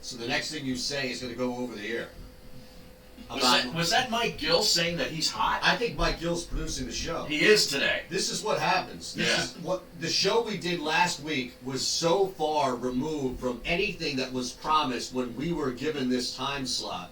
So the next thing you say is going to go over the air. Was that Mike Gill saying that he's hot? I think Mike Gill's producing the show. He is today. This is what happens. This Yeah. is what the show we did last week was so far removed from anything that was promised when we were given this time slot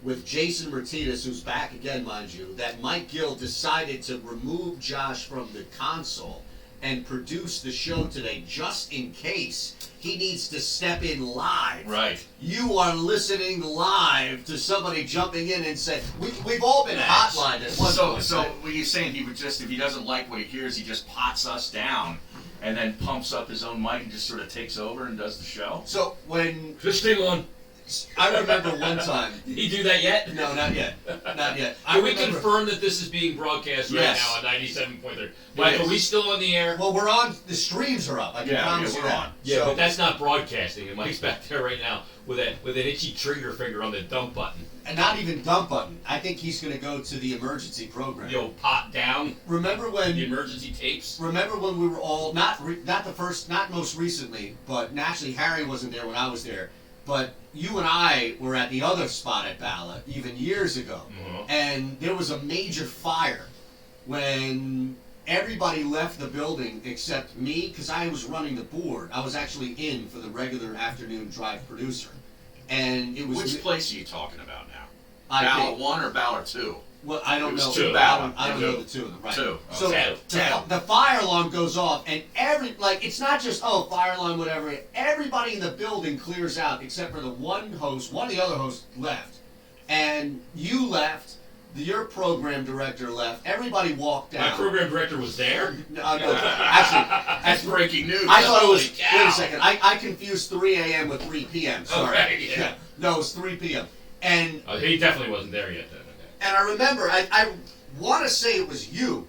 with Jason Martinez, who's back again, mind you, that Mike Gill decided to remove Josh from the console and produce the show today just in case he needs to step in live. Right. You are listening live to somebody jumping in and saying, we've all been hotlined at one point. So what you're saying, he would just, if he doesn't like what he hears, he just pots us down and then pumps up his own mic and just sort of takes over and does the show? So when Just stay on. I remember one time. Did he do that yet? No, not yet. Not yet. Can we confirm that this is being broadcast right Yes. now on 97.3? Mike, are we still on the air? Well, we're on. The streams are up. I can promise you we're that. on. Yeah, So- but that's not broadcasting. And Mike's back there right now with an itchy trigger finger on the dump button. And not even dump button. I think he's going to go to the emergency program. Yo, pot down Remember when? the emergency tapes. Remember when we were all not most recently, but naturally Harry wasn't there when I was there. But you and I were at the other spot at Bala even years ago, and there was a major fire when everybody left the building except me, because I was running the board. I was actually in for the regular afternoon drive producer, and it was. Which place are you talking about now? I Ballot think- 1 or Ballot 2? Well, I don't It was know. two. I don't know the two of them. Right. Two. So Ten. the fire alarm goes off, and it's not just fire alarm, whatever. Everybody in the building clears out except for the one host. One of the other hosts left, and you left. Your program director left. Everybody walked out. My program director was there? No, actually, That's breaking news. I thought it was. Holy cow. Wait a second. I confused 3 a.m. with 3 p.m. Sorry. Okay, yeah. No, it was 3 p.m. And He definitely wasn't there yet then. Okay. And I remember, I want to say it was you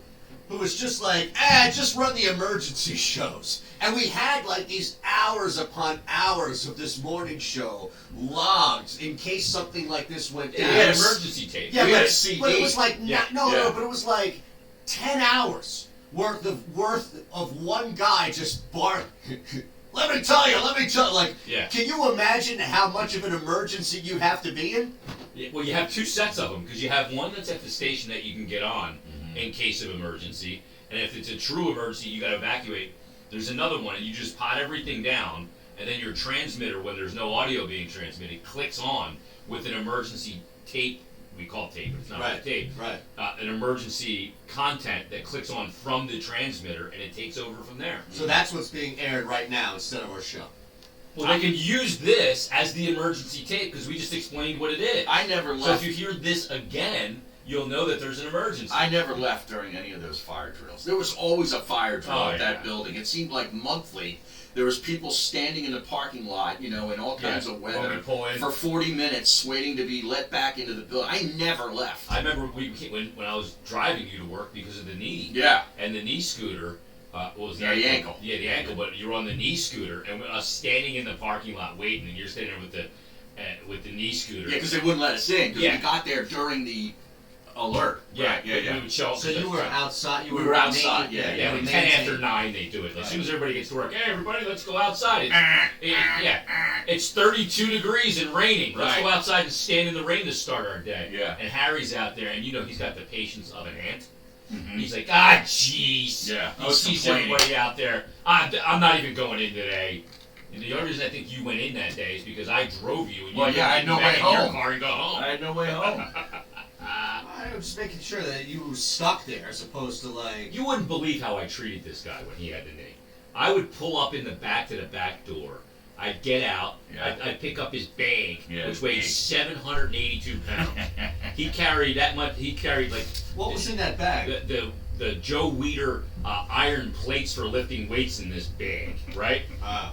who was just like, just run the emergency shows. And we had like these hours upon hours of this morning show logged in case something like this went down. He had emergency tape. Yeah, We had a but CD. it was like, Yeah. no, but it was like 10 hours worth of one guy just barking. Let me tell you, like, Yeah. can you imagine how much of an emergency you have to be in? Yeah, well, you have two sets of them because you have one that's at the station that you can get on in case of emergency, and if it's a true emergency, you got to evacuate. There's another one, and you just pot everything down, and then your transmitter, when there's no audio being transmitted, clicks on with an emergency tape. We call it tape, but it's not really tape. Right. An emergency content that clicks on from the transmitter, and it takes over from there. So that's what's being aired right now instead of our show. Well, they can use this as the emergency tape because we just explained what it is. I never So left. if you hear this again, you'll know that there's an emergency. I never left during any of those fire drills. There was always a fire drill Oh, at that yeah. building. It seemed like monthly. There was people standing in the parking lot, in all kinds of When weather we pull in. for 40 minutes waiting to be let back into the building. I never left. I remember when I was driving you to work because of the knee. Yeah. And the knee scooter was Yeah, the ankle. Yeah, the ankle. But you were on the knee scooter, and us standing in the parking lot waiting, and you're standing there with the knee scooter. Yeah, because they wouldn't let us in because Yeah. we got there during the alert. Yeah, Right, yeah. We would show up So to you the were front. outside. We were outside, naked, yeah, Yeah, you like were 10 maintained. after 9 they do it. As soon as everybody gets to work, hey, everybody, let's go outside. It's 32 degrees and raining. Let's go Right. outside and stand in the rain to start our day. Yeah. And Harry's out there, and he's got the patience of an ant. Mhm. He's like, jeez. Yeah, I He was sees complaining. everybody out there. I'm not even going in today. And the only reason I think you went in that day is because I drove you. And Well, you yeah, I had no back way in your home. car and go home. I had no way home. I was just making sure that you were stuck there as opposed to like. You wouldn't believe how I treated this guy when he had the knee. I would pull up in the back to the back door. I'd get out. Yeah. I'd pick up his bag, Yeah, which weighed bag. 782 pounds. He carried that much. He carried like What was in that bag? the Joe Weider iron plates for lifting weights in this bag, right?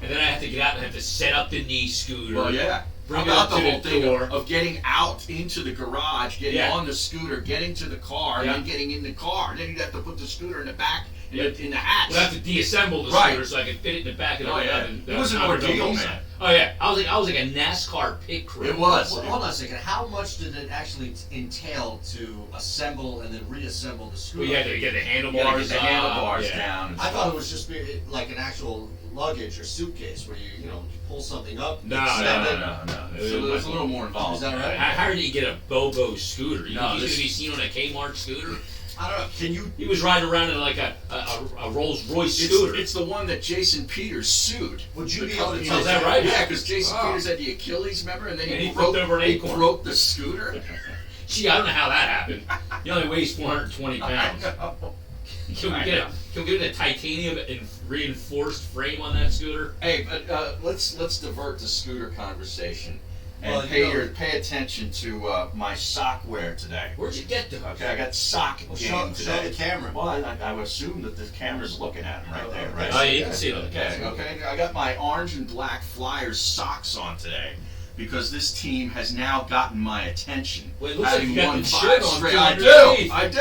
And then I have to get out and have to set up the knee scooter. Well, yeah. Bring How it about up the to whole the thing door. of getting out into the garage, getting Yeah. on the scooter, getting to the car, Yeah. and then getting in the car. Then you'd have to put the scooter in the back, Yeah. in the hatch. We'll have to deassemble the Right. scooter so I could fit it in the back of the Oh, yeah. the It was an outer ordeal, hillside. man. Oh yeah, I was like a NASCAR pit crew. It was. Well, hold on a second. How much did it actually entail to assemble and then reassemble the scooter? We had to get the You gotta handlebars. get the handlebars yeah. down. And I stuff. thought it was just like an actual luggage or suitcase where you pull something up. No. So there's a little more involved. Is that right? How did he get a Bobo scooter? You think he's this- going to be seen on a Kmart scooter? I don't know. Can you? He was riding around in like a Rolls Royce scooter. It's the one that Jason Peters sued. Would you The be able to company tell Is that that? right? Yeah, because Jason Oh. Peters had the Achilles, remember? And then And he he broke flipped over an he acorn. broke the scooter. Gee, I don't know how that happened. He only weighs 420 pounds. Can we get a titanium and reinforced frame on that scooter? Hey, but let's divert the scooter conversation and Well, pay attention to my sock wear today. Where'd you get those? Okay, I got sock Well, game show today. the camera. Well, I would assume that the camera's looking at him right there, right? Oh, yeah, you can see it on the Okay, camera. okay. I got my orange and black Flyers socks on today because this team has now gotten my attention. Well, it looks like Having you got won the 5 shirt on straight. too I underneath. do. I do.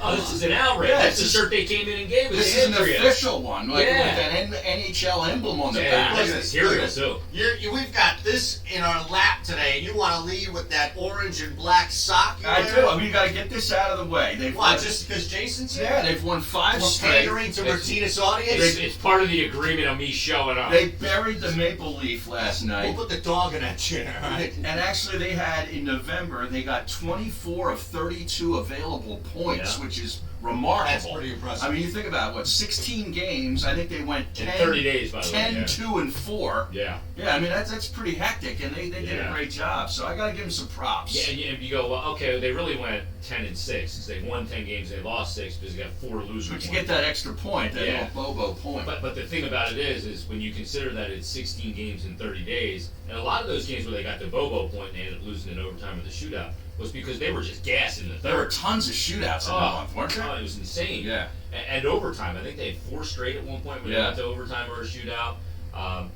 Oh, this is an outrage. Yeah, That's the this shirt they came in and gave us. This is an Andrea. official one, like Yeah. with an NHL emblem on the Yeah, back. that's Look at this. material too. We've got this in our lap today, and you want to lead with that orange and black sock? I do. I mean, you got to get this out of the way. They've Why? won, Just because Jason's here? yeah, they've won 5 We're straight. pandering to Martinez audience. It's part of the agreement of me showing up. They buried the maple leaf last We'll night. put the dog in that chair, all right? And actually, they had in November, they got 24 of 32 available points, Yeah. which is remarkable. That's pretty impressive. I mean, you think about it, what, 16 games? I think they went In 10, 30 days, by the way. 10 Yeah. 2 and 4. Yeah. Yeah, I mean, that's pretty hectic, and they did a Yeah. great job. So I got to give them some props. Yeah, and you go, well, okay, they really went 10 and 6 because they won 10 games, they lost 6 because they got 4 losers. But you get that extra point, that Yeah. little Bobo point. But the thing about it is when you consider that it's 16 games in 30 days, and a lot of those games where they got the Bobo point and they ended up losing in overtime with the shootout was because they were just gassed in the there were third. tons of shootouts in that month, weren't Oh, there? it was insane. Yeah. And overtime. I think they had 4 straight at one point when they Yeah. went to overtime or a shootout.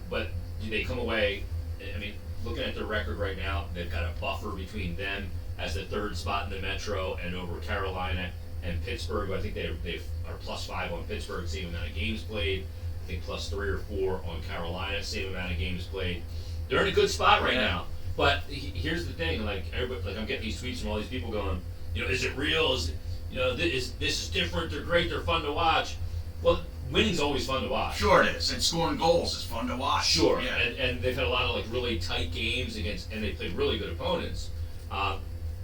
But they come away, I mean, looking at their record right now, they've got a buffer between them as the 3rd spot in the Metro and over Carolina and Pittsburgh. I think they are +5 on Pittsburgh, same amount of games played. I think +3 or 4 on Carolina, same amount of games played. They're in a good spot right Yeah. now. But here's the thing, like everybody, like I'm getting these tweets from all these people going, is it real? Is it, this is different? They're great. They're fun to watch. Well, winning's always fun to watch. Sure it is. And scoring goals is fun to watch. Sure, Yeah. and they've had a lot of like really tight games against, and they played really good opponents.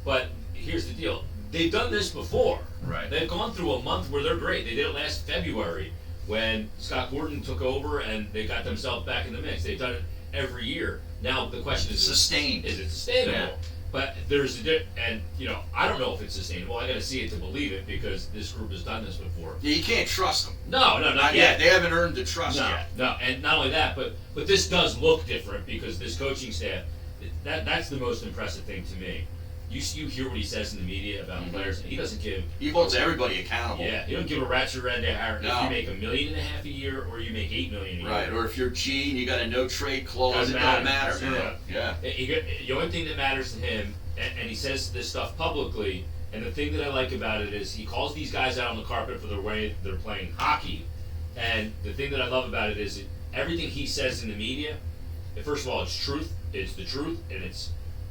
But here's the deal: they've done this before. Right. They've gone through a month where they're great. They did it last February when Scott Gordon took over, and they got themselves back in the mix. They've done it every year. Now the question is, Sustained. Is it sustainable? Yeah. But there's and I don't know if it's sustainable. I got to see it to believe it because this group has done this before. Yeah, you can't trust them. No, not yet. They haven't earned the trust No, yet. no, and not only that, but this does look different because this coaching staff, that's the most impressive thing to me. You hear what he says in the media about players, and he doesn't give. He holds everybody accountable. Yeah, he don't give a rat's end to how if No. you make $1.5 million a year or you make $8 million a year. Right, or if you're G and you got a no trade clause, Doesn't it don't matter. matter. Zero. Yeah. The only thing that matters to him, and he says this stuff publicly, and the thing that I like about it is he calls these guys out on the carpet for the way they're playing hockey. And the thing that I love about it is everything he says in the media, first of all, it's truth, it's the truth, and it's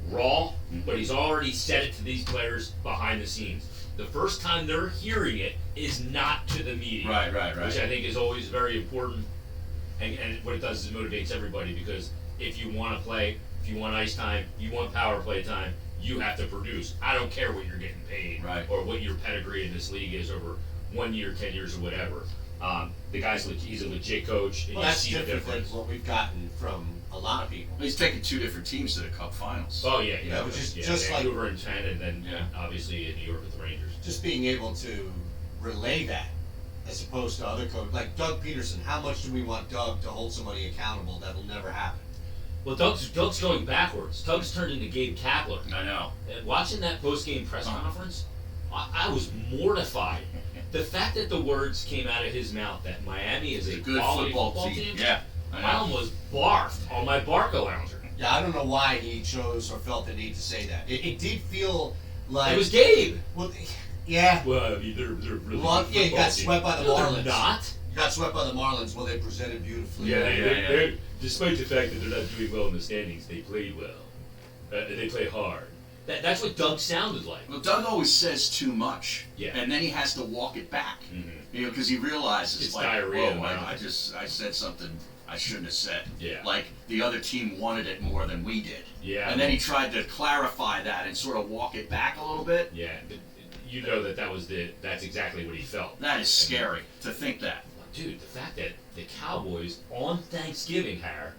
raw, but he's already said it to these players behind the scenes. The first time they're hearing it is not to the media. Right. Which I think is always very important. And what it does is it motivates everybody because if you want to play, if you want ice time, you want power play time, you have to produce. I don't care what you're getting paid or what your pedigree in this league is over 1 year, 10 years, or whatever. The guy's he's a legit coach, and Well, you that's see the different than difference. what we've gotten from a lot of people. He's taken 2 different teams to the Cup Finals. Oh yeah, Yeah, which is just like- Vancouver in 10, and then Yeah. obviously in New York with the Rangers. Just being able to relay that as opposed to other coaches. Like Doug Peterson, how much do we want Doug to hold somebody accountable? That'll never happen. Well, Doug's going backwards. Doug's turned into Gabe Kapler. I know. And watching that post-game press conference, I was mortified. The fact that the words came out of his mouth that Miami is a Good quality football team. Yeah. I I know. almost barfed on my Barco lounger. Yeah, I don't know why he chose or felt the need to say that. It did feel like It was Gabe. Well, yeah. Well, I mean, they're really Well, good yeah, he football got team. swept by the No, Marlins. they're not. You got swept by the Marlins. Well, they presented beautifully. They're, despite the fact that they're not doing well in the standings, they played well. They play hard. That's what Doug sounded like. Well, Doug always says too much. Yeah. And then he has to walk it back. Mhm. Because he realizes, It's like, diarrhea whoa, now. I said something I shouldn't have said. Yeah. Like, the other team wanted it more than we did. Yeah. And then he tried to clarify that and sort of walk it back a little bit. Yeah, you know that's exactly what he felt. That is scary to think that. Dude, the fact that the Cowboys on Thanksgiving, Harry,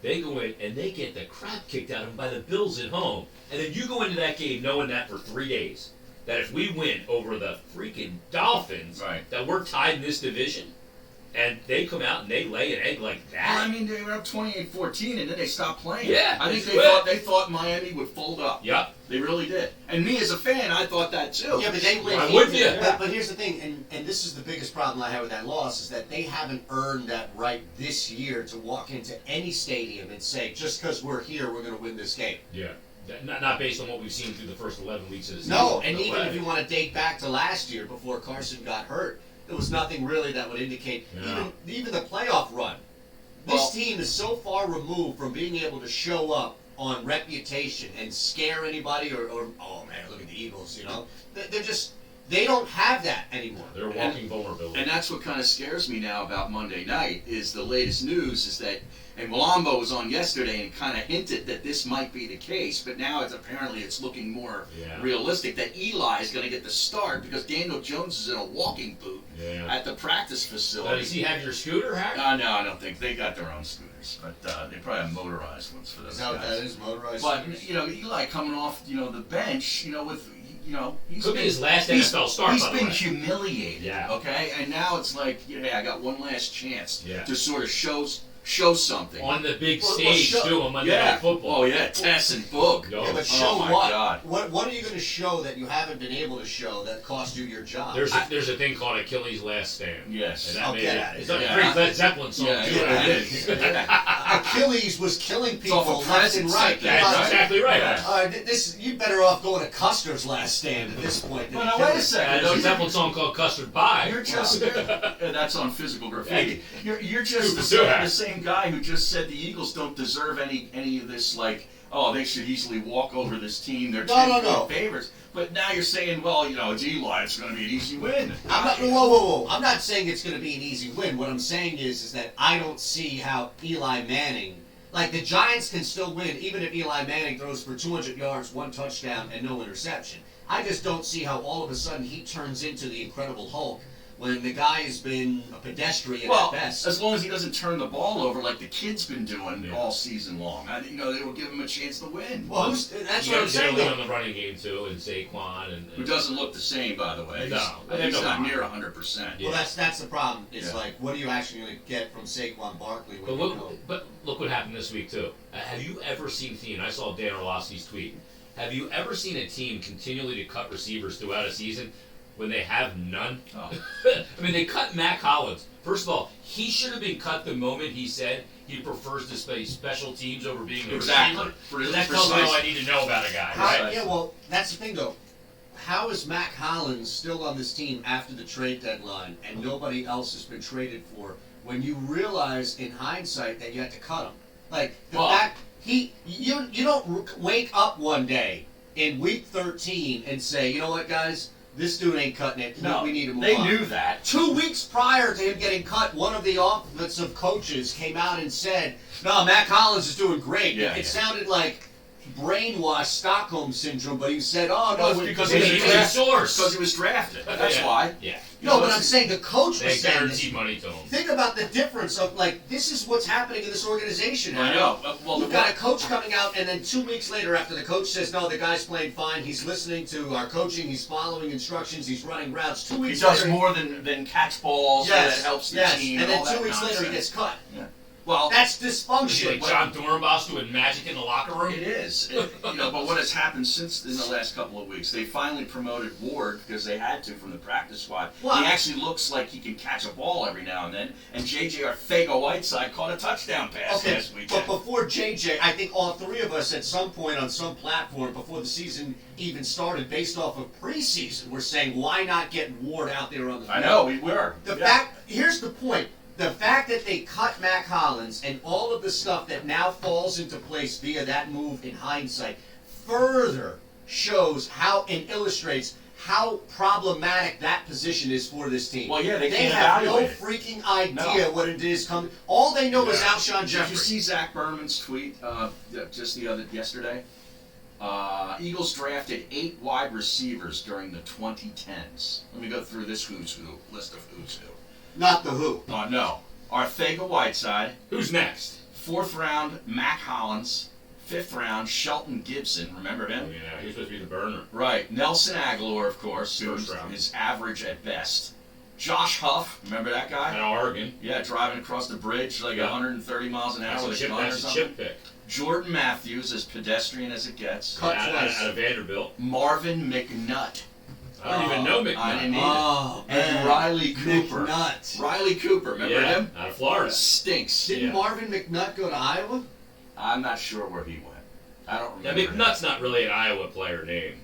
they go in and they get the crap kicked out of them by the Bills at home. And then you go into that game knowing that for 3 days, that if we win over the freaking Dolphins, that we're tied in this division, and they come out and they lay an egg like that. Well, I mean, they were up 28-14, and then they stopped playing. Yeah, I think they thought Miami would fold up. Yep. They really did. And me as a fan, I thought that too. Yeah, but they win. Why wouldn't you? But here's the thing, and this is the biggest problem I have with that loss, is that they haven't earned that right this year to walk into any stadium and say, just because we're here, we're going to win this game. Yeah. Not based on what we've seen through the first 11 weeks of the season. No, and even if you want to date back to last year before Carson got hurt, there was nothing really that would indicate, even the playoff run. This team is so far removed from being able to show up on reputation and scare anybody or oh man, look at the Eagles, you know? They don't have that anymore. They're walking vulnerability. And that's what kind of scares me now about Monday night is the latest news is that, and Walombo was on yesterday and kind of hinted that this might be the case, but now it's looking more realistic that Eli is going to get the start because Daniel Jones is in a walking boot at the practice facility. Does he have your scooter, Harry? No, I don't think. They got their own scooters, but they probably have motorized ones for those guys. Is that what that is, motorized But, scooters? Eli coming off, the bench, with... Could be his last NFL start. He's been humiliated. Yeah. Okay, and now it's like, I got one last chance to sort of show something on the big stage too on Monday Night Football. Oh yeah, Tess and Boog. Yeah, but show my God. What are you going to show that you haven't been able to show that cost you your job? There's a thing called Achilles' Last Stand. Yes. And I'll get at it. It's a pretty Led Zeppelin song too. Yeah, it is. Achilles was killing people left and right. That's exactly right. You better off going to Custer's Last Stand at this point. Well, now wait a second. There's a Zeppelin song called Custard Pie. You're just that's on Physical Graffiti. You're just the same guy who just said the Eagles don't deserve any of this, like, they should easily walk over this team. They're 10 favorites. But now you're saying, well, it's Eli. It's going to be an easy win. Whoa. I'm not saying it's going to be an easy win. What I'm saying is that I don't see how Eli Manning, like the Giants can still win even if Eli Manning throws for 200 yards, 1 touchdown, and no interception. I just don't see how all of a sudden he turns into the Incredible Hulk when the guy has been a pedestrian at best. As long as he doesn't turn the ball over like the kid's been doing all season long. They will give him a chance to win. Well, that's what I'm saying. On the running game too, and Saquon, and who doesn't look the same, by the way. No, he's not near 100%. Well, that's the problem. It's like, what are you actually going to get from Saquon Barkley? But look what happened this week too. Have you ever seen a team? I saw Dan Orlovsky's tweet. Have you ever seen a team continually to cut receivers throughout a season when they have none? Oh. I mean, they cut Mac Hollins. First of all, he should have been cut the moment he said he prefers to play special teams over being a receiver. So that tells me all I need to know about a guy, right? Yeah, well, that's the thing, though. How is Mac Hollins still on this team after the trade deadline and nobody else has been traded for when you realize in hindsight that you had to cut him? Like, the fact you don't wake up one day in week 13 and say, you know what, guys? This dude ain't cutting it. No, we need to move on. They knew that. 2 weeks prior to him getting cut, one of the offensive coaches came out and said, no, Mac Hollins is doing great. It sounded like brainwashed Stockholm syndrome, but he said, oh, no. Well, because he was drafted. That's why. Yeah. No, but I'm saying the coach was saying guaranteed money to him. Think about the difference of, like, this is what's happening in this organization. I know. Well, you've got a coach coming out, and then 2 weeks later, after the coach says, no, the guy's playing fine, he's listening to our coaching, he's following instructions, he's running routes. 2 weeks later... He does more than catch balls that helps the team. And then 2 weeks later, he gets cut. Yeah. Well, that's dysfunction. It's like John Dornbos doing magic in the locker room. It is. But what has happened since in the last couple of weeks? They finally promoted Ward because they had to from the practice squad. Well, he actually looks like he can catch a ball every now and then. And JJ Arcega-Whiteside caught a touchdown pass last weekend. But before JJ, I think all three of us at some point on some platform before the season even started, based off of preseason, were saying, why not get Ward out there on the field? I know, we were. Here's the point. The fact that they cut Mac Hollins and all of the stuff that now falls into place via that move in hindsight further shows how and illustrates how problematic that position is for this team. Well, yeah, they can't have no evaluate it. freaking idea what it is coming. All they know is Alshon Did Jeffrey. you see Zach Berman's tweet just yesterday? Eagles drafted 8 wide receivers during the 2010s. Let me go through this who's who list of who's who. Not the who. No. Arcega-Whiteside. Who's next? 4th round, Mac Hollins. 5th round, Shelton Gibson. Remember him? Yeah, he's supposed to be the burner. Right. Nelson Aguilar, of course, who's First round. is average at best. Josh Huff. Remember that guy? Out of Oregon. Yeah, driving across the bridge like 130 miles an hour with a gun or That's a something. chip pick. Jordan Matthews, as pedestrian as it gets. Cut Out twice. of Vanderbilt. Marvin McNutt. I don't even know McNutt. I didn't either. Oh, And man. Riley Cooper. McNutt. Riley Cooper, remember Yeah, him? out of Florida. Stinks. Didn't Yeah. Marvin McNutt go to Iowa? I'm not sure where he went. I don't Yeah, remember. McNutt's not really an Iowa player name.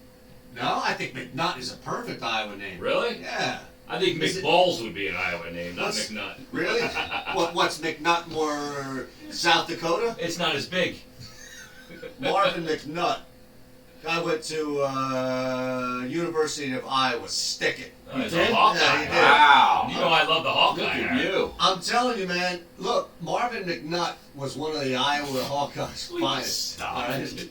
No, I think McNutt is a perfect Iowa name. Really? Yeah. I think Is it- McBalls would be an Iowa name, not What's- McNutt. Really? What's McNutt more South Dakota? It's not as big. Marvin McNutt. Guy went to University of Iowa. Stick it. It's did? a Hawkeye. Yeah, he did. Wow. You know I love the Hawkeye. Look at Harry. you. I'm telling you, man. Look, Marvin McNutt was one of the Iowa Hawkeyes' Please finest. stop. All right?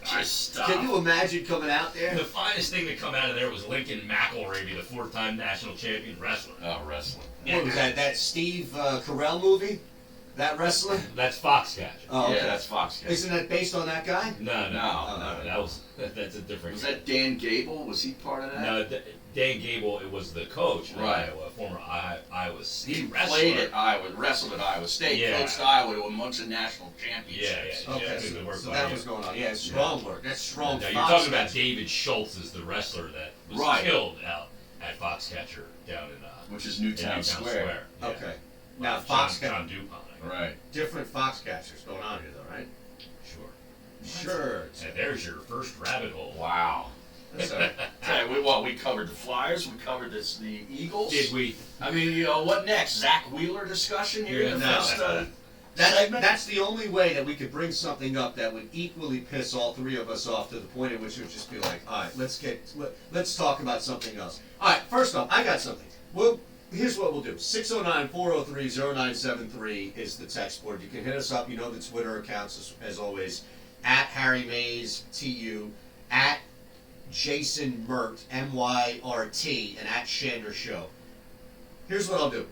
Just stop. Can you imagine coming out there? The finest thing to come out of there was Lincoln McElravy, the 4-time national champion wrestler. Oh, wrestling. What was that? That Steve Carell movie? That wrestler? That's Foxcatcher. Oh, Yeah, that's Fox. Isn't that based on that guy? No, No. that's a different. Was that Dan Gable? Was he part of that? No, Dan Gable. It was the coach in Right. Iowa, former Iowa He State wrestler. played at Iowa, wrestled at Iowa State, Yeah. coached Iowa to a bunch of national championships. Yeah. Okay, good work so by that him. was going on. Yeah, strong work. That's strong. Now you're talking about David Schultz as the wrestler that was Right. killed out at Foxcatcher down in Which is in Newtown Square. Yeah. Okay. Now, John Foxcatcher. DuPont. Right. Different Foxcatchers going on here, though, right? Sure. Sure. And there's your first rabbit hole. Wow. That's We covered the Flyers, we covered the Eagles. Did we? I mean, what next? Zach Wheeler discussion here? Yeah, The no. first, segment? That's the only way that we could bring something up that would equally piss all three of us off to the point at which it would just be like, all right, let's talk about something else. All right, first off, I got something. Well, here's what we'll do. 609-403-0973 is the text board. You can hit us up. You know the Twitter accounts, as always, at Harry Mays, TU, at Jason Myrt, MYRT, and at Shander Show. Here's what I'll do.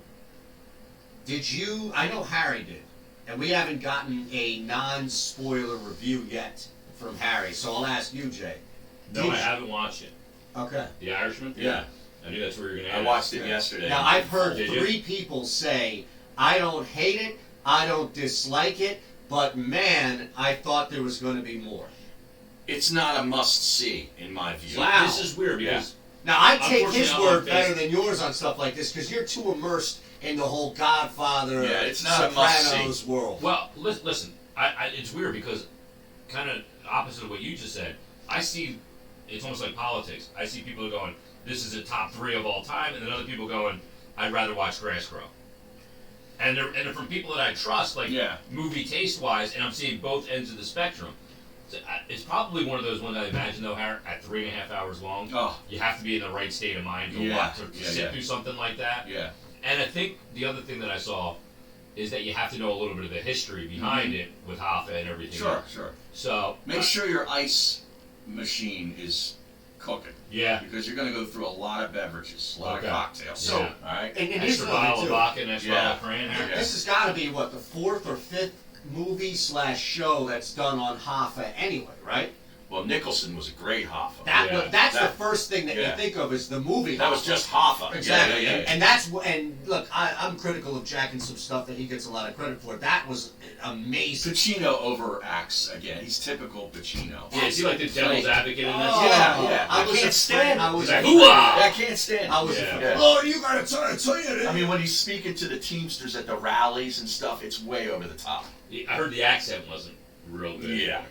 I know Harry did, and we haven't gotten a non-spoiler review yet from Harry, so I'll ask you, Jay. No, Did I you- haven't watched it. Okay. The Irishman? Yeah. I knew that's where you were going to I ask. watched it yesterday. Now, I've heard Did you? 3 people say, I don't hate it, I don't dislike it, but man, I thought there was going to be more. It's not a must-see, in my view. Wow. This is weird because Now, I take his Unfortunately, word I'm better based- than yours on stuff like this because you're too immersed in the whole Godfather, Yeah, it's not a must-see. Sopranos world. well, listen. It's weird because kind of opposite of what you just said. I see it's almost like politics. I see people going, "This is a top 3 of all time," and then other people going, "I'd rather watch grass grow." And they're from people that I trust, like Yeah. movie taste wise, and I'm seeing both ends of the spectrum. So it's probably one of those ones I imagine though, Harry, at 3.5 hours long. Oh. You have to be in the right state of mind to Yeah. watch or to Yeah, sit yeah. through something like that. Yeah. And I think the other thing that I saw is that you have to know a little bit of the history behind it with Hoffa and everything. Sure, else. sure. So Make sure your ice machine is cooking. yeah, Because you're going to go through a lot of beverages, a lot Okay. of cocktails. So- Yeah. all right? And here's extra another bottle thing, of too. vodka and extra Yeah. bottle of cranberry. Yeah. This has got to be, what, the 4th or 5th movie/show that's done on Hoffa anyway, right? Well, Nicholson was a great Hoffa. Yeah. That's the That- first thing that yeah. you think of is the movie. That was Hoffa. just Hoffa. Exactly, Yeah, yeah, yeah. and and look, I'm critical of Jack and some stuff that he gets a lot of credit for. That was amazing. Pacino overacts again. He's typical Pacino. Yeah, is he like the devil's advocate in this? Oh, Yeah. I I was can't a stand fan. it. I was He's a like, fan. "Hoo-ah!" I can't stand I it. was Yeah. a fan. Yeah. Lord, you gotta tell you. I mean, when he's speaking to the Teamsters at the rallies and stuff, it's way over the top. I heard the accent wasn't real good. Yeah.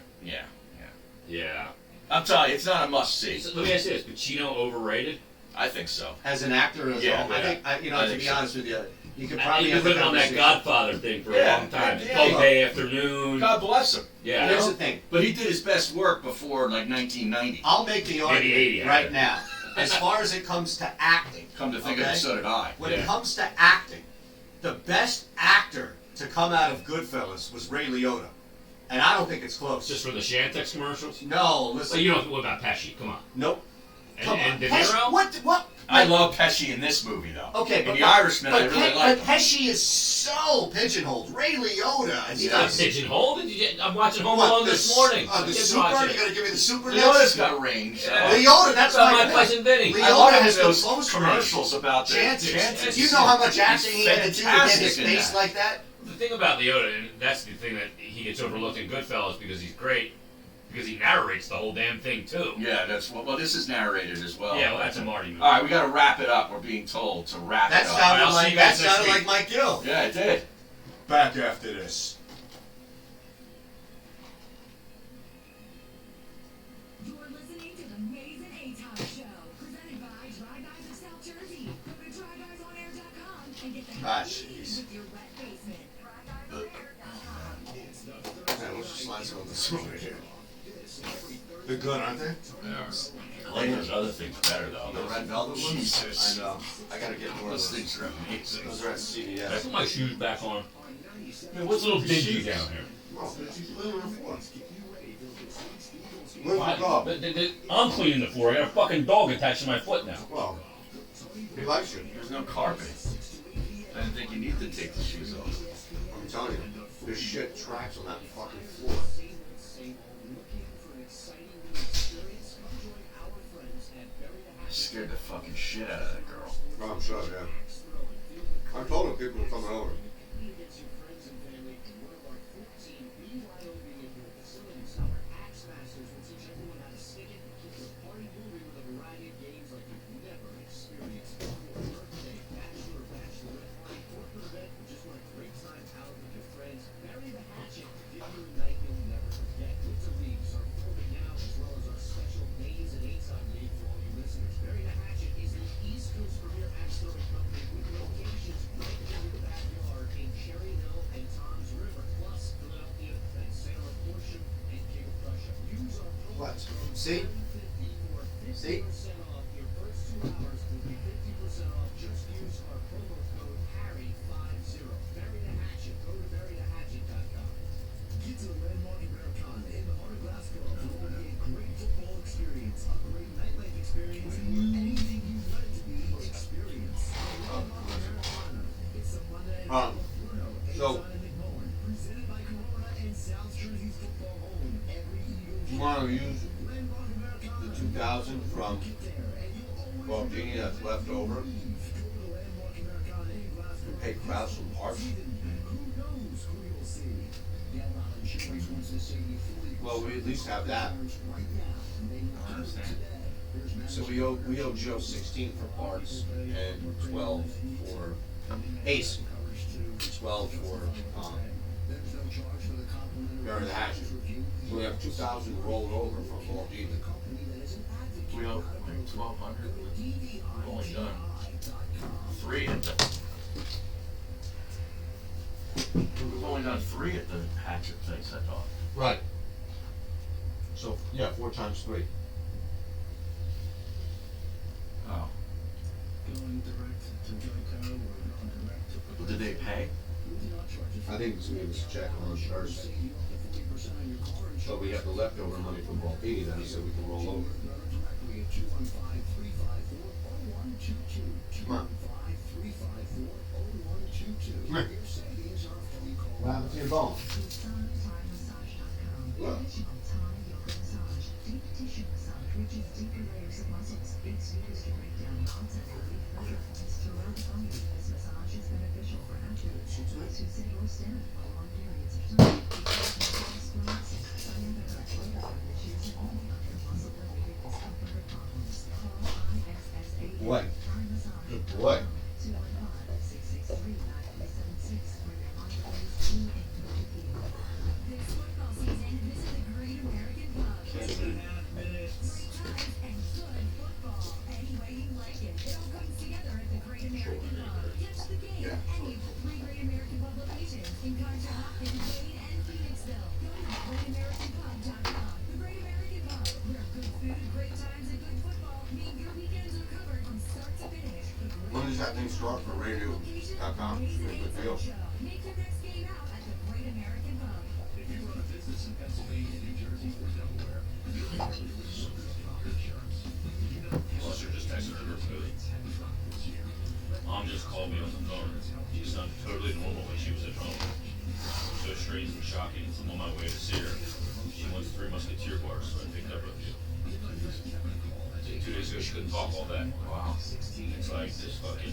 Yeah. I'm telling you, it's not a must-see. So let me ask you this: Pacino overrated? I think so. As an actor, as Yeah, well, I yeah. think I to think be so. honest with you, you could He's probably been have a living on that conversation. Godfather thing for a Yeah, long time. yeah, Dog yeah. Day Afternoon. God bless him. Yeah. Here's the thing. But he did his best work before, like, 1990. I'll make the argument 80, right now. as far as it comes to acting. Come to think of it, so did I. When it comes to acting, the best actor to come out of Goodfellas was Ray Liotta. And I don't think it's close. Just for the Shantex commercials? No, listen. Well, you don't. What about Pesci? Come on. Nope. And De Pesci, Niro? what? I love Pesci in this movie, though. Okay, in The Irishman, I really like But Pesci is so pigeonholed. Ray Liotta. He's not pigeonholed. I'm watching Home Alone this morning. The super? You're going to give me the super Liotta's got range. Liotta, that's my cousin Vinny. I love has those most commercials about the chances. Do you know how much acting he had to do to get his face like that? The thing about Liotta, and that's the thing that he gets overlooked in Goodfellas because he's great, because he narrates the whole damn thing too. Yeah, that's well. This is narrated as well. Yeah, well, that's a Marty movie. All right, we got to wrap it up. We're being told to wrap it up. That sounded like Mike Gill. Yeah, it did. Back after this. You're listening to the Maze and A-Top Show, presented by Dry Guys of South Jersey. Go to dryguysonair.com and get the jeez. with your wet basement. Man, let's just slide some of this over here. They're good, aren't they? They are. I like those other things better, though. The red velvet ones? Jesus. I know. I gotta get more of Those those. things are amazing. Those are at CVS. Put my shoes back on. Man, what's a little dingy down here? Oh, she's living on the floor. Where's the dog? I'm cleaning the floor. I got a fucking dog attached to my foot now. Well, he likes you. There's no carpet. I didn't think you need to take the shoes off. I'm telling you, this shit tracks on that fucking floor. Scared the fucking shit out of that girl. Oh, I'm sure, yeah. I told him people were coming over. What? See? See? Get to the landmark Americana in the heart of Glasgow. It will be a great football experience, a great nightlife experience, and anything you want it to be, experience. Landmark Americana. It's a Monday night So, presented by Corona and South Jersey's football home. Every Eagles you want to use the 2000 from Baldini that's left over and pay Kraus some parts? Well, we at least have that. I understand. So we owe Joe 16 for parts and 12 for Ace, and 12 for bury the hatchet. So we have 2,000 rolled over from Baldini. We owe like 1,200. We've only done 3 at the. We've only done 3 at the hatchet place, I thought. Right. So yeah, 4 times 3. Oh. Well, did they pay? I think it's gonna give us a check on Thursday. But we have the leftover money from Baldini that he said we can roll over. Come on. Come here. What happened to your bone? Look. Good boy. Good boy. that thing start for radio.com? It's a good deal. Make your next game out at the Great American Pub. If you run a business in Pennsylvania, New Jersey, or Delaware, you're familiar with superpower insurance. You know, Unless you're just texting her food. Mom just called me on the phone. She sounded totally normal when she was at home. So strange and shocking. I'm on my way to see her. She wants 3 Musketeer bars, so I picked up a few. 2 days ago, she couldn't talk all day. Wow. It's like this fucking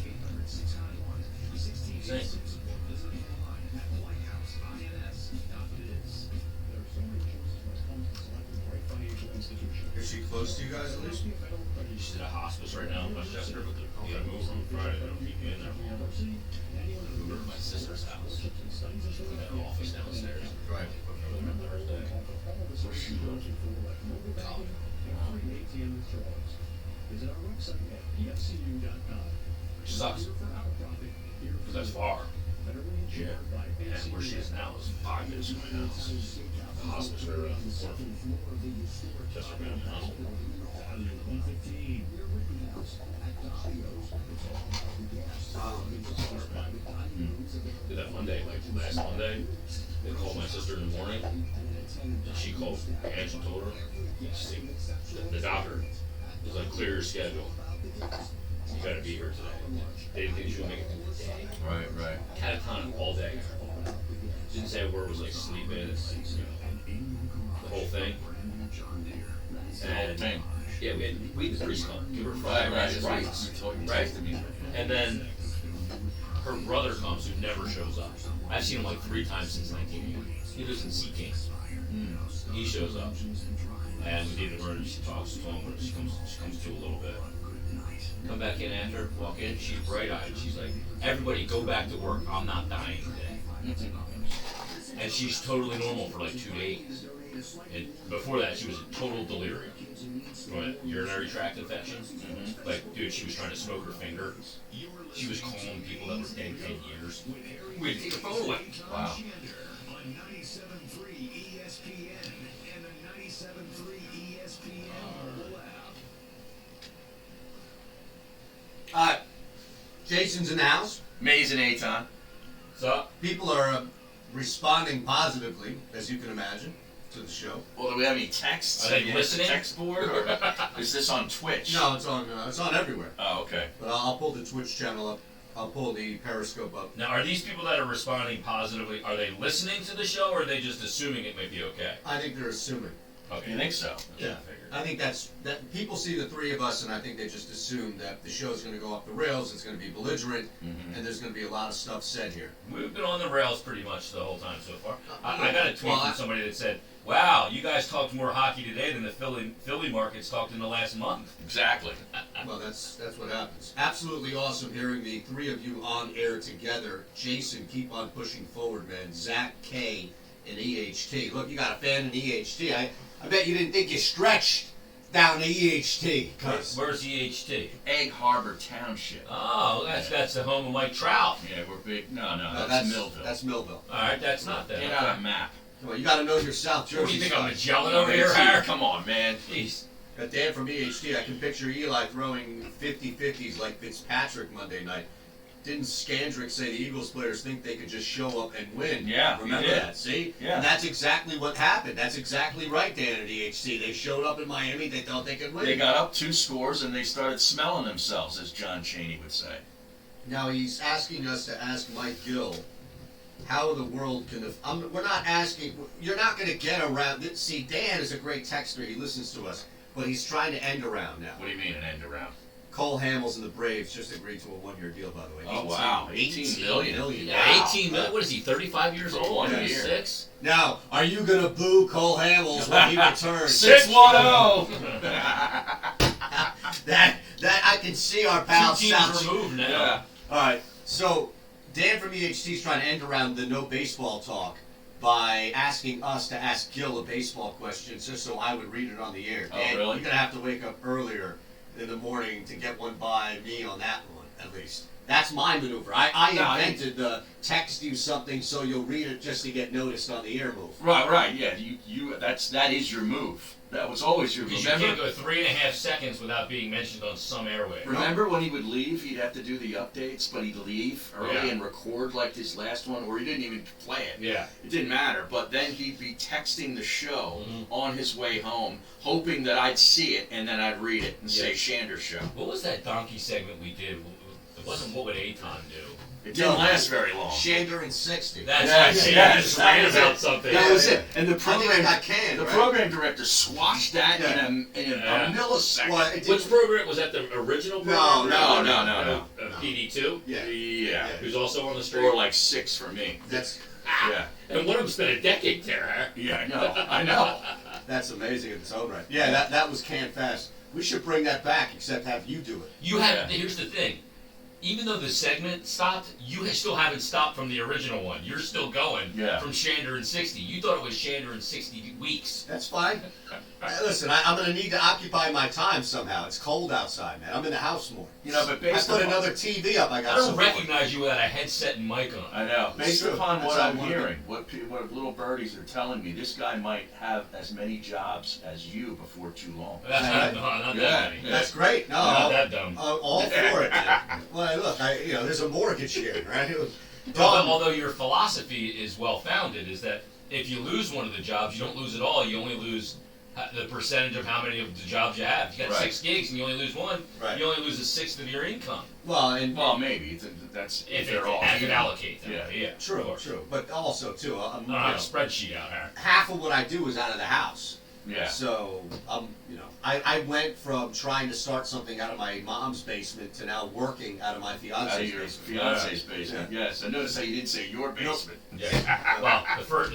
insane. Is she close to you guys at least? She's at a hospice right now in Westchester, but they gotta move her on Friday. They don't keep me in there. Move her to my sister's house. We got an office downstairs. Right. On Thursday. Where's she going? College. Visit our website at pfcu.com. Which sucks, because that's far. Yeah. And where she is now is 5 minutes from my house. The hospice right around the corner from Chester County Hospital. Did that Monday, like last Monday, they called my sister in the morning, and she called and she told her, the doctor was like, clear your schedule. You gotta be here today. They didn't think she would make it through the day. Right. Catatonic all day. Didn't say a word, was like sleeping, you know, the whole thing. And yeah, we had the priest come, give her Friday rights. Right. And then her brother comes who never shows up. I've seen him like 3 times since 1980. He lives in Seaking. He shows up. And we did emergency talks to him, but she comes to a little bit. Come back in after, walk in, she's bright-eyed. She's like, everybody go back to work, I'm not dying today. And she's totally normal for like 2 days. And before that, she was in total delirium. From a urinary tract infection. Like, dude, she was trying to smoke her finger. She was calling people that were dead 10 years. We'd take her phone away. Wow. On 97.3 ESPN and the 97.3 ESPN mobile app. Jason's in the house. Mays and Aton. So, People are responding positively, as you can imagine, to the show. Well, do we have any texts? Are they Yeah, listening? Text board, or is this on Twitch? No, it's on everywhere. Oh, okay. But I'll pull the Twitch channel up. I'll pull the Periscope up. now are these people that are responding positively, are they listening to the show or are they just assuming it may be okay? I think they're assuming. Okay. You think so? Yeah, I figured. I think that people see the 3 of us, and I think they just assume that the show's going to go off the rails. It's going to be belligerent, and there's going to be a lot of stuff said here. We've been on the rails pretty much the whole time so far. I got a tweet Well, from somebody that said, wow, you guys talked more hockey today than the Philly markets talked in the last month. Exactly. Well, that's what happens. Absolutely awesome hearing the 3 of you on air together. Jason, keep on pushing forward, man. Zach K and EHT. Look, you got a fan in EHT. I bet you didn't think you stretched down to EHT. Where's EHT? Egg Harbor Township. Oh, that's the home of Mike Trout. Yeah, we're big. No, No, that's Millville. That's Millville. All right, that's not that. Get out a map. Well, you got to know your South Jersey. What do you think, I'm stuff. Magellan over here, Harry? Come on, man. Jeez. Got Dan from EHT. I can picture Eli throwing 50-50s like Fitzpatrick Monday night. Didn't Skandrick say the Eagles players think they could just show up and win? Yeah, he Remember did. that, see? Yeah. And that's exactly what happened. That's exactly right, Dan at EHT. They showed up in Miami. They thought they could win. They got up 2 scores and they started smelling themselves, as John Chaney would say. Now he's asking us to ask Mike Gill how the world can we're not asking, you're not going to get around. See, Dan is a great texter. He listens to us. But he's trying to end around now. What do you mean an end around? Cole Hamels and the Braves just agreed to a 1-year deal, by the way. Oh, wow. 18 million. Yeah, 18 million. What is he, 35 years For old? 1 year. 6? Now, are you going to boo Cole Hamels when he returns? 610. that I can see our pal 2 teams removed now. Yeah. All right, so Dan from EHT is trying to end around the no baseball talk by asking us to ask Gil a baseball question just so I would read it on the air. Oh, Dan, really? you're going to have to wake up earlier in the morning to get one by me on that one, at least. That's my maneuver. I No, invented the text you something so you'll read it just to get noticed on the air move. Right, yeah. That is your move. That was always your move. Because you can't go 3.5 seconds without being mentioned on some airway. Remember when he would leave, he'd have to do the updates, but he'd leave early and record like his last one, or he didn't even play it. Yeah. It didn't matter, but then he'd be texting the show on his way home, hoping that I'd see it, and then I'd read it and say Shander Show. What was that donkey segment we did? It wasn't What Would Aton Do? It didn't last very long. Shander and 60. That's Yes, right. yes, You just that ran was about it. something. That was it. And the I think program it got canned, the right? program director squashed that Yeah. in a millisecond. Well, it Which didn't- program? Was that the original No, program? no. PD2? Yeah. Yeah. Who's also on the street? Or like 6 for me. That's Yeah. And one of them spent a decade there, huh? Yeah, I know. that's amazing in its own right. Yeah, that was canned fast. We should bring that back, except have you do it. You have. Here's the thing. Even though the segment stopped, you still haven't stopped from the original one. You're still going from Shander and 60. You thought it was Shander and 60 weeks. That's fine. Listen, I'm going to need to occupy my time somehow. It's cold outside, man. I'm in the house more. You know, but I based put upon another TV up. I I got don't some recognize you without a headset and mic on. I know. Based true. upon what That's I'm how I wanna hearing, what little birdies are telling me, this guy might have as many jobs as you before too long. That's Right. not Yeah. that many. That's great. No, Not that dumb. all for it. Man. Well, look, there's a mortgage here, right? It was Although your philosophy is well founded, is that if you lose one of the jobs, you don't lose it all. You only lose the percentage of how many of the jobs you have. If you got 6 gigs and you only lose one, Right. you only lose 1/6 of your income. Well, maybe that's If they're all I could even. allocate them. Yeah. Yeah. of true, course. true. But also too, I don't have a spreadsheet out here. half of what I do is out of the house. Yeah. So, I went from trying to start something out of my mom's basement to now working out of my Out fiance's of your basement. fiance's basement. Yes. I noticed how you didn't say your basement. Yeah. Well, the first.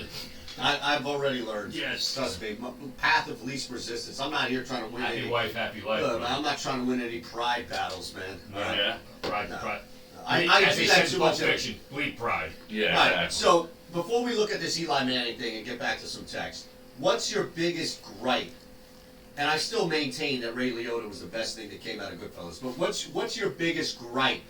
I've already learned. Yes. Trust me. Path of least resistance. I'm not here trying to win Happy any. wife, happy life. Look, right? I'm not trying to win any pride battles, man. Yeah. Pride. No. Pride. I As do they that said too in Pulp much. Fiction, bleed pride. Yeah. Right. Exactly. So before we look at this Eli Manning thing and get back to some text, what's your biggest gripe? And I still maintain that Ray Liotta was the best thing that came out of Goodfellas. But what's your biggest gripe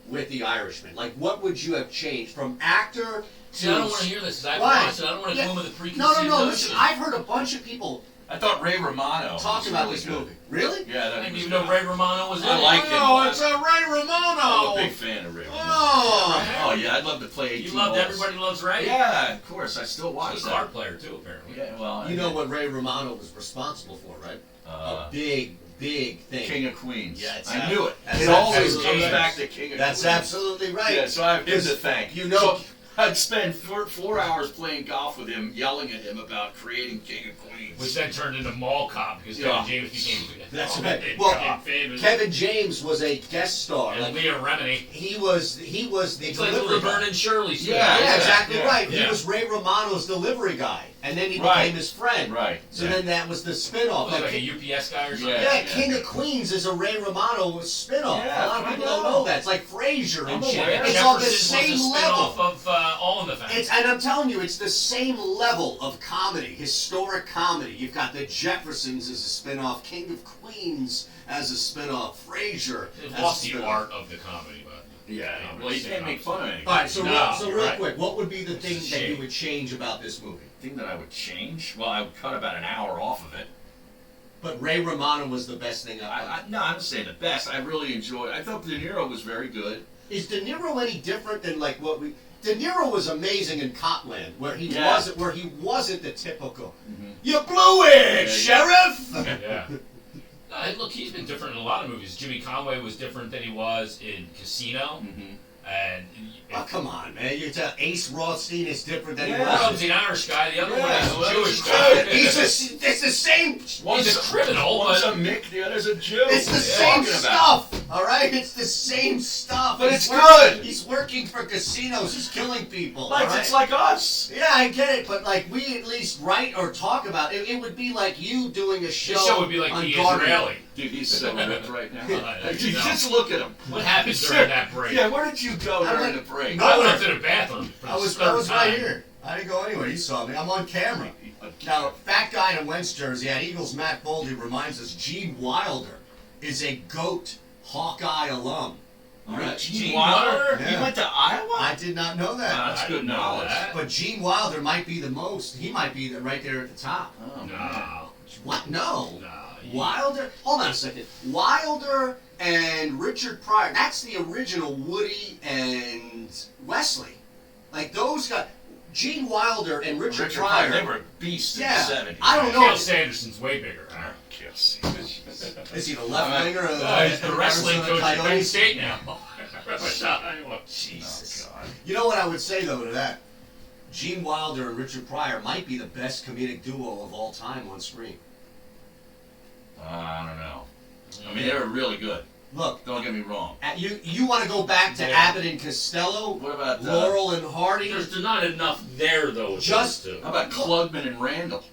with The Irishman? Like, what would you have changed from actor to? See, I don't want to hear this. 'Cause I've Why? watched it. I don't want to go in with a preconceived No. notion. Listen, I've heard a bunch of people I thought Ray Romano talk was about really this good. movie. Really? Yeah, I that didn't was even good. know Ray Romano was in I it. like him. Oh, it's a Ray Romano. I'm a big fan of Ray Romano. Oh. Oh yeah, I'd love to play 18 You loved holes. Everybody Loves Ray? Yeah, of course. I still watch He's a that. card player, too, apparently. Yeah, well, You know what Ray Romano was responsible for, right? A big thing. King of Queens. Yeah, it's I knew it. that's It always absolutely comes right. back to King of That's Queens. absolutely right. Yeah, so I have him to thank. You know- So I'd spend 4 hours playing golf with him, yelling at him about creating King of Queens. Which then turned into Mall Cop because Yeah. Kevin James became That's oh, right. became Well, famous. Kevin James was a guest star. And Like, Leah Remini. he was the It's like the delivery Laverne guy. and Shirley stuff. Yeah, Yeah, exactly yeah, right. He yeah. was Ray Romano's delivery guy, and then he Right. became his friend. Right. So yeah. then that was the spin-off. Like Like, a UPS guy or something. Yeah. yeah, King of Queens is a Ray Romano spin-off. Yeah, a lot of I people know. don't know that. It's like Frasier and I'm shit. aware. It's on the Jefferson same was a level. spin-off of All in the Family. And I'm telling you, it's the same level of comedy, historic comedy. You've got the Jeffersons as a spin-off, King of Queens as a spin-off, Frasier It as a lost the spin-off. art of the comedy, but Yeah, well, you can't make fun of anything. All right, so No, real you're right. quick, what would be the It's thing a that shame. you would change about this movie? The thing that I would change? Well, I would cut about an hour off of it. But Ray Romano was the best thing. No, I'm just saying the best. I really enjoyed. I thought De Niro was very good. Is De Niro any different than like what we? De Niro was amazing in Copland, where he Yeah. wasn't the typical. Mhm. You blew it, Yeah, sheriff. yeah. Look, he's been different in a lot of movies. Jimmy Conway was different than he was in Casino, Mm-hmm. and Oh, come on, man! You tell Ace Rothstein is different than Yeah. he one of was. them's an Irish guy, the other Yeah, one is well, a Jewish he's guy. good. It's the same. He's a criminal, One's but a Mick, the other's a Jew. It's the What are same you talking about? stuff, all right? It's the same stuff. But He's it's good. He's working for casinos. He's killing people. Like all right? it's like us. Yeah, I get it, but like we at least write or talk about it. It would be like you doing a show. this show would be like on the Guardian. Israeli. Dude, he's so ripped right now. I You know. just look at him. What happened during that break? Yeah, where did you go I during went- the break? No. I went up to the bathroom for the I was third time. right here. I didn't go anywhere. You saw me. I'm on camera. Now, fat guy in a Wentz jersey at Eagles Matt Boldy reminds us Gene Wilder is a GOAT Hawkeye alum. All right. Gene Wilder? Yeah. He went to Iowa? I did not know that. That's I good didn't know knowledge. that. But Gene Wilder might be the most. He might be right there at the top. Oh, man. No. What? No. No. Wilder. Hold on a second. Wilder and Richard Pryor. That's the original Woody and Wesley. Like those guys. Gene Wilder and Richard Pryor. They were beasts Yeah. in the 70s. I don't know. Cael Sanderson's way bigger. Huh? Cael Sanderson. Is he the left winger or He's the wrestling Arizona coach at Penn Coyotes? State now. Jesus. Oh, God. You know what I would say though to that? Gene Wilder and Richard Pryor might be the best comedic duo of all time on screen. I don't know. I mean, they were really good. Look, Don't get me wrong. you want to go back to Yeah. Abbott and Costello, What about Laurel and Hardy? There's not enough there though. With Just- those two. How about Klugman and Randall?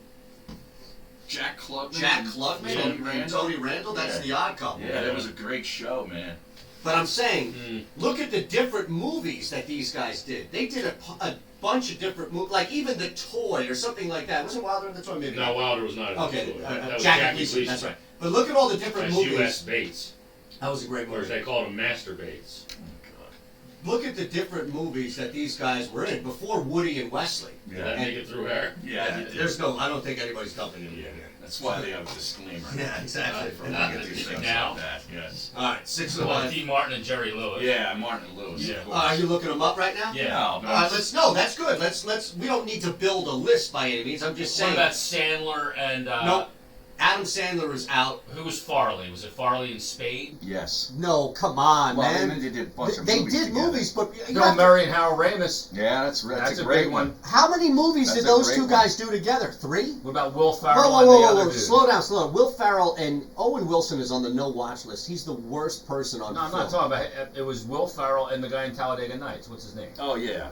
Jack Klugman. Jack and Klugman Tony and Randall. Tony Randall. That's Yeah. the odd couple. Yeah, that was a great show, man. But I'm saying, Mm. look at the different movies that these guys did. They did a bunch of different movies, like even The Toy or something like that. Wasn't Wilder in The Toy? Maybe. No, Wilder was not in Okay, the movie. That was Jackie Gleason. That's right. But look at all the different That's movies. U.S. Bates. That was a great Or as movie. they called him, Master Bates. Look at the different movies that these guys were in before Woody and Wesley. Did that make it through here? Yeah, There's no. I don't think anybody's dumping him. Yeah. That's why they have a disclaimer. Yeah, exactly. For when we get these things Now? like that. Yes. All right, 6 Well, one. Dean Martin and Jerry Lewis. Yeah, Martin Lewis. Yeah. Of course. Are you looking them up right now? Yeah. No, All but right, let's. No, that's good. Let's. We don't need to build a list by any means. I'm just What saying. about Sandler and No, Adam Sandler is out. who was Farley? Was it Farley and Spade? Yes. No, come on, Well, man. they did a bunch of They movies did together. movies, but you Bill have to- Murray and Harold Ramis. Yeah, that's That's a a great big one. one. how many movies That's did a those great two one. guys do together? 3? What about Will Whoa, Ferrell whoa, and whoa, the whoa, other whoa! dude? Slow down, slow down. Will Ferrell and Owen Wilson is on the no watch list. He's the worst person on No, I'm film. not talking about it. It was Will Ferrell and the guy in Talladega Nights. What's his name? Oh yeah,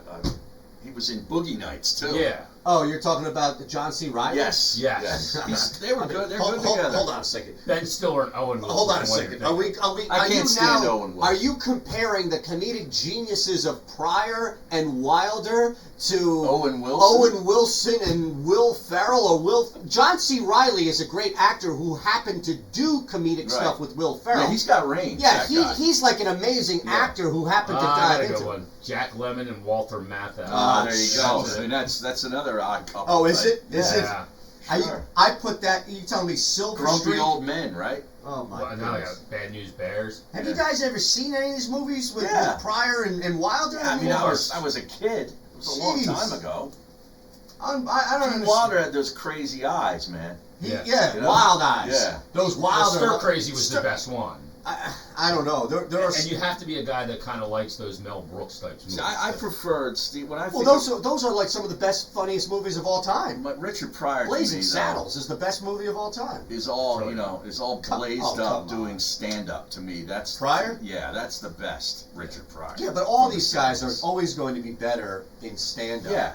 he was in Boogie Nights too. Yeah. Oh, you're talking about John C. Reilly? Yes. Yes. They were good. They're good hold, together. hold on a second. Ben Stiller and Owen Wilson. Hold on a from what you're second. Are we? thinking. I Are you can't stand now? Owen Wilson. Are you comparing the comedic geniuses of Pryor and Wilder to Owen Wilson. Owen Wilson and Will Ferrell, or John C. Reilly is a great actor who happened to do comedic Right. stuff with Will Ferrell. Yeah, he's got range. Yeah, that guy. he's like an amazing Yeah. actor who happened to I dive got a into. good one. Jack Lemmon and Walter Matthau. There you go. that's it. And that's another odd couple. Oh, is right? it? Is it? Yeah. Sure. I put that. You telling me Silver Grumpy Street? old men, right? Oh my Well, now I goodness. got Bad News Bears. Have you guys ever seen any of these movies with, Yeah. with Pryor and Wilder? Yeah, I mean, I was a kid. It was a long Jeez. time ago. I don't Gene understand. Wilder had those crazy eyes, man. Yeah, Yeah. You know? Wild Eyes. Yeah. Those Well, Wilder. Stir Crazy was the Stir- best one. I don't know. There are. And you have to be a guy that kind of likes those Mel Brooks types movies. See, I preferred Steve when I Well, think those are like some of the best, funniest movies of all time. but Richard Pryor to Blazing me, though, Saddles is the best movie of all time. is all Really? is all Come- blazed oh, up come doing on. stand up to me. That's Pryor? Yeah, that's the best Richard Pryor. Yeah, but all From the these guys are 70s. always going to be better in stand-up. Yeah.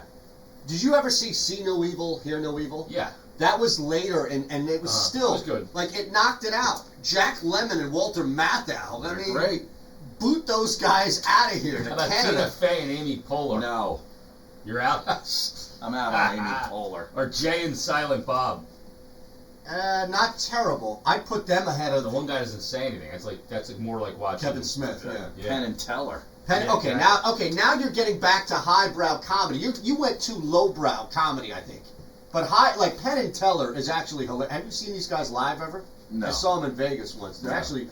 Did you ever see No Evil, Hear No Evil? Yeah. That was later, and it was still it was good. like it knocked it out. Jack Lemmon and Walter Matthau. I They're mean, great. boot those guys out of here to How about Tina Canada. Fey and Amy Poehler? No, You're out. I'm out on Amy Poehler. Or Jay and Silent Bob. Not terrible. I put them ahead of The one guy doesn't say anything. That's like more like watching Kevin Smith. Yeah. Yeah. Penn and Teller. Penn, Yeah, okay, now you're getting back to highbrow comedy. You went too lowbrow comedy, I think. But like Penn and Teller is actually hilarious. Have you seen these guys live ever? No. I saw them in Vegas once. They're No. actually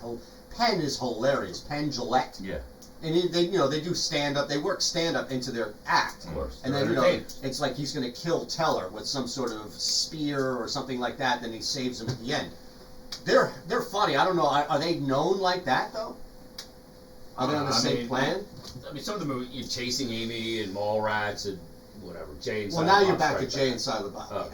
Penn is hilarious. Penn Jillette. Yeah. And they do stand up. They work stand up into their act. Of course. And They're then entertainers. it's like he's going to kill Teller with some sort of spear or something like that. Then he saves him at the end. They're funny. I don't know. Are they known like that though? Are they on the I same mean, plan? I mean, some of the movies, Chasing Amy and Mallrats and whatever. Jay and Well, Silent now you're Bob's back right to Jay and Silent Bob. Oh.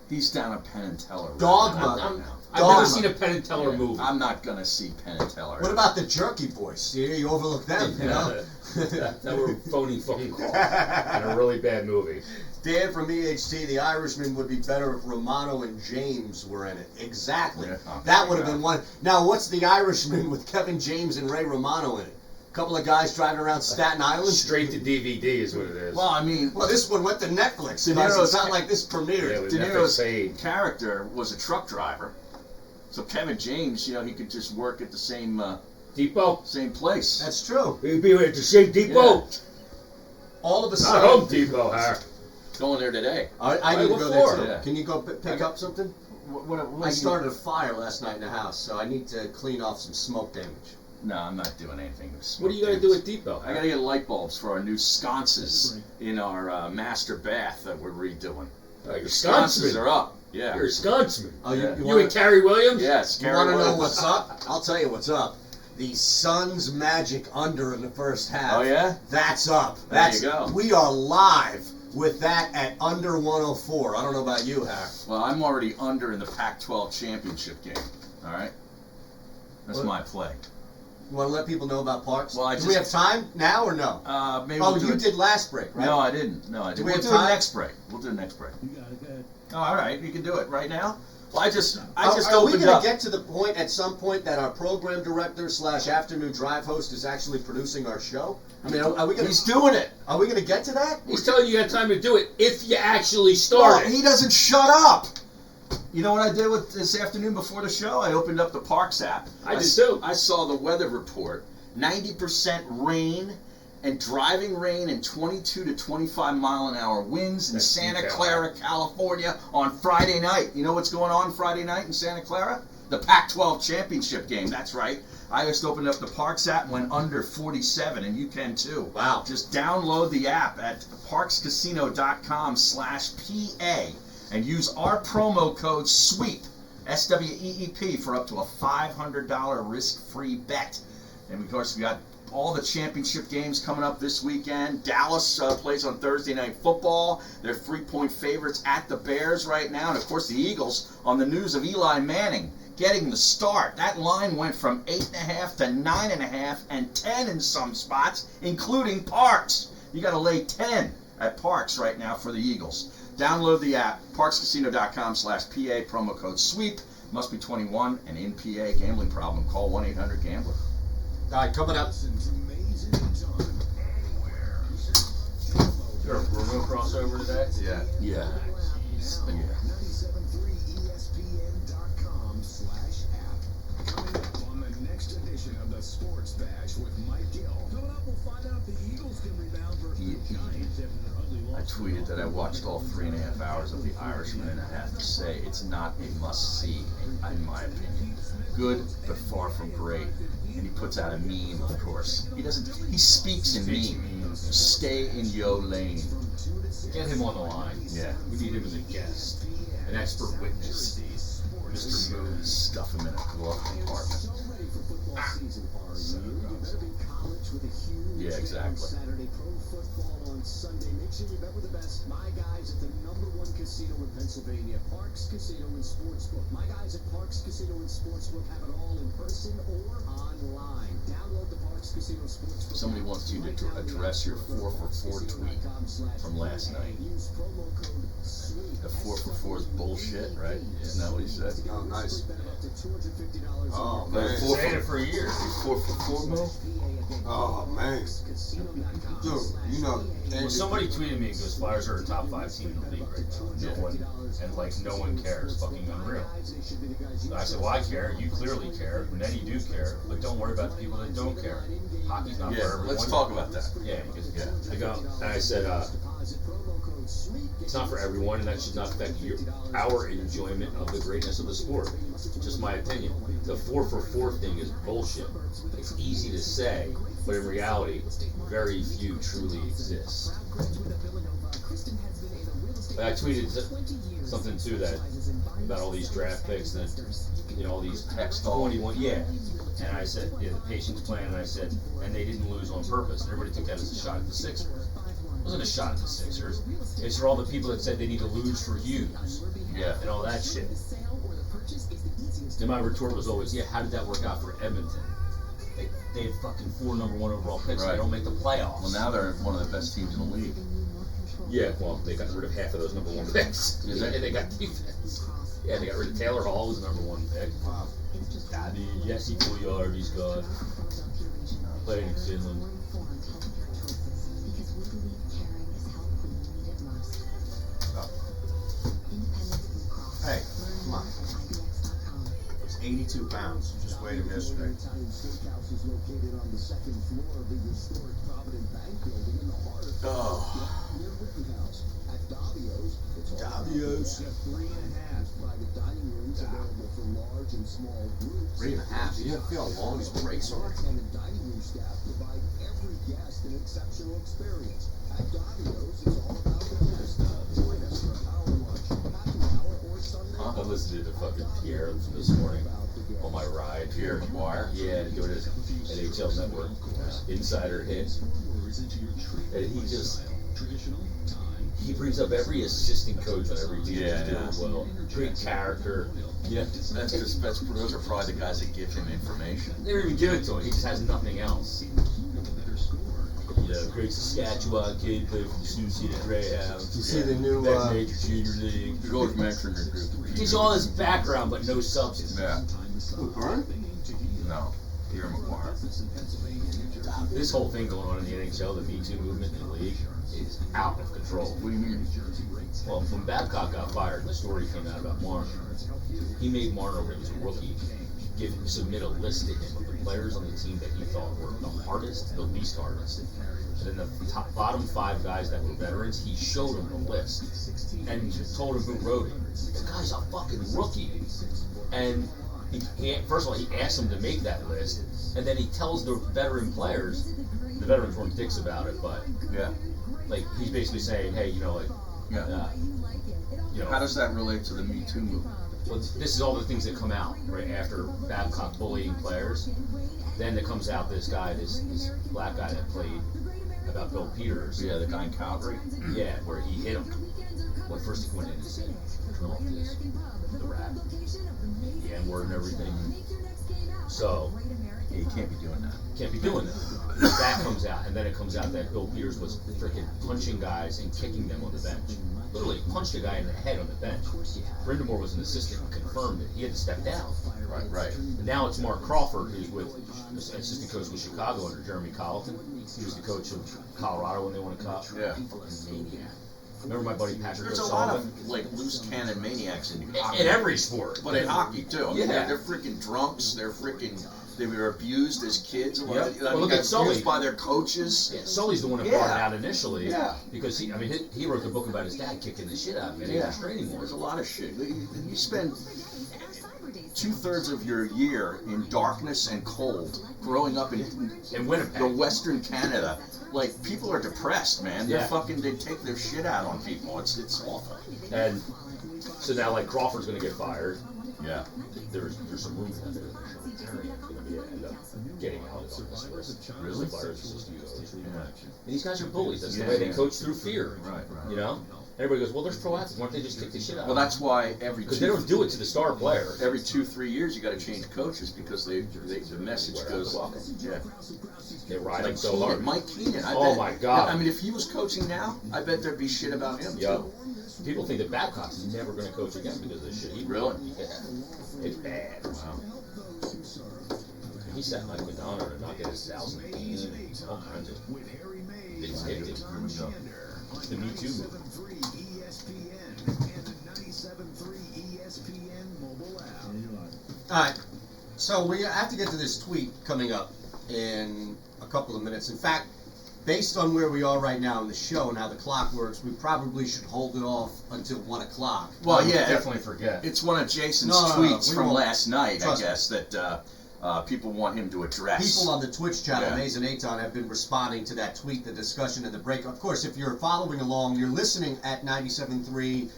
He's down at Penn and Teller. Dogma. Right now. I've Dogma. never seen a Penn and Teller Yeah, movie. I'm not gonna see Penn and Teller. What about the Jerky Boys? See, you overlook them, you know? that were a phony phone call and a really bad movie. Dan from EHT, The Irishman would be better if Romano and James were in it. Exactly. Yeah, okay, That would have yeah. been one. Now, what's The Irishman with Kevin James and Ray Romano in it? A couple of guys driving around Staten Island? Straight to DVD is what it is. Well, I mean, Well, this one went to Netflix. De because Niro's- It's not like this premiered. Yeah, it was De Netflix Niro's paid. character was a truck driver, so Kevin James, he could just work at the same Depot. Same place. That's true. We'd be at the same Depot. All of a Not sudden, Home Depot, Harry. Going there today. I need to What go for? there too. Yeah. Can you go pick up something? What I started a fire last night in the house, so I need to clean off some smoke damage. No, I'm not doing anything. What are you gonna do at Depot? I gotta get light bulbs for our new sconces in our master bath that we're redoing. Oh, you're The sconces sconceman. are up. Yeah. You're a sconceman. Oh, Yeah. You wanna- and Carrie Williams? Yes. You Gary want to know Williams. what's up? I'll tell you what's up. The Suns' magic under in the first half. Oh, yeah? That's up. There That's you go. We are live with that at under 104. I don't know about you, Harry. Well, I'm already under in the Pac-12 championship game. All right. That's What? my play. You want to let people know about Parks? Well, do we have time now or no? Maybe Oh, we'll do you it. did last break, right? No, I didn't. No, I didn't. we We'll have do time? it next break. We'll do it next break. You got it, go ahead. Oh, all right. You can do it right now. Well, I just Are we opened going up. to get to the point at some point that our program director / afternoon drive host is actually producing our show? I mean, are we going He's to doing it. get to that? He's telling you got time to do it if you actually Well, start it. he doesn't shut up. You know what I did with this afternoon before the show? I opened up the Parks app. I did too. I saw the weather report. 90% rain and driving rain and 22 to 25 mile an hour winds in That's Santa detailed. Clara, California on Friday night. You know what's going on Friday night in Santa Clara? The Pac-12 championship game. That's right. I just opened up the Parks app and went under 47, and you can too. Wow. Just download the app at parkscasino.com/PA and use our promo code SWEEP, SWEEP, for up to a $500 risk-free bet. And of course, we got all the championship games coming up this weekend. Dallas plays on Thursday Night Football. They're 3-point favorites at the Bears right now. And of course, the Eagles on the news of Eli Manning getting the start. That line went from 8.5 to 9.5 and 10 in some spots, including Parks. You got to lay 10 at Parks right now for the Eagles. Download the app, parkscasino.com/PA, promo code SWEEP. Must be 21 and in PA. Gambling problem, call 1-800-GAMBLER. All right, coming up. Listen to Amazing Time anywhere. Is there a Bruno crossover today? Yeah. Yeah. Now, 97.3ESPN.com/app. Coming up on the next edition of the Sports Bash with Mike Gill. Coming up, we'll find out if the Eagles can rebound versus the Giants after their ugly I loss. tweeted that I watched all 3.5 hours of The Irishman, and I have to say, it's not a must-see, in my opinion. Good, but far from great. And he puts out a meme, of course. He speaks in memes. Stay in your lane. Get him on the line. Yeah. We need him as a guest, an expert witness, Mr. Moon. Stuff him in a glove compartment. So ready for football season, are you? You better be college with a huge Yeah, exactly. on Saturday, pro football on Sunday. Make sure you bet with the best. My guys at the #1 casino in Pennsylvania, Parks Casino and Sportsbook. My guys at Parks Casino and Sportsbook have it all in person or online. Download the Parks Casino Sportsbook. Somebody app wants you to right now. address your 4 for 4 tweet from last night. Use promo code SWEEP. The 4 for 4 is bullshit, right? Isn't that what he said? Oh, nice. $250 Oh, But man. 4 Saying for it for years. 4 for 4 move? Oh, man. Dude, you know, Well, somebody tweeted me and goes, Flyers are a top 5 team in the league right now. No one, and like no one cares. Fucking unreal. So I said, well, I care. You clearly care. Many do care, but don't worry about the people that don't care. Hockey's not for Yeah, everyone. let's talk about that. Yeah, because Yeah. I go and I said, it's not for everyone, and that should not affect our enjoyment of the greatness of the sport. Just my opinion. The 4 for 4 thing is bullshit. It's easy to say, but in reality, very few truly exist. I tweeted something too that about all these draft picks and all these Text 21, yeah. And I said, the patience plan, and I said, and they didn't lose on purpose. And everybody took that as a shot at the Sixers. It wasn't a shot at the Sixers. It's for all the people that said they need to lose for Hughes Yeah. and all that shit. And my retort was always, yeah, how did that work out for Edmonton? They had fucking 4 #1 overall picks. Right. They don't make the playoffs. Well, now they're one of the best teams in the league. Yeah, well, they got rid of half of those #1 picks. Is Yeah, it? they got defense. Yeah, they got rid of Taylor Hall, was the #1 pick. wow. Daddy, Jesse Pouillard, he's got. Playing in Finland. Hey, come on. It's 82 pounds. Just weighed him yesterday. Italian Steakhouse is located on the second floor of the historic Provident Bank building in the heart of near Rittenhouse. At Davio's, it's all about the Davio's. best 3.5 private dining rooms available for large and small groups. 3.5. You feel how long these breaks are? And dining room staff provide every guest an exceptional experience. At Davio's, it's all about the best. Join us for a power lunch, happy hour, or Sunday. I listened to fucking Pierre this morning on my ride. Pierre McGuire. Yeah, doing his NHL Network Insider Hit. And he brings up every assistant coach on every team Yeah, who's doing well. Great character. Yeah. Those are probably the guys that give him information. They don't even give it to him. He just has nothing else. You know, great Saskatchewan kid, played for the Sioux City Greyhounds. You see the new, Back major junior league. The gold mention recruit. Gives you all this background, but no substance. Yeah. Byrne? No. Pierre McGuire. This whole thing going on in the NHL, the Me Too movement in the league, is out of control. What do you mean? Well, when Babcock got fired, the story came out about Marner. He made Marner, when he was a rookie, submit a list to him of the players on the team that he thought were the hardest, the least hardest. And then the bottom 5 guys that were veterans, he showed him the list and told him who wrote it. The guy's a fucking rookie. And first of all, he asked him to make that list, and then he tells the veteran players, the veterans weren't dicks about it, but Yeah. like he's basically saying, hey, you know, like, Yeah. you know, How does that relate to the Me Too movement? well, this is all the things that come out right after Babcock bullying players. Then it comes out this guy, this black guy that played about Bill Peters. Yeah, the guy in Calgary. Yeah, where he hit him. Well, first he went in and said, "Turn off this, the rap, the N-word and everything." So Yeah, you can't be doing that. can't be doing that. That comes out, and then it comes out that Bill Peters was freaking punching guys and kicking them on the bench. Literally punched a guy in the head on the bench. Brindamore was an assistant and confirmed it. He had to step down. Right. And now it's Mark Crawford, who's with assistant coach with Chicago under Jeremy Colleton. He was the coach of Colorado when they won a cup. Yeah. Fucking maniac. Remember my buddy Patrick There's a lot O'Sullivan? of like loose cannon maniacs in hockey. In every sport. But in hockey too. I mean, Yeah. they're freaking drunks. They were abused as kids. Yep. I mean, Well, look got at Sully. abused by their coaches. Yeah, Sully's the one that Yeah. brought it out initially. Yeah. Because he wrote the book about his dad kicking the shit out of him at Yeah. English training There's a more. lot of shit. You spend 2/3 of your year in darkness and cold, growing up in In Winnipeg. the Western Canada. Like, people are depressed, man. They're Yeah. they take their shit out on people. It's awful. And so now, like, Crawford's going to get fired. Yeah. There's some rumors out there that Sean Perry is going to be end up getting out on this list. Really? The fired assistant coach. Yeah. And these guys are bullies. That's Yeah, the way they yeah. coach through fear. Right. You know? Everybody goes, well, there's pro athletes. Why don't they just kick the shit out? Well, that's why every Because they don't do it to the star player. every 2-3 years you got to change coaches because the message Wear out goes. the welcome. Yeah. They ride Like him so Keenan, hard. Mike Keenan. I Oh bet, my God. I mean, if he was coaching now, I bet there'd be shit about him Yep. too. People think that Babcock's never going to coach again because of this shit. Really? Yeah. It's bad. Wow. He sat like Madonna to not get his 1,000 games and all kinds of things hit him. It's the Me Too movement. Alright, so we have to get to this tweet coming up in a couple of minutes. In fact, based on where we are right now in the show and how the clock works, we probably should hold it off until 1 o'clock. Well, yeah, Definitely forget. it's one of Jason's No, tweets we from won't. last night, Trust I guess, that people want him to address. People on the Twitch channel, Yeah. Maze and Aton, have been responding to that tweet, the discussion, and the break. Of course, if you're following along, you're listening at 97.3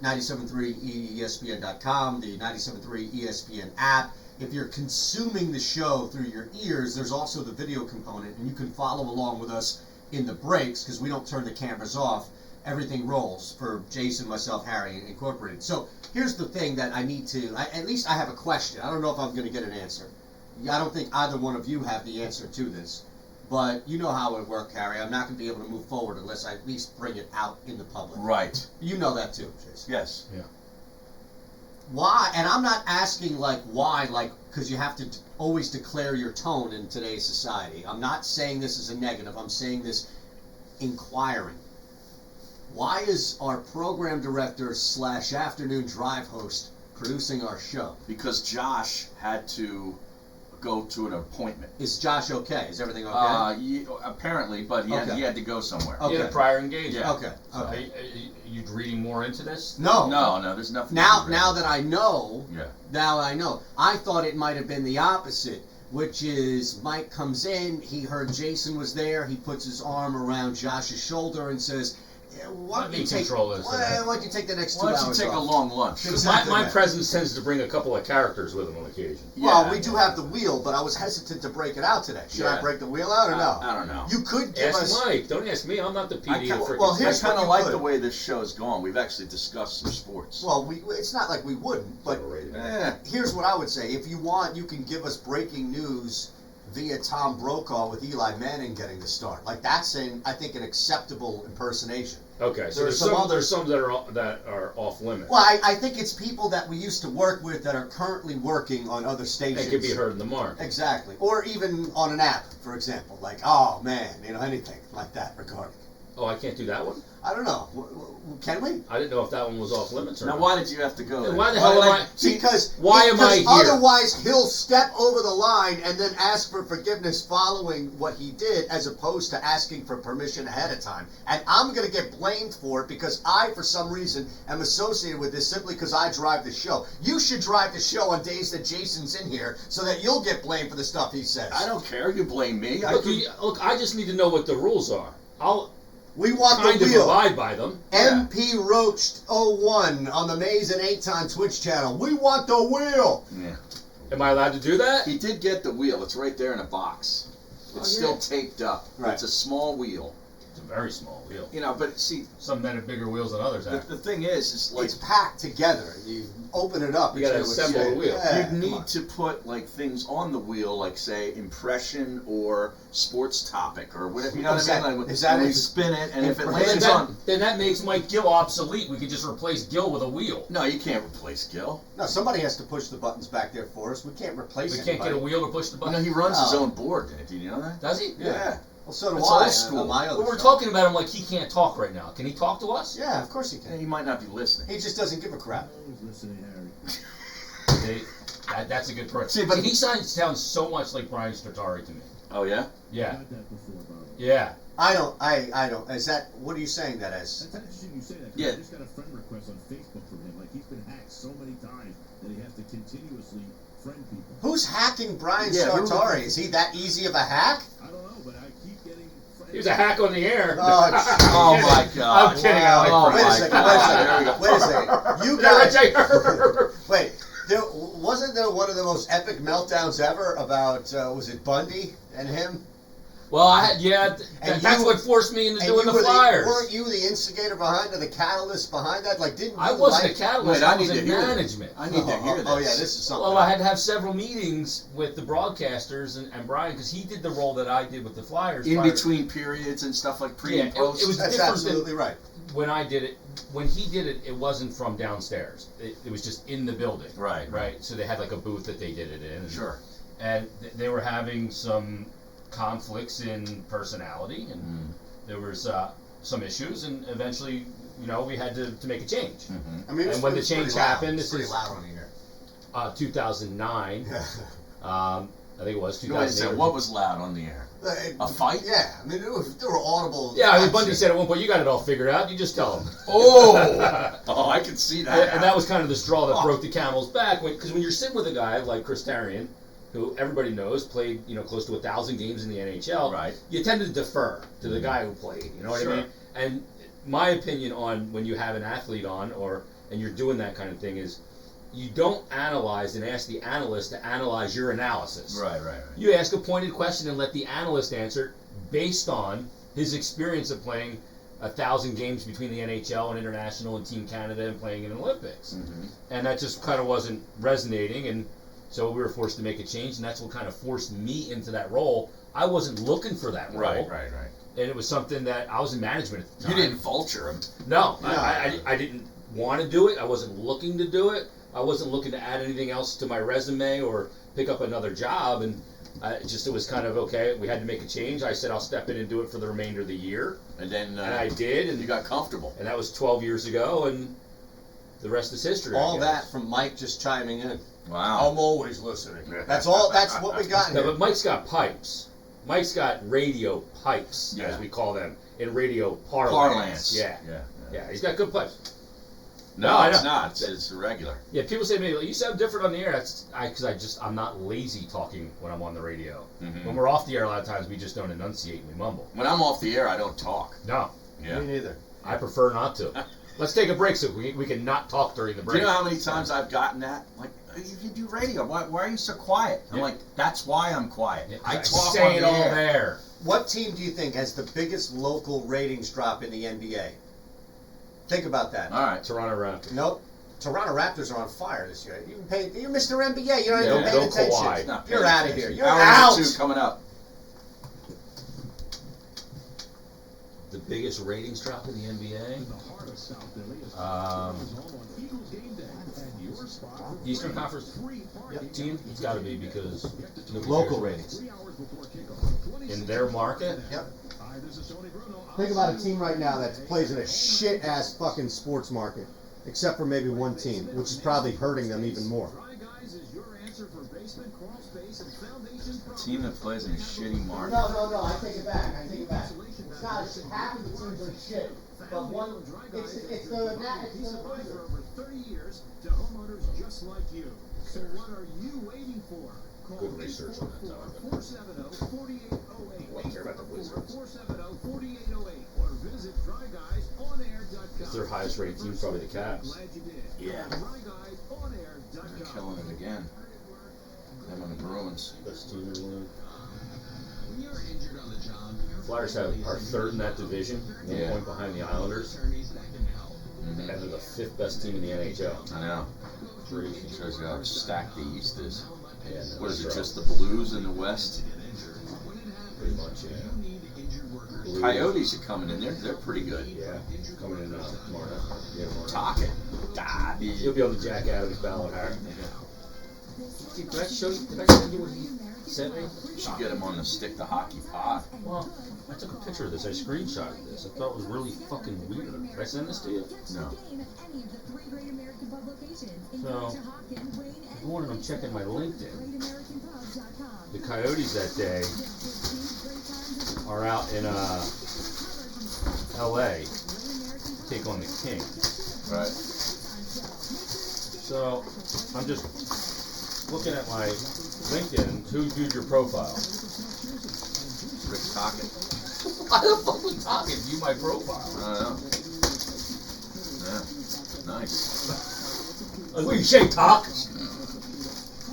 ESPN.com, the 97.3 ESPN app. If you're consuming the show through your ears, there's also the video component, and you can follow along with us in the breaks because we don't turn the cameras off. Everything rolls for Jason, myself, Harry, Incorporated. So here's the thing that I need to, at least I have a question. I don't know if I'm going to get an answer. I don't think either one of you have the answer to this. But you know how it works, Harry. I'm not going to be able to move forward unless I at least bring it out in the public. Right. You know that too, Jason. Yes. Why? And I'm not asking why, because you have to always declare your tone in today's society. I'm not saying this is a negative. I'm saying this inquiring. Why is our program director / afternoon drive host producing our show. Because Josh had to go to an appointment. Is Josh okay? Is everything okay? Apparently, but he Okay. had to go somewhere. Okay. You had a prior engagement. Yeah. Okay. Are Okay. you reading more into this? No. No, there's nothing. Now that I know, Yeah. I thought it might have been the opposite, which is Mike comes in, he heard Jason was there, he puts his arm around Josh's shoulder and says, why don't you take the next 2 Why hours don't you take a off? long lunch? Exactly. My presence tends to bring a couple of characters with him on occasion. Well, we do have the wheel, but I was hesitant to break it out today. Should I Yeah. break the wheel out or no? I don't know. You could give Ask us... Mike. Don't ask me. I'm not the PD of freaking. well, I here's kind what of you like could. the way this show's gone. We've actually discussed some sports. Well, it's not like we wouldn't, but here's what I would say. If you want, you can give us breaking news via Tom Brokaw with Eli Manning getting the start. Like, that's, I think, an acceptable impersonation. Okay, so There's there's some some that are off limits. Well, I think it's people that we used to work with that are currently working on other stations. They could be heard in the market. Exactly. Or even on an app, for example. Like, oh, man, anything like that regarding. Oh, I can't do that one? I don't know. Can we? I didn't know if that one was off limits or Now, not. why did you have to go there? Why the hell am I? Why am I here? Otherwise, he'll step over the line and then ask for forgiveness following what he did, as opposed to asking for permission ahead of time. And I'm going to get blamed for it because I, for some reason, am associated with this simply because I drive the show. You should drive the show on days that Jason's in here so that you'll get blamed for the stuff he says. I don't care. You blame me. Look, I just need to know what the rules are. We want kind the of wheel. abide by them. MP Roached 01 on the Maze and 8-Ton Twitch channel. We want the wheel. Yeah. Am I allowed to do that? He did get the wheel. It's right there in a box. It's still taped up. Right. It's a small wheel. It's a very small wheel. But see, Some men have bigger wheels than others have. the thing is like It's packed together. You open it up. You gotta assemble the wheel. you'd need to put like things on the wheel, like say impression or sports topic or whatever. You know what I mean? Like, is that and we it? spin it, and if it Impression. lands Then on, that makes Mike Gill obsolete. We could just replace Gill with a wheel. no, you can't replace Gil. No, somebody has to push the buttons back there for us. We can't replace We anybody. can't get a wheel to push the You button. know, he runs his Oh. own board. Did you know that? Does he? Yeah. Well, so do It's I. old school. On my other Well, we're show. talking about him like he can't talk right now. Can he talk to us? Yeah, of course he Yeah, can. he might not be listening. He just doesn't give a crap. Always listening, Harry. That's a good person. See, but he sounds so much like Brian Statari to me. Oh yeah. Yeah. I've had that before, Bob. Yeah. I don't. Is that, what are you saying that as? That's interesting you say that. 'Cause Yeah. I just got a friend request on Facebook from him. Like, he's been hacked so many times that he has to continuously friend people. Who's hacking Brian Yeah, who- Sartori? Is he that easy of a hack? I don't know, but I keep getting friends. He was a hack on the air. Oh, Oh my God. I'm kidding. Wow. I Oh like Wait a my second. God. Wait a second. You Is that guys. right, Jay? Wait. Wasn't there one of the most epic meltdowns ever about was it Bundy and him? Well, And that's you- what forced me into And doing you the were Flyers. weren't you the instigator behind, or the catalyst behind that? Like, didn't you I wasn't like? a catalyst. Wait, I I was need to in hear this. management. I need to hear this. Oh yeah, this is something. Well, I had to have several meetings with the broadcasters and Brian, because he did the role that I did with the Flyers. In prior- between periods and stuff like pre Yeah, and post. it was That's different absolutely right. when I did it. When he did it, it wasn't from downstairs. It was just in the building. Right. Right. So they had like a booth that they did it in. And, Sure. And they were having some conflicts in personality, and Mm. there was some issues, and eventually, we had to make a change. Mhm. I mean, And when the it's pretty change loud. happened, It's this pretty is- loud on here. 2009. I think it was You know, wait a 2008. second, what was loud on the air? A fight? Yeah, I mean, there were audible. Yeah, I mean, Bundy actions. said at one point, "You got it all figured out. You just tell them." Oh, I can see that. And that was kind of the straw that broke the camel's back, because when you're sitting with a guy like Chris Tarian, who everybody knows played close to 1,000 games in the NHL, Right. you tend to defer to the guy who played. You know what Sure. I mean? And my opinion on when you have an athlete on, and you're doing that kind of thing, is you don't analyze and ask the analyst to analyze your analysis. Right. You ask a pointed question and let the analyst answer based on his experience of playing 1,000 games between the NHL and International and Team Canada and playing in the Olympics. Mm-hmm. And that just kind of wasn't resonating, and so we were forced to make a change, and that's what kind of forced me into that role. I wasn't looking for that role. Right. And it was something that I was in management at the You time. didn't vulture him. No, No. I didn't want to do it. I wasn't looking to do it. I wasn't looking to add anything else to my resume or pick up another job. And it was kind of, okay, we had to make a change. I said I'll step in and do it for the remainder of the year. And then And I did. And you got comfortable. And that was 12 years ago. And the rest is history. I All guess. that from Mike just chiming in. Wow. I'm always listening. That's all. That's what we got No, here. but Mike's got pipes. Mike's got radio pipes, Yeah. as we call them, in radio parlance. Parlance. Yeah. Yeah. Yeah, he's got good pipes. No, No, I it's know. not. It's regular. Yeah, people say to me, "You sound different on the air." That's because I'm not lazy talking when I'm on the radio. Mhm. When we're off the air, a lot of times we just don't enunciate and we mumble. When I'm off the air, I don't talk. No, Yeah. Me neither. I prefer not to. Let's take a break so we can not talk during the Do break. you know how many times I've gotten that? Like, you do radio. Why are you so quiet? I'm Yeah. like, that's why I'm quiet. Yeah, I 'cause talk say on it the all air. there. What team do you think has the biggest local ratings drop in the NBA? Think about that. All right. Toronto Raptors. Nope. Toronto Raptors are on fire this year. You're Mr. NBA. You're not Yeah, even no paying attention. Kawhi. Not You're paying out of attention. here. You're Hour out. number 2 coming up. The biggest ratings drop in the NBA? Eastern Conference team? It's got to be because nobody Local cares. ratings. In their market? Yep. Think about a team right now that plays in a shit ass fucking sports market, except for maybe one team, which is probably hurting them even more. A team that plays in a shitty market. No. I take it back. It's not half of the teams are shit, but one. It's the over 30 years to homeowners just like you. So what are you waiting for? Call Good research on that topic. 470-4808. Well, I care about the Wizards. 470-4808 or visit dryguysonair.com. It's their highest rated team, probably the Cavs. Glad you did. Yeah. They're dryguysonair.com. killing it again. Them and the Bruins. Best team in the league. When you're injured on the job, Flyers are third in that division, 1 Yeah. point behind the Islanders, attorneys that can help. and they're the 5th best team in the NHL. I know. Crazy. Shows you how stacked the East is. Yeah, no, What is it, that's just the Blues in the West? pretty much, yeah. Blues. Coyotes are coming in. They're pretty good. Yeah, coming in tomorrow night. Yeah, tomorrow night. Talking. God. You'll be able to Jack Adams ballot, Harry. Did I show you? Did I send you what he sent me? You should get him on the Stick to Hockey pod. Well, I took a picture of this. I screenshotted this. I thought it was really fucking weird. Did I send this to you? No. So, if you wanted, I'm checking my LinkedIn. The Coyotes that day are out in L.A. take on the Kings. Right. So, I'm just looking at my LinkedIn. Who viewed your profile? Rick Tockett. Why the fuck would Tockett view my profile? I don't know. Yeah. Nice. Like, what do you say, Talk?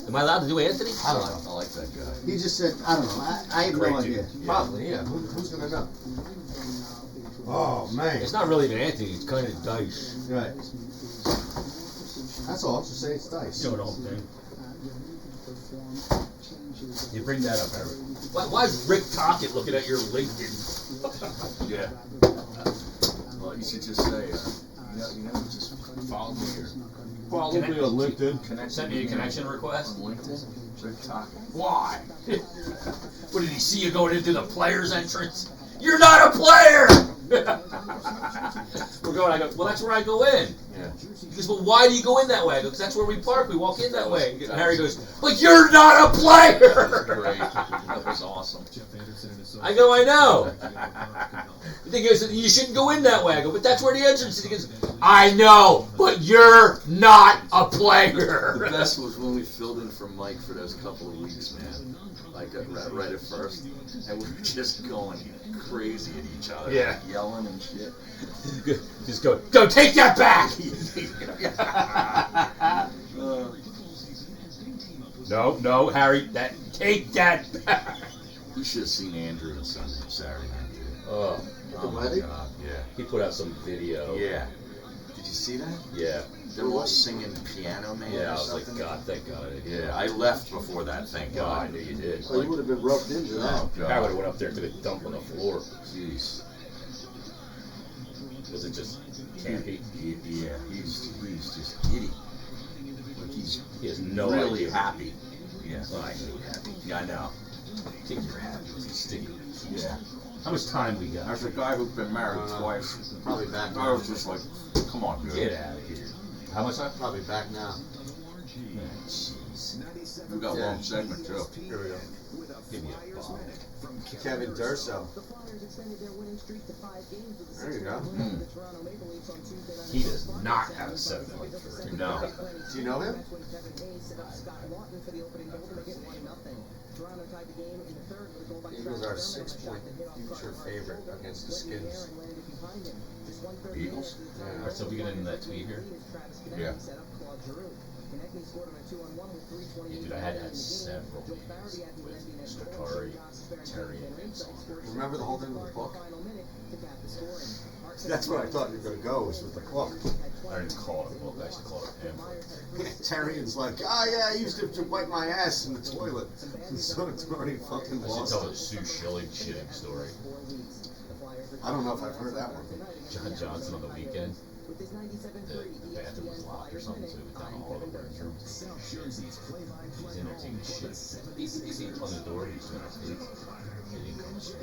Am I allowed to do Anthony? I don't know. I like that guy. He just said, I don't know. I have Great no dude. idea. Yeah. Probably, yeah. Who's gonna know? Oh man. It's not really an Anthony. It's kind of Dice. Right. That's all. Just say it's dice. Doing all thing. You bring that up, Eric. Why is Rick Tockett looking at your LinkedIn? Yeah. Well, you should just say, just follow me or Follow me on LinkedIn. connect. Sent me a connection request. on LinkedIn. Rick Tockett. Why? What did he see you going into the players' entrance? You're not a player! We're going, I go, well, that's where I go in. Yeah. He goes, well, why do you go in that way? I go, because that's where we park. We walk in that way. And Harry goes, but you're not a player! Great. That was awesome. I go, I know. He goes, you shouldn't go in that way. I go, but that's where the entrance is. He goes, I know, but you're not a The player. best was when we filled in for Mike for those couple of weeks, man. Like right at first, and we were just going crazy at each other, Yeah. like yelling and shit. Just go take that back! No, Harry, take that back! You should have seen Andrew on Saturday night. Oh, Oh my wedding? God, yeah. he put out some video. Yeah. Did you see that? Yeah. They were all singing Piano Man Yeah, or I was like, something. God, thank God I didn't. Yeah, I left before that, thank God, I God. knew you did. Oh, you would have been roped into that. Oh, I would God. have went up there and took a dump on the floor. Jeez. Was it just campy? Yeah, he's just giddy. Like he's He has no really idea. happy. Yeah. Oh, I knew happy. Yeah, I know. I think you're happy with these sticky. Yeah. How much time we got? There's a guy who's been married twice. Probably back. I was just like, come on, dude. Get out of here. How much time? Probably back now. Man, jeez. We got a long segment too. Here we go. Give me a ball. Kevin Durso. There you go. He does not have a 7.3. No. Do you know him? Eagles are a 6-point future favorite against the Skins. Eagles? All right, so we get into that tweet here. Yeah. Yeah, dude, I had several games with Stratari, Terry, and Vince on. Remember the whole thing with the book? That's what I thought you were going to go, was with the book. I didn't call it a book, I used to call it a pamphlet. Terrian's like, oh yeah, I used it to wipe my ass in the toilet. And so it's already fucking I should lost. tell the Sue Schilling shitting story. I don't know if I've heard that one. John Johnson on the weekend, the bathroom was locked or something, so he went down the hall to the men's room. He's in there taking shit. He's on the door, he's doing his feet. And he comes in,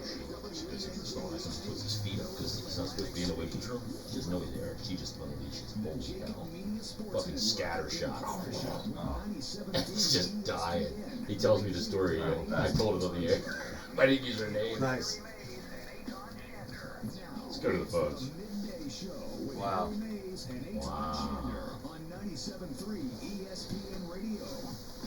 she goes in the stall, and someone puts his feet up, because he's not supposed to be in the women's room. She doesn't know he's there. She just unleashes holy hell. Fucking scatter shot. He's just dying. He tells me the story. I told him on the air. I didn't use her name. Nice. Let's go to the phones. Wow. Wow.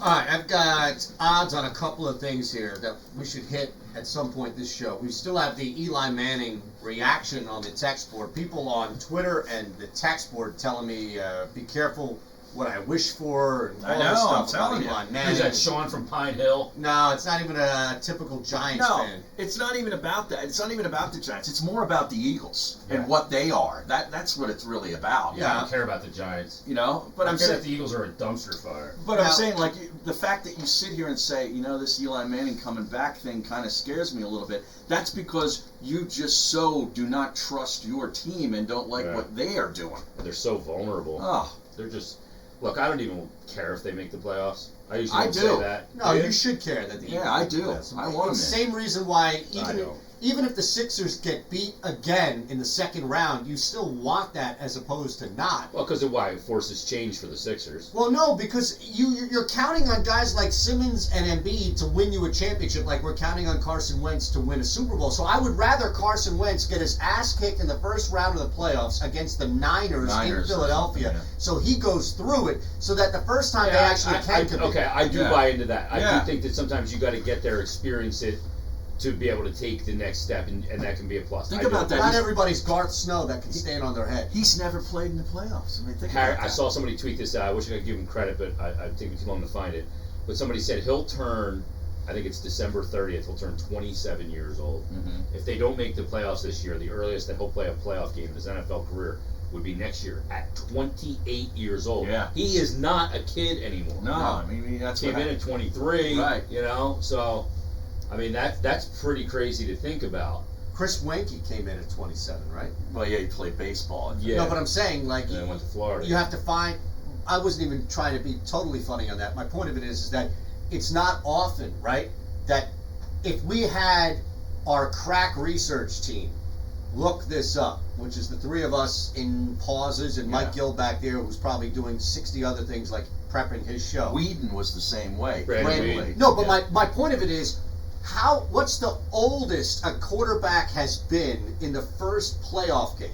Alright, I've got odds on a couple of things here that we should hit at some point this show. We still have the Eli Manning reaction on the text board. People on Twitter and the text board telling me, be careful what I wish for and all I know, this I'm stuff telling about you. Eli Manning. Who's that, Sean from Pine Hill? No, it's not even a typical Giants No, fan. it's not even about that. It's not even about the Giants. It's more about the Eagles Yeah. and what they are. That's what it's really about. Yeah, I don't care about the Giants. You know, but I I'm care saying, that the Eagles are a dumpster fire. but Now- I'm saying, like, the fact that you sit here and say, you know, this Eli Manning coming back thing kind of scares me a little bit. That's because you just so do not trust your team and don't like Yeah. what they are doing. They're so vulnerable. Oh, They're just. Look, I don't even care if they make the playoffs. I usually I don't do. say that. No, Do you should care that the yeah, Eagles I make the do. playoffs. I want them It's the in. same reason why I don't. even if the Sixers get beat again in the second round, you still want that as opposed to not. Well, because of why it forces change for the Sixers. Well, no, because you're counting on guys like Simmons and Embiid to win you a championship, like we're counting on Carson Wentz to win a Super Bowl. So I would rather Carson Wentz get his ass kicked in the first round of the playoffs against the Niners in Niners or Philadelphia, something, yeah. so he goes through it, so that the first time they actually can compete. Okay, I do Yeah. buy into that. I Yeah. do think that sometimes you got to get there, experience it, to be able to take the next step, and that can be a plus. Think I do. about that. Not everybody's Garth Snow that can stand on their head. He's never played in the playoffs. I mean, think Harry, about that. I saw somebody tweet this out. I wish I could give him credit, but I take me too long to find it. But somebody said he'll turn, I think it's December 30th, he'll turn 27 years old. Mhm. If they don't make the playoffs this year, the earliest that he'll play a playoff game in his NFL career would be next year at 28 years old. Yeah. He is not a kid anymore. No, I mean, that's Came what in at 23, Right. you know, so, I mean, that's pretty crazy to think about. Chris Wenke came in at 27, right? Well, yeah, he played baseball. I think. Yeah. No, but I'm saying, like, And then went to Florida. you have to find. I wasn't even trying to be totally funny on that. My point of it is that it's not often, right, that if we had our crack research team look this up, which is the three of us in pauses, and Mike Yeah. Gill back there, who's probably doing 60 other things like prepping his show. Whedon was the same way. Brandon Brandon- Whedon. No, but Yeah. my point of it is, what's the oldest a quarterback has been in the first playoff game?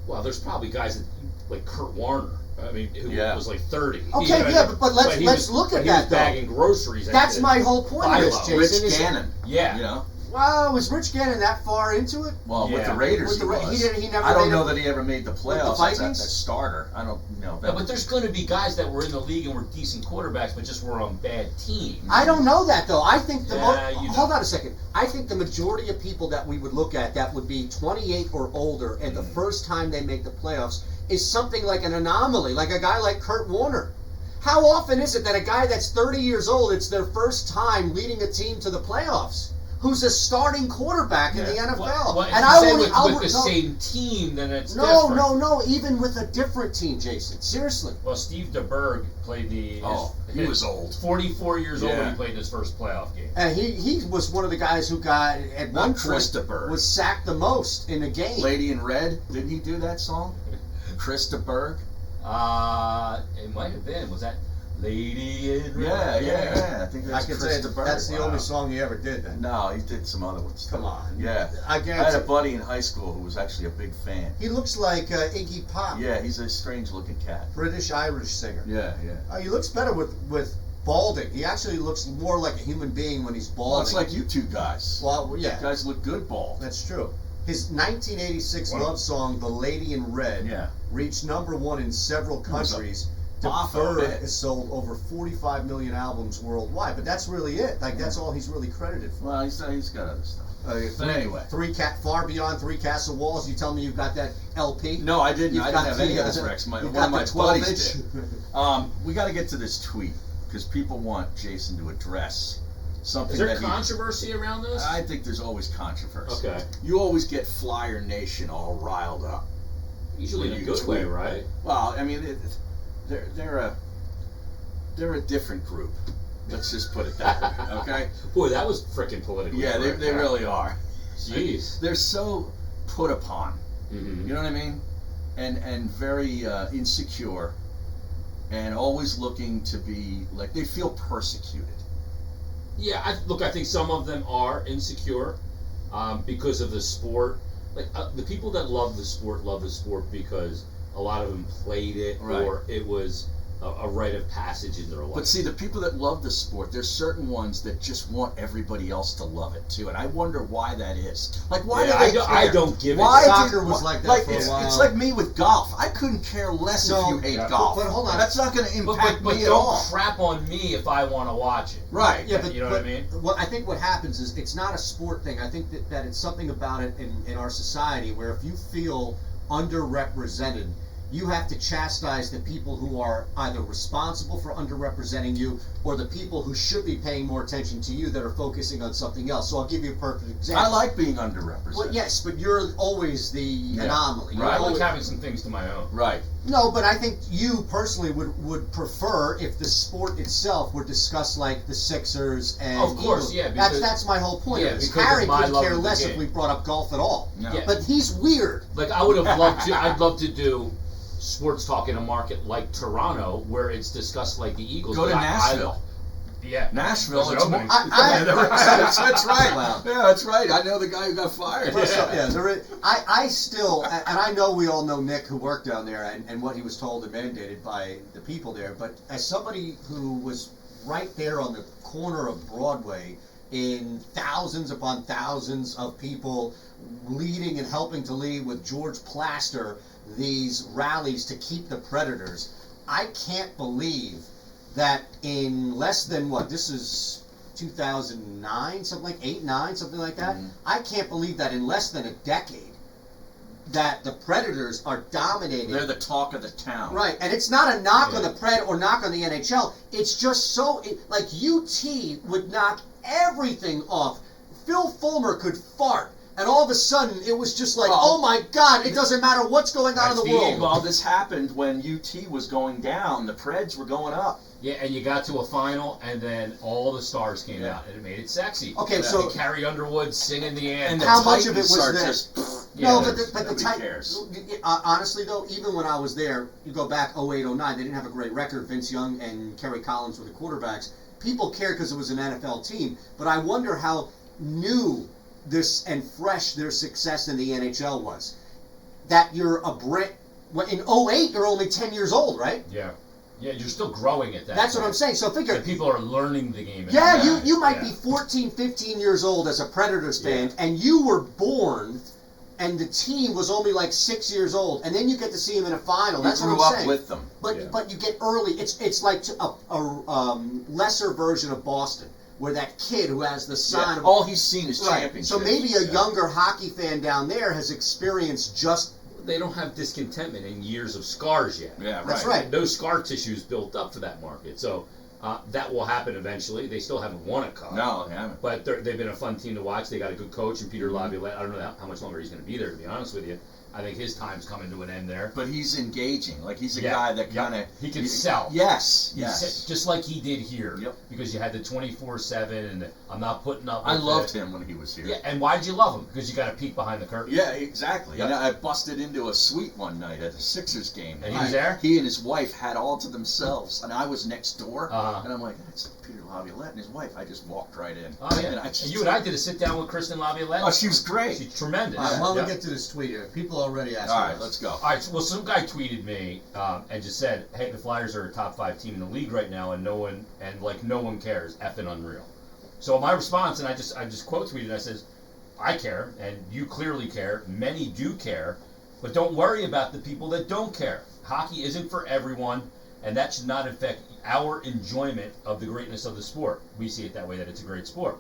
Well, there's probably guys that, like Kurt Warner. I mean, who Yeah. was like 30. Okay, You know, yeah, but let's he look at he was that, though. bagging groceries. at That's the- my whole point of this, Philo. Jason. Rich is- Gannon. Yeah. You know? Wow, was Rich Gannon that far into it? Well, with Yeah. the Raiders, With the Ra- he was. he never I don't made know it- that he ever made the the playoffs as Vikings? a starter. I don't know. Yeah, but there's going to be guys that were in the league and were decent quarterbacks, but just were on bad teams. I don't know that though. I think Yeah, you hold on a second. I think the majority of people that we would look at that would be 28 or older, and the first time they make the playoffs is something like an anomaly, like a guy like Kurt Warner. How often is it that a guy that's 30 years old, it's their first time leading a team to the playoffs, who's a starting quarterback in the NFL? Well, if and you I say only, with, I'll, with the no, same team, then it's no, different. no, even with a different team, Jason. Seriously. Well, Steve DeBerg played the. Oh, he was old. 44 years old when Yeah. he played his first playoff game. And he was one of the guys who got at Not one Chris point DeBerg. was sacked the most in a game. Lady in Red, didn't he do that song? Chris DeBerg. It might have been. Was that Lady in Red? Yeah. I think I that's can say Christopher Bird. that's the Wow. only song he ever did then. No, he did some other ones. Come on. Yeah. I I had a guarantee. buddy in high school who was actually a big fan. He looks like Iggy Pop. Yeah, he's a strange looking cat. British Irish singer. Yeah. He looks better with balding. He actually looks more like a human being when he's balding. Well, it's like you two guys. Well, yeah, You guys look good bald. that's true. His 1986 Wow. love song, "The Lady in Red," Yeah. reached #1 in several was a countries. boffo Bird hit. has sold over 45 million albums worldwide, but that's really it. Like that's all he's really credited for. Well, he's got other stuff. But anyway. Far beyond Three Castle Walls. You tell me you've got that LP? No, I didn't. You've I got didn't have any the, of this, Rex. you've One of got my the buddies 12-inch. did. We got to get to this tweet because people want Jason to address something Is there that he. controversy around this? I think there's always controversy. Okay. You always get Flyer Nation all riled up. Usually in When a you good way, tweet. right? Well, I mean, they're a different group. Let's just put it that way, okay? Boy, that was freaking political. Yeah, they really are. Jeez. They're so put upon. Mm-hmm. You know what I mean? And very insecure, and always looking to be like they feel persecuted. Yeah, I think some of them are insecure because of the sport. Like the people that love the sport because a lot of them played it Right. or it was a rite of passage in their life. But see, the people that love the sport, there's certain ones that just want everybody else to love it too, and I wonder why that is. Like, why Yeah, do they I care? don't give Why it. Soccer was like that for a it's, while. It's like me with golf. I couldn't care less No, if you hate yeah. golf. But hold on. That's not going to But impact me at don't all. crap on me if I want to watch it. Right. Yeah, but You know what I mean? What I think what happens is it's not a sport thing. I think that it's something about it in our society where if you feel underrepresented, you have to chastise the people who are either responsible for underrepresenting you or the people who should be paying more attention to you that are focusing on something else. So I'll give you a perfect example. I like being underrepresented. Well, yes, but you're always the anomaly. You're I like always- having some things to my own. Right. No, but I think you personally would prefer if the sport itself were discussed like the Sixers and Of course, Eagles. yeah, because- that's my whole point. yeah, of this. because of Harry my could love care of the less if game. we brought up golf at all. No. Yeah. But he's weird. Like I would have loved to. I'd love to do sports talk in a market like Toronto where it's discussed like the Eagles. Go to but Nashville. Yeah, Nashville. Those It's openings. more, that's right. Wow. Yeah, that's right. I know the guy who got fired. I still, and I know we all know Nick who worked down there and what he was told and mandated by the people there, but as somebody who was right there on the corner of Broadway in thousands upon thousands of people leading and helping to lead with George Plaster these rallies to keep the Predators, I can't believe that in less than this is 2009, something like 8, 9, something like that. Mhm. I can't believe that in less than a decade that the Predators are dominating. They're the talk of the town. Right, and it's not a knock on Yeah. the Pred or knock on the NHL. It's just like UT would knock everything off. Phil Fulmer could fart, and all of a sudden it was just like, Well, oh my God! It doesn't matter what's going on in That's the the world. Well, this happened when UT was going down. The Preds were going up. Yeah, and you got to a final, and then all the stars came Yeah. out, and it made it sexy. Okay, And so- Carrie Underwood singing the And anthem. the How much of it Titans was are that? just. No, Yeah, but the nobody type. cares. Honestly, though, even when I was there, you go back 08, 09, they didn't have a great record. Vince Young and Kerry Collins were the quarterbacks. People cared because it was an NFL team, but I wonder how new this and fresh their success in the NHL was. That you're a Brit. In 08, you're only 10 years old, right? Yeah, yeah, you're still growing at that. That's what point. I'm saying. So figure. And people are learning the game. at Yeah, that time. you might Yeah. be 14, 15 years old as a Predators fan, Yeah. and you were born, and the team was only like 6 years old, and then you get to see him in a final. That's you what grew I'm up saying. with them. But Yeah. but you get early. It's like a lesser version of Boston, where that kid who has the sign Yeah, of all he's seen is right. championships. So maybe a Yeah. younger hockey fan down there has experienced just They don't have discontentment and years of scars yet. Yeah, that's right. right. No scar tissues built up for that market. So that will happen eventually. They still haven't won a cup. No, they haven't. But they've been a fun team to watch. They got a good coach in Peter Laviolette. I don't know how much longer he's going to be there, to be honest with you. I think his time's coming to an end there. But he's engaging. Like he's a Yeah, guy that yeah. kind of He can sell. Yes, He yes. said- just like he did here. Yep. Because you had the 24/7, and I'm not putting up. I with loved it. him when he was here. Yeah, and why did you love him? Because you got a peek behind the curtain. Yeah, exactly. Yep. And I busted into a suite one night at the Sixers game. And he was there? He and his wife had all to themselves, and I was next door. Uh-huh. And I'm like, that's Peter Laviolette and his wife. I just walked right in. Oh yeah. And I And just, you and I did a sit down with Kristen Laviolette. oh, she was great. She's tremendous. All right, why don't Yeah. we get to this tweet here? People already asking All right, us. let's go. All right. Well, some guy tweeted me and just said, "Hey, the Flyers are a top 5 team in the league right now, and no one cares. Effing unreal." So my response, and I just quote tweeted, I says, "I care, and you clearly care. Many do care, but don't worry about the people that don't care. Hockey isn't for everyone, and that should not affect our enjoyment of the greatness of the sport. We see it that way, that it's a great sport."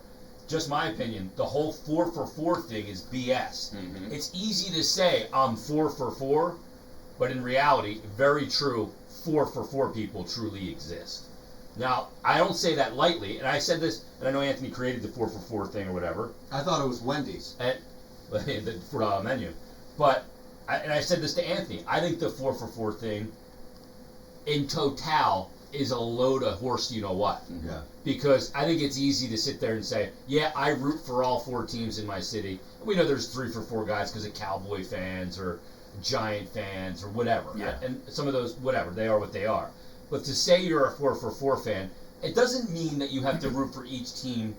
Just my opinion, the whole 4 for 4 thing is BS. Mhm. It's easy to say I'm 4 for 4, but in reality, very true, 4 for 4 people truly exist. Now, I don't say that lightly, and I said this, and I know Anthony created the 4 for 4 thing or whatever, I thought it was Wendy's. and for the menu, but I said this to Anthony. I think the 4 for 4 thing, in total, is a load of horse you know what. Yeah. Because I think it's easy to sit there and say, yeah, I root for all 4 teams in my city. We know there's 3 for 4 guys because of Cowboy fans or Giant fans or whatever. Yeah. And some of those, whatever, they are what they are. But to say you're a 4 for 4 fan, it doesn't mean that you have to root for each team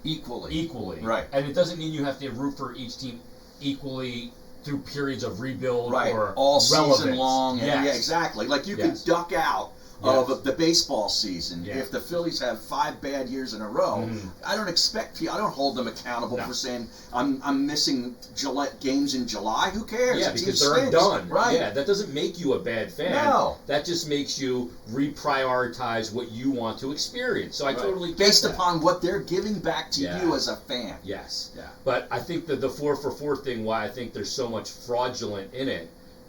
equally. Right. And it doesn't mean you have to root for each team equally through periods of rebuild Right. or All relevance. season long. And Yes. yeah, exactly. Like you Yes. could duck out Yes. of the baseball season Yeah. if the Phillies have 5 bad years in a row. Mhm. I don't hold them accountable No. for saying I'm missing games in July. Who cares? Yeah, The team because they're stinks. done. Right. Yeah, that doesn't make you a bad fan. No. That just makes you reprioritize what you want to experience. So I Right. totally get Based that. upon what they're giving back to Yeah. you as a fan. Yes. Yeah. But I think that the 4 for 4 thing, why I think there's so much fraudulent in it,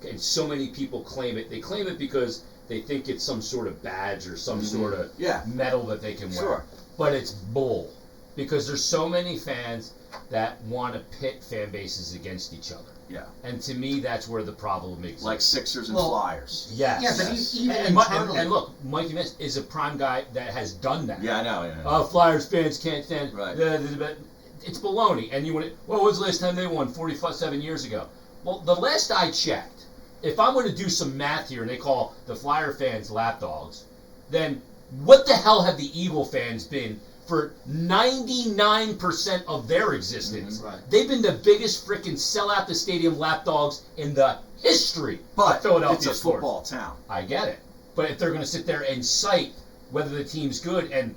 and so many people claim it. They claim it because they think it's some sort of badge or some sort of Yeah. medal that they can wear. Sure. But it's bull. Because there's so many fans that want to pit fan bases against each other. Yeah. And to me, that's where the problem exists. Like Sixers and Well, Flyers. Yes. Yeah, but Yes. even and, internally. and look, Mikey Miss is a prime guy that has done that. Yeah, I know. Yeah. Flyers fans can't stand. Right. It's baloney. And you want to, well, when was the last time they won? 47 years ago. Well, the last I checked, if I'm going to do some math here and they call the Flyer fans lapdogs, then what the hell have the Eagle fans been for 99% of their existence? Mhm. Right. They've been the biggest freaking sell out the stadium lapdogs in the history But of Philadelphia it's a sports. football town. I get it. But if they're going to sit there and cite whether the team's good and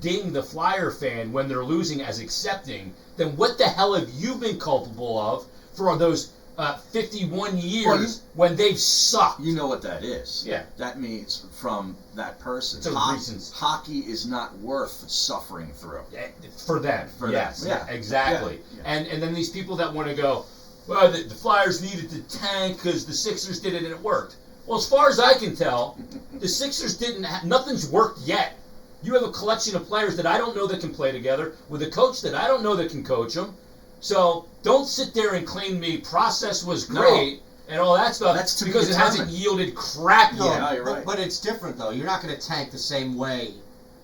ding the Flyer fan when they're losing as accepting, then what the hell have you been culpable of for those 51 years Well, when they've sucked? You know what that is. Yeah. That means from that person. So reasons. Hockey is not worth suffering through. For them. For them, yes. yeah. Exactly. Yeah, And then these people that want to go, well, the Flyers needed to tank because the Sixers did it and it worked. Well, as far as I can tell, the Sixers didn't. Nothing's worked yet. You have a collection of players that I don't know that can play together with a coach that I don't know that can coach them. So don't sit there and claim me process was No. great and all that stuff That's to be because it hasn't determined. yielded crap No, yet. Yeah, you're but, right. but it's different though. You're not going to tank the same way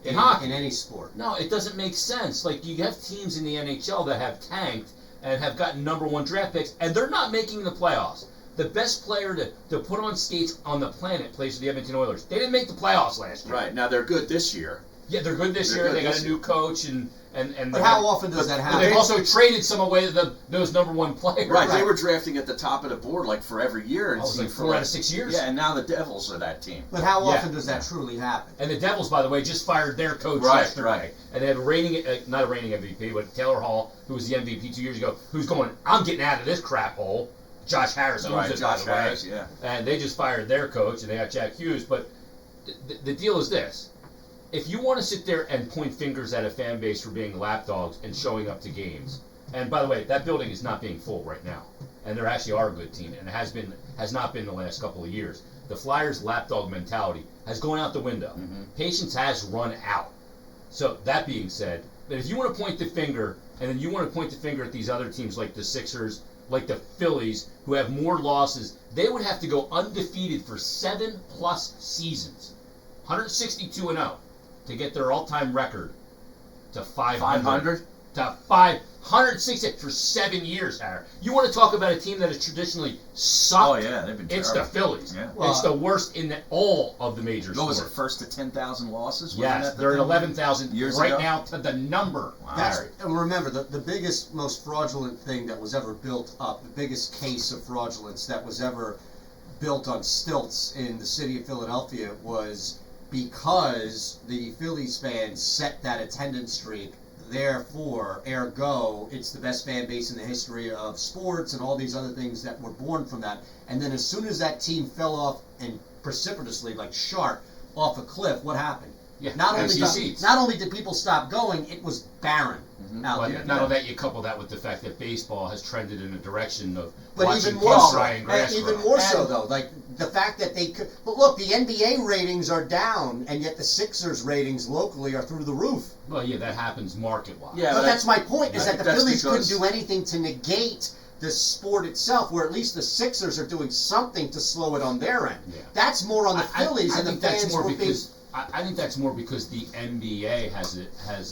In hockey. in any sport. No, it doesn't make sense. Like, you have teams in the NHL that have tanked and have gotten #1 draft picks, and they're not making the playoffs. The best player to put on skates on the planet plays for the Edmonton Oilers. They didn't make the playoffs last year. Right. Now they're good this year. Yeah, they're good this They're year. good They got this a new coach, and But they how have- often does that But happen? they've also traded some away those #1 players. Right. They were drafting at the top of the board like for every year. Oh, it was seemed like for 4 out of 6 years. Yeah, and now the Devils are that team. But how Yeah. often does that truly happen? And the Devils, by the way, just fired their coach Right, yesterday. right. And they have a reigning, not a reigning MVP, but Taylor Hall, who was the MVP 2 years ago, who's going, I'm getting out of this crap hole. Josh Harris owns Right, it, Josh by the way. Harris, yeah. And they just fired their coach, and they got Jack Hughes. But the deal is this. If you want to sit there and point fingers at a fan base for being lapdogs and showing up to games, and by the way, that building is not being full right now, and there actually are a good team, and it has not been the last couple of years. The Flyers' lapdog mentality has gone out the window. Patience has run out. So that being said, but if you want to point the finger, and then you want to point the finger at these other teams like the Sixers like the Phillies, who have more losses, they would have to go undefeated for 7+ seasons, 162-0, to get their all-time record to 500. 500? To 560 for 7 years, Harry. You want to talk about a team that has traditionally sucked? Oh, yeah, they've been It's terrible. the Phillies. Yeah. It's the worst in all of the major What was sports. it, first to 10,000 losses? Wasn't Yes, that the they're at thing 11,000 years right ago? now to the number. Wow. That's, Harry. and remember, the biggest, most fraudulent thing that was ever built up, the biggest case of fraudulence that was ever built on stilts in the city of Philadelphia was because the Phillies fans set that attendance streak. Therefore, ergo, it's the best fan base in the history of sports and all these other things that were born from that. And then as soon as that team fell off and precipitously, like sharp, off a cliff, what happened? Yeah, Not empty only, seats. not only did people stop going, it was barren out Well, there. not only that, you couple that with the fact that baseball has trended in a direction of But watching even more kids so, try and grass even grow. more so though, like the fact that they could. But look, the NBA ratings are down, and yet the Sixers ratings locally are through the roof. Well, yeah, that happens market-wise. Yeah, But but that's my point: is I that the think that's Phillies couldn't because- do anything to negate the sport itself, where at least the Sixers are doing something to slow it on their end. Yeah. That's more on the Phillies, I and the think that's fans more were being. because I think that's more because the NBA has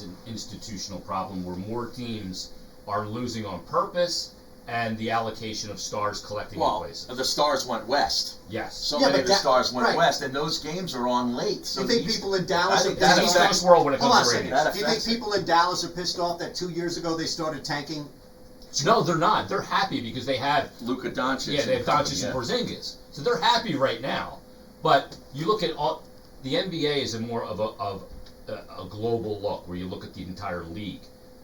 an institutional problem where more teams are losing on purpose, and the allocation of stars collecting in Well, places. the Stars went west. Yes. So Yeah, many but of the that- Stars went right. west, and those games are on late. So You think the East- people in Dallas I are think It's that an East affects- Coast world when it Hold comes on a to second. ratings. That Do you think affects it. people in Dallas are pissed off that 2 years ago they started tanking? No, they're not. They're happy because they have Luka Doncic. Yeah, they have Doncic and Porzingis, so they're happy right now. But you look at all the NBA is a more of a global look, where you look at the entire league,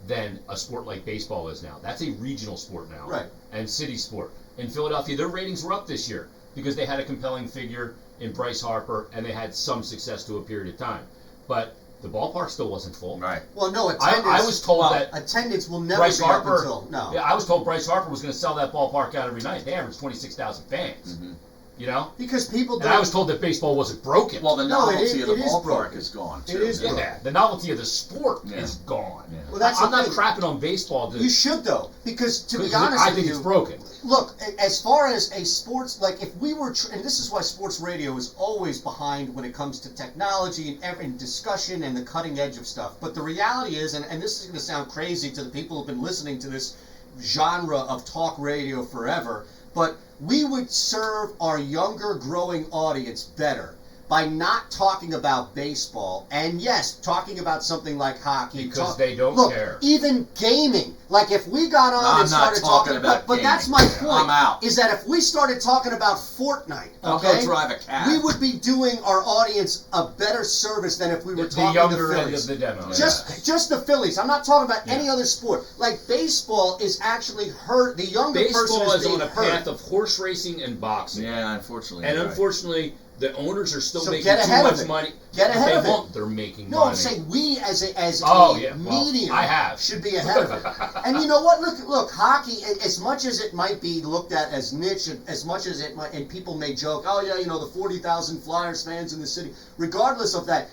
than a sport like baseball is now. That's a regional sport now, Right. And city sport. In Philadelphia, their ratings were up this year because they had a compelling figure in Bryce Harper, and they had some success to a period of time. But the ballpark still wasn't full. Right. Well, no, attendance. I was told well, that attendance will never Bryce be Harper. up until no. Yeah, I was told Bryce Harper was going to sell that ballpark out every night. They averaged 26,000 fans. Mhm. You know. Because people And don't. I was told that baseball wasn't broken. Well, the No, it novelty is- of the it is ballpark broken. is gone. It Too. is broken. yeah, the novelty of the sport Yeah. is gone. Yeah. Well, that's I'm the not thing. crapping on baseball. You should though, because to be because honest I with think you, it's broken. look, as far as a sports, like if we were, and this is why sports radio is always behind when it comes to technology and discussion and the cutting edge of stuff. But the reality is, and this is going to sound crazy to the people who've been listening to this genre of talk radio forever, but we would serve our younger growing audience better by not talking about baseball, and yes, talking about something like hockey. Because they don't Look, care. even gaming. Like if we got on I'm and not started talking about but that's my gaming. point. I'm out. Is that if we started talking about Fortnite, I'll okay, go drive a cab. we would be doing our audience a better service than if we were The talking younger the end Phillies. of the demo. Just the Phillies. I'm not talking about any Yeah. other sport. Like baseball is actually hurt. The younger person Baseball is is being on a hurt. path of horse racing and boxing. Yeah, unfortunately. And you're right. unfortunately, the owners are still So making get too ahead of much it. money. Get But ahead they of it. won't. They're making No, money. I'm saying we as a Oh, yeah. Well, medium I have. should be ahead of it. And you know what? Look, hockey. As much as it might be looked at as niche, and as much as it might, and people may joke, oh yeah, you know, the 40,000 Flyers fans in the city. Regardless of that,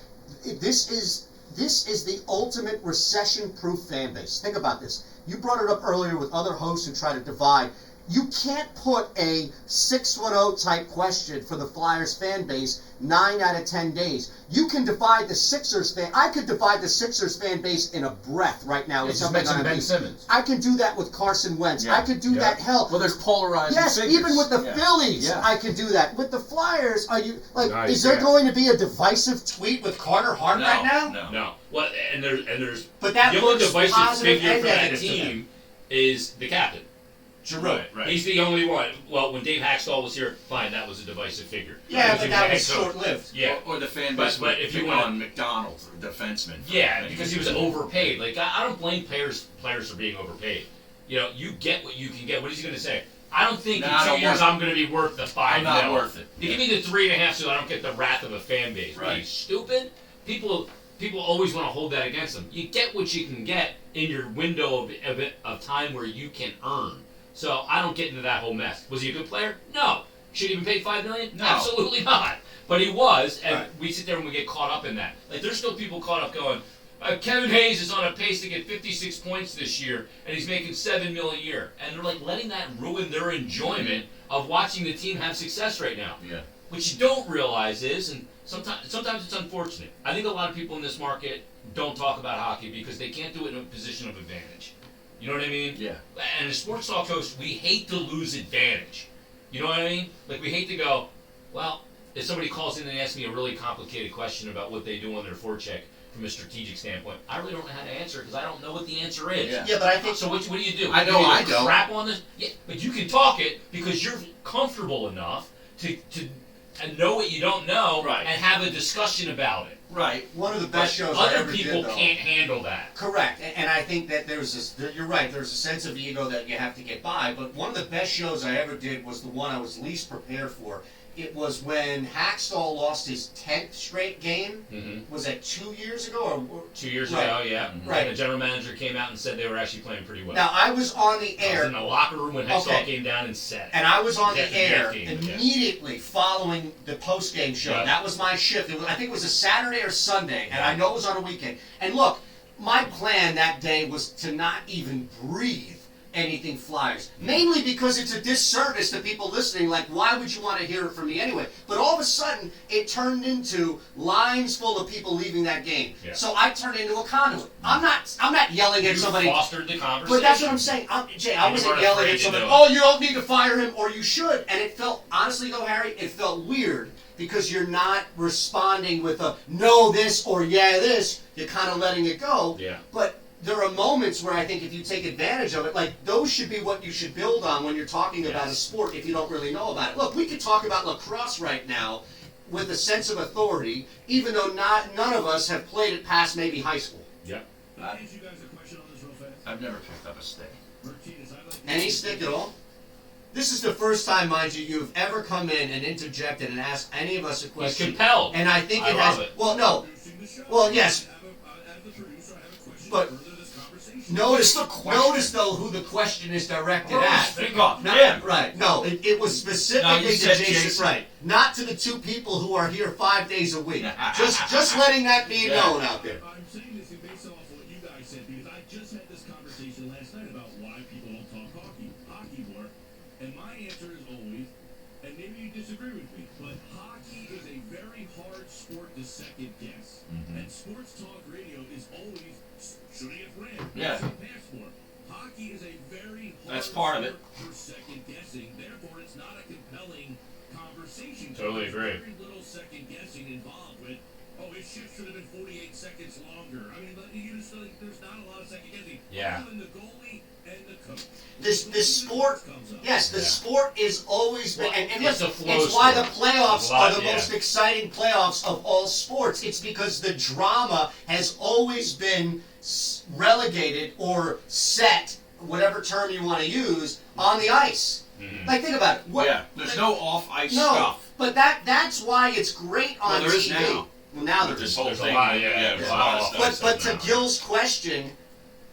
this is the ultimate recession-proof fan base. Think about this. You brought it up earlier with other hosts who try to divide. You can't put a 610 type question for the Flyers fan base 9 out of 10 days. You can divide the Sixers fan. I could divide the Sixers fan base in a breath right now. Yeah, with just something mention on a Ben beat. Simmons. I can do that with Carson Wentz. Yeah. I could do Yeah. that. Hell, Well, there's polarizing yes, figures. even with the Yeah. Phillies, Yeah. I can do that. With the Flyers, are you like? Nice, is there yeah. going to be a divisive tweet with Carter Hart right now? No. No. Well, and there's But that the only works divisive positive figure and for that negative to them. team is the captain. Giroux. Right. He's the only one. Well, when Dave Haxtell was here, fine, that was a divisive figure. Yeah, Because but he that the was head coach. short-lived. Yeah. Or the fan But- base but would if you pick wanna- on McDonald, the defenseman. Yeah, because he was overpaid. Like I don't blame players for being overpaid. You know, you get what you can get. What is he going to say? I don't think No, in I 2 don't years want- I'm going to be worth the $5 I'm not million. worth it. You Yeah. give me the 3.5 so I don't get the wrath of a fan base. Are you Right. stupid? People always want to hold that against them. You get what you can get in your window of time where you can earn. So I don't get into that whole mess. Was he a good player? No. Should he have been paid $5 million? No. Absolutely not. But he was, and Right. we sit there and we get caught up in that. Like there's still people caught up going, Kevin Hayes is on a pace to get 56 points this year, and he's making $7 million a year. And they're like letting that ruin their enjoyment of watching the team have success right now. Yeah. What you don't realize is, and sometimes it's unfortunate. I think a lot of people in this market don't talk about hockey because they can't do it in a position of advantage. You know what I mean? Yeah. And as sports talk hosts, we hate to lose advantage. You know what I mean? Like, we hate to go, well, if somebody calls in and asks me a really complicated question about what they do on their forecheck from a strategic standpoint, I really don't know how to answer it because I don't know what the answer is. Yeah. Yeah, but I think So what do you do? I know You I either don't. crap on this? Yeah, but you can talk it because you're comfortable enough to know what you don't know Right. and have a discussion about it. Right. one of the But best shows I other ever people did, though. can't handle that. Correct, and I think that there's this. You're right. There's a sense of ego that you have to get by. But one of the best shows I ever did was the one I was least prepared for. It was when Hackstall lost his 10th straight game. Mm-hmm. Was that 2 years ago or 2 years Right. ago, yeah. Right. And the general manager came out and said they were actually playing pretty well. Now I was on the I was air, in the locker room when Hextall Okay. came down and said it. and I was on Yeah, the air yeah, yeah. immediately following the post game show. Yeah. That was my shift. I think it was a Saturday or Sunday, and I know it was on a weekend. And look, my plan that day was to not even breathe anything Flyers, mainly because it's a disservice to people listening. Like, why would you want to hear it from me anyway? But all of a sudden, it turned into lines full of people leaving that game. Yeah. So I turned into a conduit. I'm not yelling at You somebody. fostered the conversation. But that's what I'm saying. Jay, I And you wasn't weren't yelling afraid at to somebody, do it. oh, you don't need to fire him, or you should. And it felt, honestly though, Harry, it felt weird because you're not responding with a no this or yeah this. You're kind of letting it go. Yeah. But there are moments where I think if you take advantage of it, like those should be what you should build on when you're talking about a Yes. sport if you don't really know about it. Look, we could talk about lacrosse right now with a sense of authority, even though none of us have played it past maybe high school. Yep. Can I ask you guys a question on this real fast? I've never picked up a stick. Martinez, I'd like to- Any stick at all? This is the first time, mind you, you've ever come in and interjected and asked any of us a He's question. compelled. And I think I it has. love it. Well, no. Producing the show. Well, yes. As the producer, I have a question But- to further this conversation. Notice though who the question is directed Oh, at. speak up. Not, Yeah. Right. No, it was No, specifically you to said Jason. Jason. Right. Not to the two people who are here 5 days a week. just letting that be Yeah. known out there. I'm saying this based off what you guys said because I just had this conversation last night about why people don't talk hockey more, and my answer is always, and maybe you disagree with me, but hockey is a very hard sport to second guess, and sports talk radio is always shooting it red. Yeah. Passport. Hockey is a very hard That's part of it. sport for second guessing. Therefore, it's not a compelling conversation. Totally There's agree. Very little second guessing involved with. Oh, his shift should have been 48 seconds longer. I mean, you just like there's not a lot of second guessing. Yeah. Other than the goalie and the coach. This sport, yes, the Yeah. sport is always been, and It's listen, a flow it's why the sport. playoffs There's a lot, are the yeah. most exciting playoffs of all sports. It's because the drama has always been relegated or set, whatever term you want to use, on the ice. Mhm. Like, think about it. Yeah. There's no off-ice No, stuff. but that's why it's great on Well, there is TV. now. Well, now there With is. this whole There's a thing. lot, yeah, there's there's a lot of stuff. stuff. But to now. Gil's question,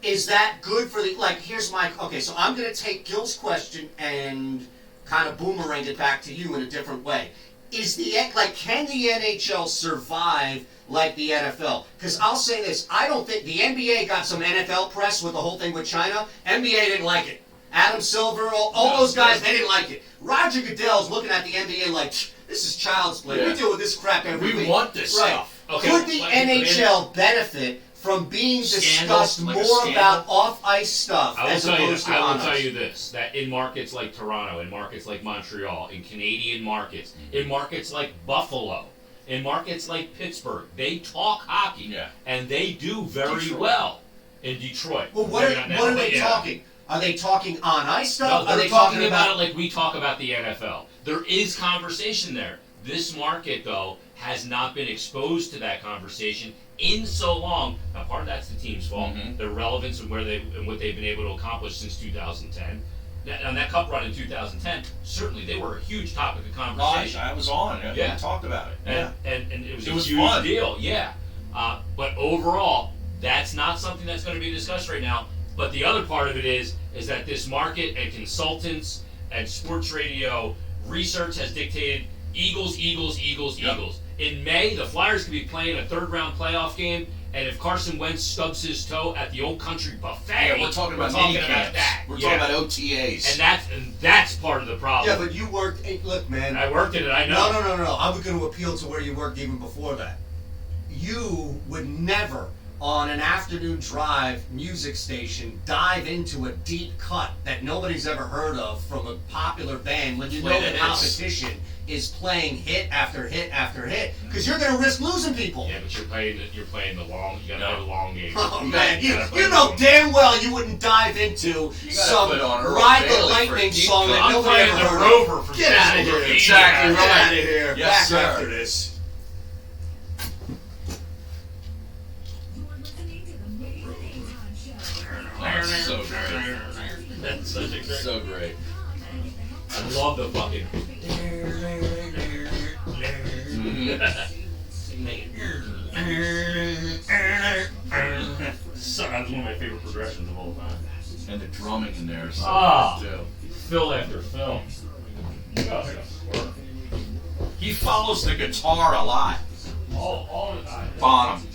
is that good for the, like, here's my, okay, so I'm going to take Gil's question and kind of boomerang it back to you in a different way. Is the, like, can the NHL survive like the NFL? Because I'll say this, I don't think, the NBA got some NFL press with the whole thing with China. NBA didn't like it. Adam Silver, all those guys, they didn't like it. Roger Goodell's looking at the NBA like, this is child's play. Yeah. We deal with this crap every We week. want this Right. stuff. Okay, Could the let me NHL benefit from being Scandal, discussed like a more scandal? about off-ice stuff I will as tell you opposed this. to I on will tell ice? you this: that in markets like Toronto, in markets like Montreal, in Canadian markets, in markets like Buffalo, in markets like Pittsburgh, they talk hockey, Yeah. and they do very Detroit. well. In Detroit, Well, what Maybe are, not now, what are but they yeah. talking? Are they talking on ice stuff? No, are they're they talking about it like we talk about the NFL. There is conversation there. This market, though, has not been exposed to that conversation in so long. Now, part of that's the team's fault. Mhm. Their relevance and what they've been able to accomplish since 2010. On that Cup run in 2010, certainly they were a huge topic of Gosh, conversation. I was on. Yeah. We talked about it. And, Yeah. and it was It a was huge fun. deal, yeah. But overall, that's not something that's going to be discussed right now. But the other part of it is that this market and consultants and sports radio research has dictated Eagles, Eagles, Eagles, Yep. Eagles. In May, the Flyers could be playing a third-round playoff game, And if Carson Wentz stubs his toe at the Old Country Buffet, Yeah, we're talking about that. We're talking about OTAs. And that's part of the problem. Yeah, but you worked. Hey, look, man. I worked at it. I know. No. I'm going to appeal to where you worked even before that. You would never, on an afternoon drive music station, dive into a deep cut that nobody's ever heard of from a popular band when you know the competition is playing hit after hit after hit, because you're going to risk losing people. Yeah, but you're playing the long. You got to play the long game. Oh man, you know damn well you wouldn't dive into some Ride the Lightning song that nobody ever heard of. Rover for Get out of here! Exactly Get right. out of here! Yes, Back sir. after this. You're listening to the Amazing Time Show. Oh, so great. That's such a great. So great. I love the fucking. So, that's one of my favorite progressions of all time. And the drumming in there is so Ah. good, too. Fill after fill. He follows the guitar a lot. All the time. Bottom.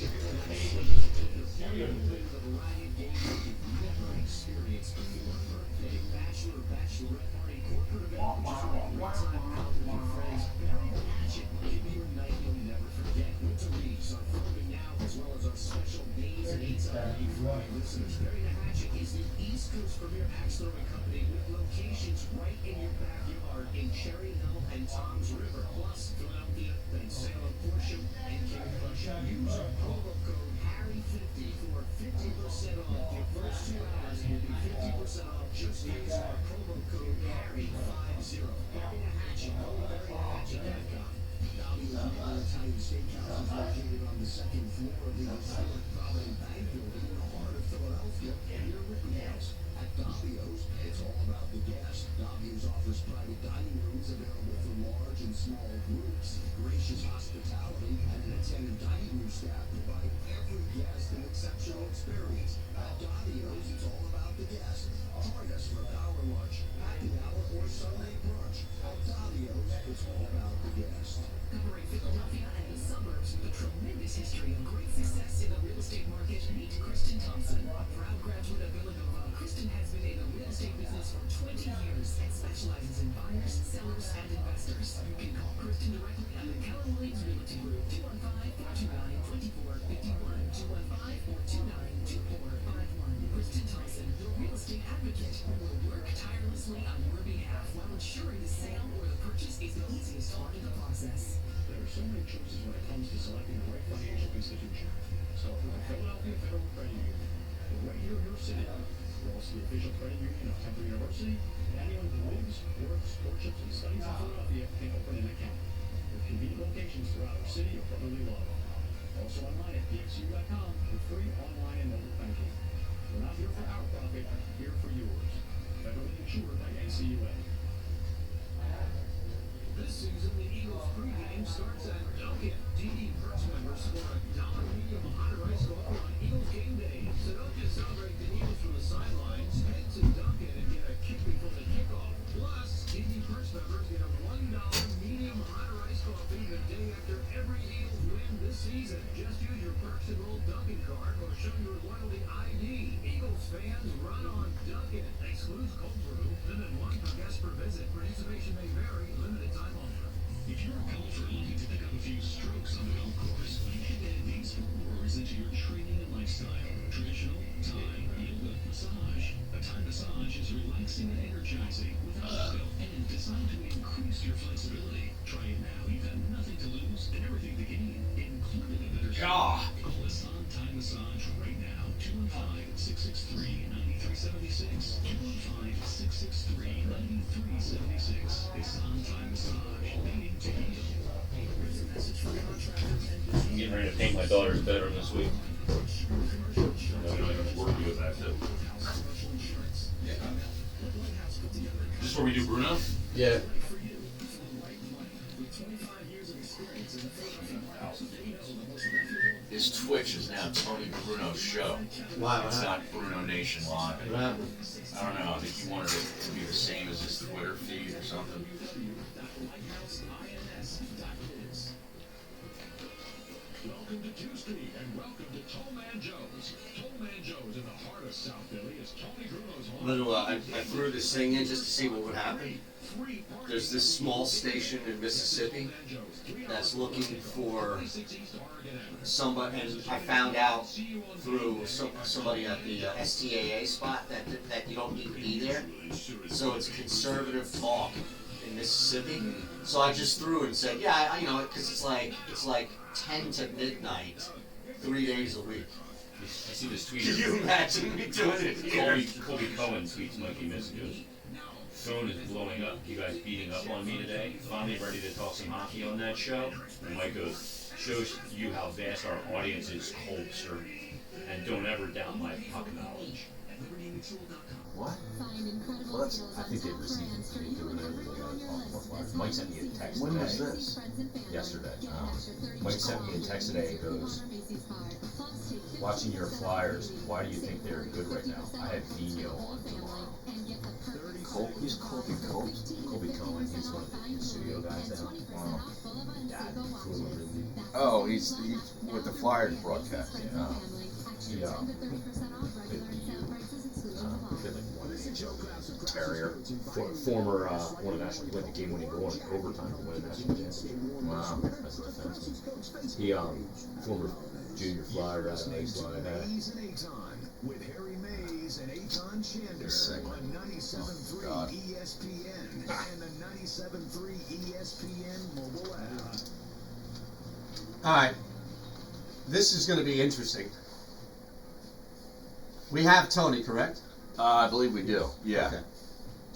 Cherry Hill and Tom's River, plus Philadelphia, then Salem, Horsham, and King Prussia. Use our promo code HARRY50 for 50% off your first 2 hours, and you'll be 50% off. Just use our promo code HARRY50. Bury a hatchet. Go to burythehatchet.com. Dobby's Modern Italian Steakhouse is located on the second floor of the historic Provident Bank Building in the heart of Philadelphia, near Rittenhouse. At Dobby's, it's all about the guest. Dobby's offers private dining rooms available for large and small groups. Gracious hospitality and an attendant dining room staff provide every guest an exceptional experience. At Dobby's, it's all about the guest. Join us for power lunch, happy hour, or Sunday brunch. At Dobby's, it's all about the guest. Covering Philadelphia and the suburbs with a tremendous history of great success in the real estate market, meet Kristen Thompson. Proud graduate of Villanova, Kristen has been in the real estate business for 20 years and specializes in buyers, sellers, and investors. You can call Kristen directly on the Keller Williams Realty Group, 215-429-2451, 215-429-2451. Kristen Thompson, your real estate advocate, who will work tirelessly on your behalf while ensuring the sale or the purchase is the easiest part of the process. There are so many choices when it comes to selecting the right financial institution. Start with the Philadelphia Federal Credit Union. We're right here in your city. We're also the official credit union of Temple University. Anyone who lives, works, worships, and studies in Philadelphia can open an account. With convenient locations throughout our city, you'll probably love. Also online at pxu.com with free online and mobile banking. We're not here for our profit, we're here for yours. Federally insured by NCUA. This season, the Eagles pregame starts at Dunkin'. DD Perks members score a dollar medium hot or ice coffee on Eagles game day. So don't just celebrate the Eagles from the sidelines. Head to Dunkin' and get a kick before the kickoff. Plus, DD Perks members get a $1 medium hot or ice coffee the day after every Eagles win this season. Just use your Perks Enrolled Dunkin' card or show your loyalty ID. Eagles fans run on Dunkin'. Excludes cold brew. Limit 1 per guest per visit. Participation may vary. Limited time offer. If you're a golfer looking to pick up a few strokes on the golf course, you should add these 4 words into your training and lifestyle. Traditional, Thai, yoga, massage. A Thai massage is relaxing and energizing without ego and designed to increase your flexibility. Try it now. You've got nothing to lose and everything to gain, including a better God. Call Hassan Thai Massage right now. 215-663-9376. 215-663-9376. Hassan Thai Massage. Meaning to heal. Here's a message from contractors and I'm getting ready to paint my daughter's bedroom this week. No, we don't have work to go back to. Is this where we do Bruno? Yeah. His Twitch is now Tony Bruno's show. Why? It's not Bruno Nation Live. What happened? I don't know. I think he wanted it to be the same as his Twitter feed or something. Welcome Welcome to Q Street and welcome to Toll Man Joe's. Toll Man Joe's in the heart of South Philly is Tony Bruno's home. Little, I threw this thing in just to see what would happen. There's this small station in Mississippi that's looking for somebody, and I found out through somebody at the STAA spot that you don't need to be there. So it's conservative talk in Mississippi. So I just threw it and said, yeah, you know, because it's like 10 to midnight, 3 days a week. I see this tweet. Can you imagine me doing it here? Colby Cohen tweets Mikey messages. Phone is blowing up. You guys beating up on me today? Finally ready to talk some hockey on that show? And Mike goes, shows you how vast our audience is, Colbster, and don't ever doubt my puck knowledge. What? Well, I think they received it. They were there. They got to talk more Flyers. Mike sent me a text When today. was this? Yesterday. Mike sent me a text today. He goes, watching your Flyers, why do you think they're good right now? I have Vino on tomorrow. Who's Colby Cohen? Colby Cohen, he's one of the studio guys now. Wow. Dad, cool. Oh, he's with the Flyers broadcast. Yeah. He, Terrier. former won a national. He went to game-winning goal in overtime to win a national championship. Wow. As a defenseman. He former junior Flyer out of Ice Line. Mays and Aton with Harry Mays and Aton Shander on 97.3 God. ESPN and the 97.3 ESPN mobile app. All right, this is going to be interesting. We have Tony, correct? I believe we do. Yeah. Okay.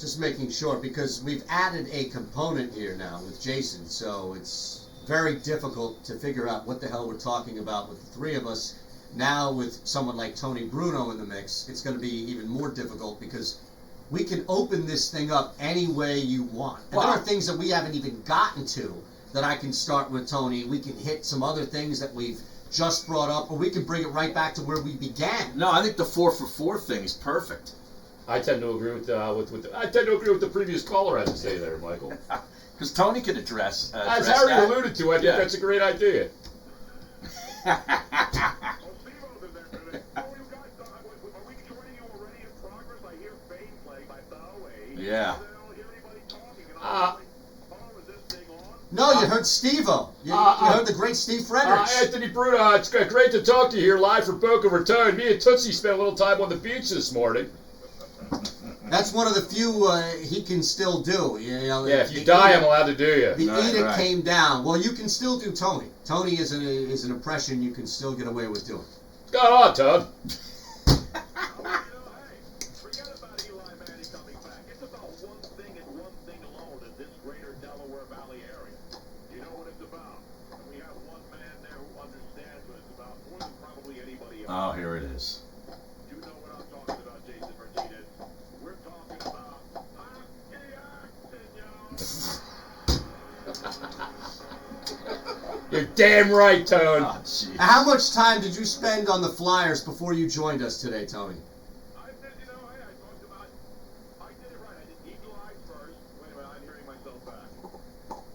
Just making sure, because we've added a component here now with Jason, so it's very difficult to figure out what the hell we're talking about with the three of us. Now with someone like Tony Bruno in the mix, it's going to be even more difficult because we can open this thing up any way you want. And there are things that we haven't even gotten to that I can start with Tony. We can hit some other things that we've just brought up, or we can bring it right back to where we began. No, I think the 4 for 4 thing is perfect. I tend to agree with the previous caller had to say there, Michael. Because Tony can address. As address Harry that. alluded to, I think that's a great idea. Yeah. No, you heard Steve-O. You heard the great Steve Fredericks. Anthony Bruno, it's great to talk to you here live from Boca Raton. Me and Tootsie spent a little time on the beach this morning. That's one of the few he can still do. You know, Yeah, if you die, I'm allowed to do you. The Right, edict right. came down. Well, you can still do Tony. Tony is an impression you can still get away with doing. What's going on, Todd? Forget about Eli Manning coming back. It's about one thing and one thing alone in this greater Delaware Valley area. You know what it's about. And we have one man there who understands what it's about more than probably anybody else. Oh, here it is. You know what I'm talking about, Jason Martinez. We're talking about hockey action, y'all. You're damn right, Tone. Oh, jeez. How much time did you spend on the Flyers before you joined us today, Tony? I said, you know, hey, I talked about, I did it right. I did Eagle Eyes first. Wait a minute, I'm hearing myself back.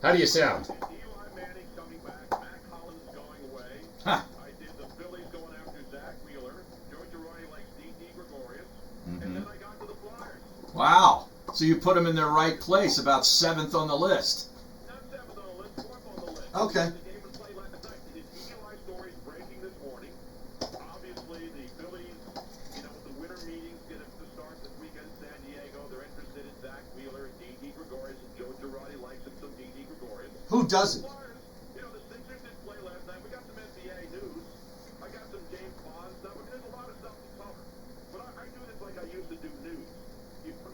How do you sound? Eli Manning coming back, Matt Collins going away. Huh. I did the Phillies going after Zach Wheeler, George Roy likes D.D. Gregorius, and then I got to the Flyers. Wow. So you put him in their right place, about 7th on the list. Not seventh on the list, fourth on the list. Okay. The game was played last night. It is Eli stories breaking this morning. Obviously, the Phillies, you know, with the winter meetings get to start this weekend in San Diego. They're interested in Zach Wheeler and D.D. Gregorius, and Joe Girardi likes him some D.D. Gregorius. Who doesn't? Flyers, you know, the Sixers didn't play last night. We got some NBA news. I got some James Bond stuff. I mean, there's a lot of stuff to cover. But I do this like I used to do news.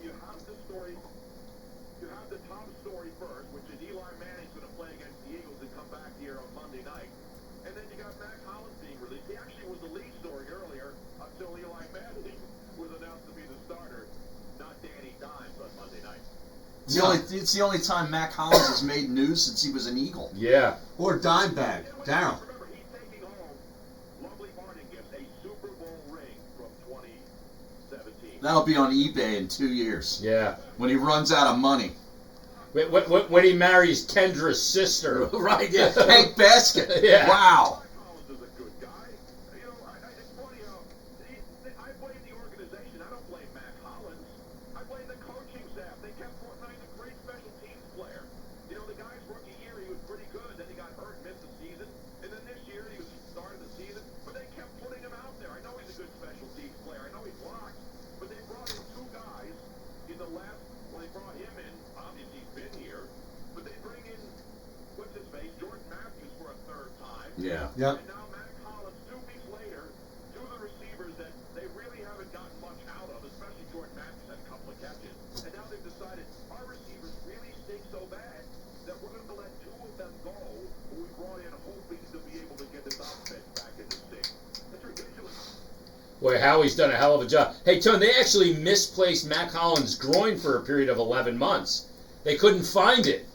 You have the story, you have the top story first, which is Eli Manning's going to play against the Eagles and come back here on Monday night. And then you got Matt Collins being released. He actually was the lead story earlier until Eli Manning was announced to be the starter, not Danny Dimes on Monday night. It's the only time Matt Collins has made news since he was an Eagle. Yeah. Or Dimebag, Daryl. Remember, he's taking home lovely parting gift, a Super Bowl ring from 2017. That'll be on eBay in 2 years. Yeah. When he runs out of money. When he marries Kendra's sister. Right, yeah. Hank Basket. Yeah. Wow. Collins is coaching staff, they kept Fortnite a great special teams player. You know, the guy's rookie year, he was pretty good. Then he got hurt, missed the season. And then this year, he was started the season. But they kept putting him out there. I know he's a good special teams player. I know he blocks. But they brought in two guys in the last, well, they brought him in. Obviously, he's been here. But they bring in, what's his face, Jordan Matthews for a third time. Yeah. Yep. And now Matt Collins, 2 weeks later, two of the receivers that they really haven't gotten much out of, especially Jordan Matthews had a couple of catches. And now they've decided our receivers really stink so bad that we're going to let two of them go, who we brought in hoping to be able to get this offense back in the stick. That's ridiculous. Boy, Howie's done a hell of a job. Hey, Tone, they actually misplaced Matt Collins' groin for a period of 11 months. They couldn't find it.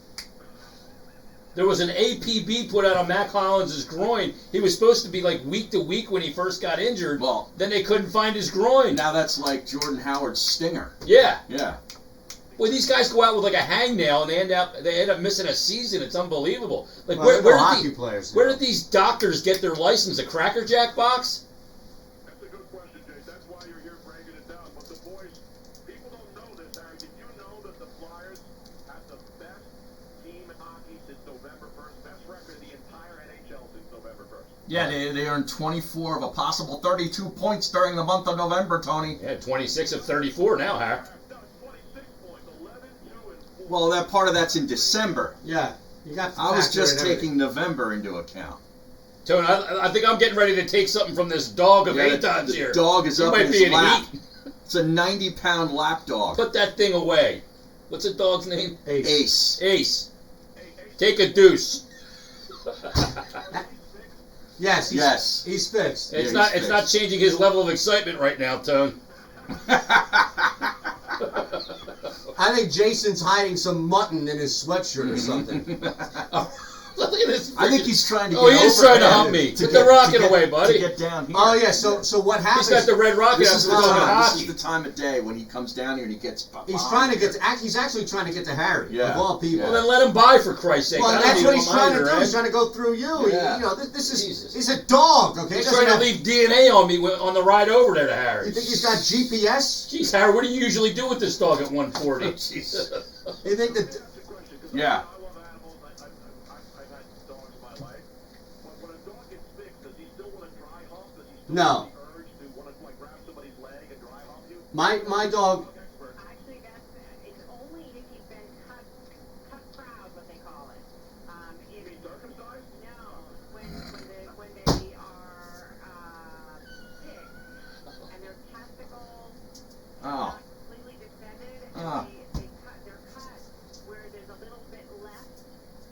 There was an APB put out on Matt Collins' groin. He was supposed to be like week to week when he first got injured. Well, then they couldn't find his groin. now that's like Jordan Howard's stinger. Yeah. Yeah. Well, these guys go out with like a hangnail and they end up missing a season. It's unbelievable. Like Well, where they're did hockey players. where did these doctors get their license? A Cracker Jack box? That's a good question, Jay. That's why you're here breaking it down. But the boys, people don't know this, Harry. Did you know that the Flyers have the best team in hockey since November 1st? Best record in the entire NHL since November 1st. Yeah, they earned 24 of a possible 32 points during the month of November, Tony. Yeah, 26 of 34 now, Har. No, 26 points, 11, 2, and 4. Well, that part of that's in December. Yeah. You got. I was factor just in everything. taking November into account. Tone, I think I'm getting ready to take something from this dog of Yeah, Aton's the here. dog is He up might in be his in lap. heat. It's a 90-pound lap dog. Put that thing away. What's the dog's name? Ace. Ace. Take a deuce. Yes. Yes. He's fixed. It's he's not. It's not fixed. changing his level of excitement right now, Tone. I think Jason's hiding some mutton in his sweatshirt or something. Look at this. I think he's trying to get Oh, he is over trying to there hump me. to Put get- the rocket to get- away, buddy. To get down here. Oh yeah. So what happens? He's got the red rocket This out is, for the talking time, this hockey. is the time of day when he comes down here and he gets. He's trying to get. He's actually trying to get to Harry. Yeah. Of all people. Well, then let him buy, for Christ's sake. Well, I don't that's need what him he's on my trying to do. other He's end. trying to go through you. Yeah. You know, this is. Jesus. He's a dog. Okay. He's Doesn't trying to have- leave DNA on me on the ride over there to Harry. You think he's got GPS? Jeez, Harry, what do you usually do with this dog at 140? You think that? That's the question. 'cause Yeah. I love animals. I've had dogs in my life. But when a dog gets fixed, does he still want to dry hump? Does he still No. have the urge to want to like grab somebody's leg and dry hump you? My dog. Expert. Actually, it's only if you've been cut proud, what they call it. You mean circumcised? No, when they are pigs and their testicles Oh. are not completely distended, and Ah. they're cut where there's a little bit left,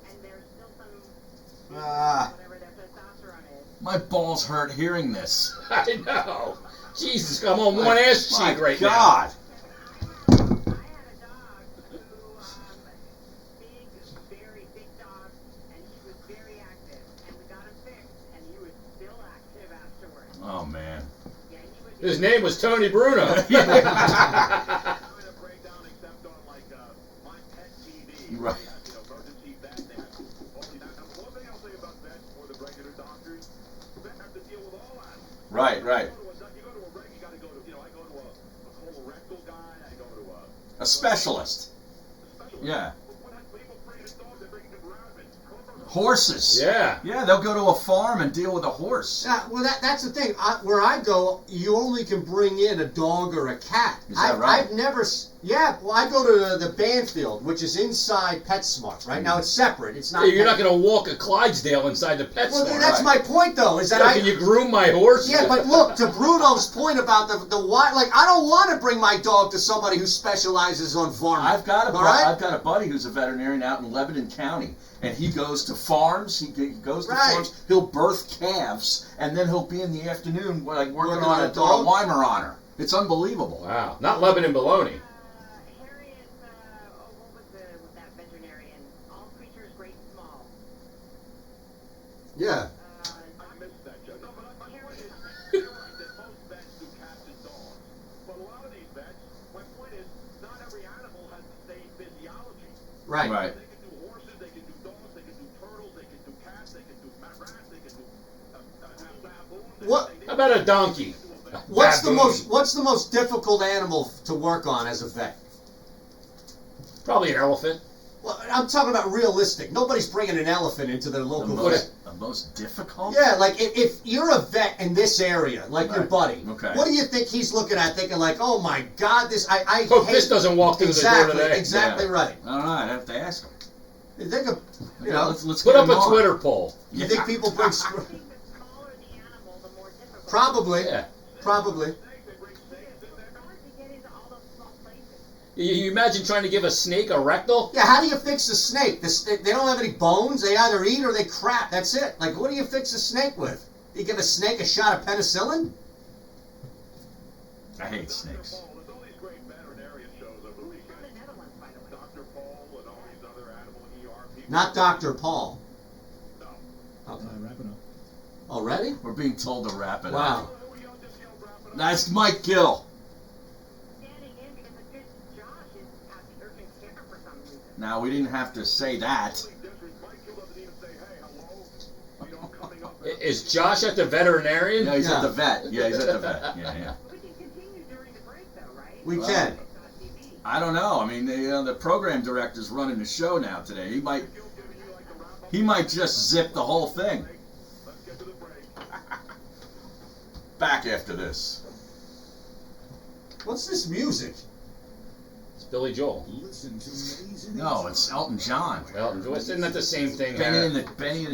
and there's still some Ah. whatever their testosterone is. My balls hurt hearing this. I know. Jesus, I'm on one ass My cheek right God. I had a dog who, very big dog, and he was very active, and we got him fixed, and he was still active afterwards. Oh man. Yeah, he was. now. His name was Tony Bruno. I'm in a breakdown except on like my pet TV. Right. They have, emergency vet. They have only that. And one thing I'll say about vets more than regular doctors, vets have to deal with all animals. Right, right. You go to a reg, you got to go to. I go to a colorectal guy. I go to A specialist. specialist. Yeah. When people bring a dog, they bring in rabbits, Horses. Yeah. Yeah, they'll go to a farm and deal with a horse. Well, that's the thing. Where I go, you only can bring in a dog or a cat. Is that right? I've never. Yeah. Well, I go to the Banfield, which is inside PetSmart. Right now, it's separate. It's not. You're not going to walk a Clydesdale inside the pet Well, store. that's my point, though. Is that So can you groom my horse? Yeah, but look, to Bruno's point about the why, like, I don't want to bring my dog to somebody who specializes on varmint. I've got all right? I've got a buddy who's a veterinarian out in Lebanon County, and he goes to farms. He goes to Right. farms. He'll birth calves, and then he'll be in the afternoon like working Working on on a a dog? Weimaraner. It's unbelievable. Wow. Not Lebanon bologna. Harriet, what was that veterinarian? All creatures great and small. Yeah. I missed that, Joe. No, but my point is, you're right that most vets do cats and dogs. But a lot of these vets, my point is, not every animal has the same physiology. Right. Right. They can do horses, they can do dogs, they can do turtles, they can do cats, they can do rats, they can do baboons. What- How about a donkey? What's the Baboon. most What's the most difficult animal to work on as a vet? Probably an elephant. Well, I'm talking about realistic. Nobody's bringing an elephant into their The local most, vet. the most difficult? Yeah, like if you're a vet in this area, like your Right. buddy, Okay. what do you think he's looking at, thinking like, oh my God, I Hope hate this doesn't walk through the door exactly, today. exactly Yeah. right. I don't know. I'd have to ask him. You think of, you Yeah, know, let's Put get up him a on. Twitter poll. you think people bring I think the smaller the animal, the more difficult. probably, Yeah. probably. It's hard to get into all those small places. You imagine trying to give a snake a rectal? Yeah, how do you fix a snake? They don't have any bones. They either eat or they crap. That's it. Like, what do you fix a snake with? You give a snake a shot of penicillin? I hate snakes. There's all these great veterinarian shows of who he From the Netherlands, by the way. Dr. Paul and all these other animal ER people. Not Dr. Paul. No. Okay. Wrap it up. Already? We're being told to wrap it up. Wow. Who we don't just yell wrap it up? That's Mike Gill. Standing in because the good Josh is at the urgent care for some reason. Now, we didn't have to say that. Mike Gill doesn't even say, hey, hello. You know, I'm coming up. Is Josh at the veterinarian? No, he's Yeah. at the vet. Yeah, he's at the vet. Yeah. We can continue during the break, though, right? We Well, can. It's on TV. I don't know. I mean, the program director's running the show now today. He might just zip the whole thing. Let's get to the break. Back after this. What's this music? It's Billy Joel. Listen to Mays and No, it's Elton John. Elton John. Isn't that the same thing? Benny and the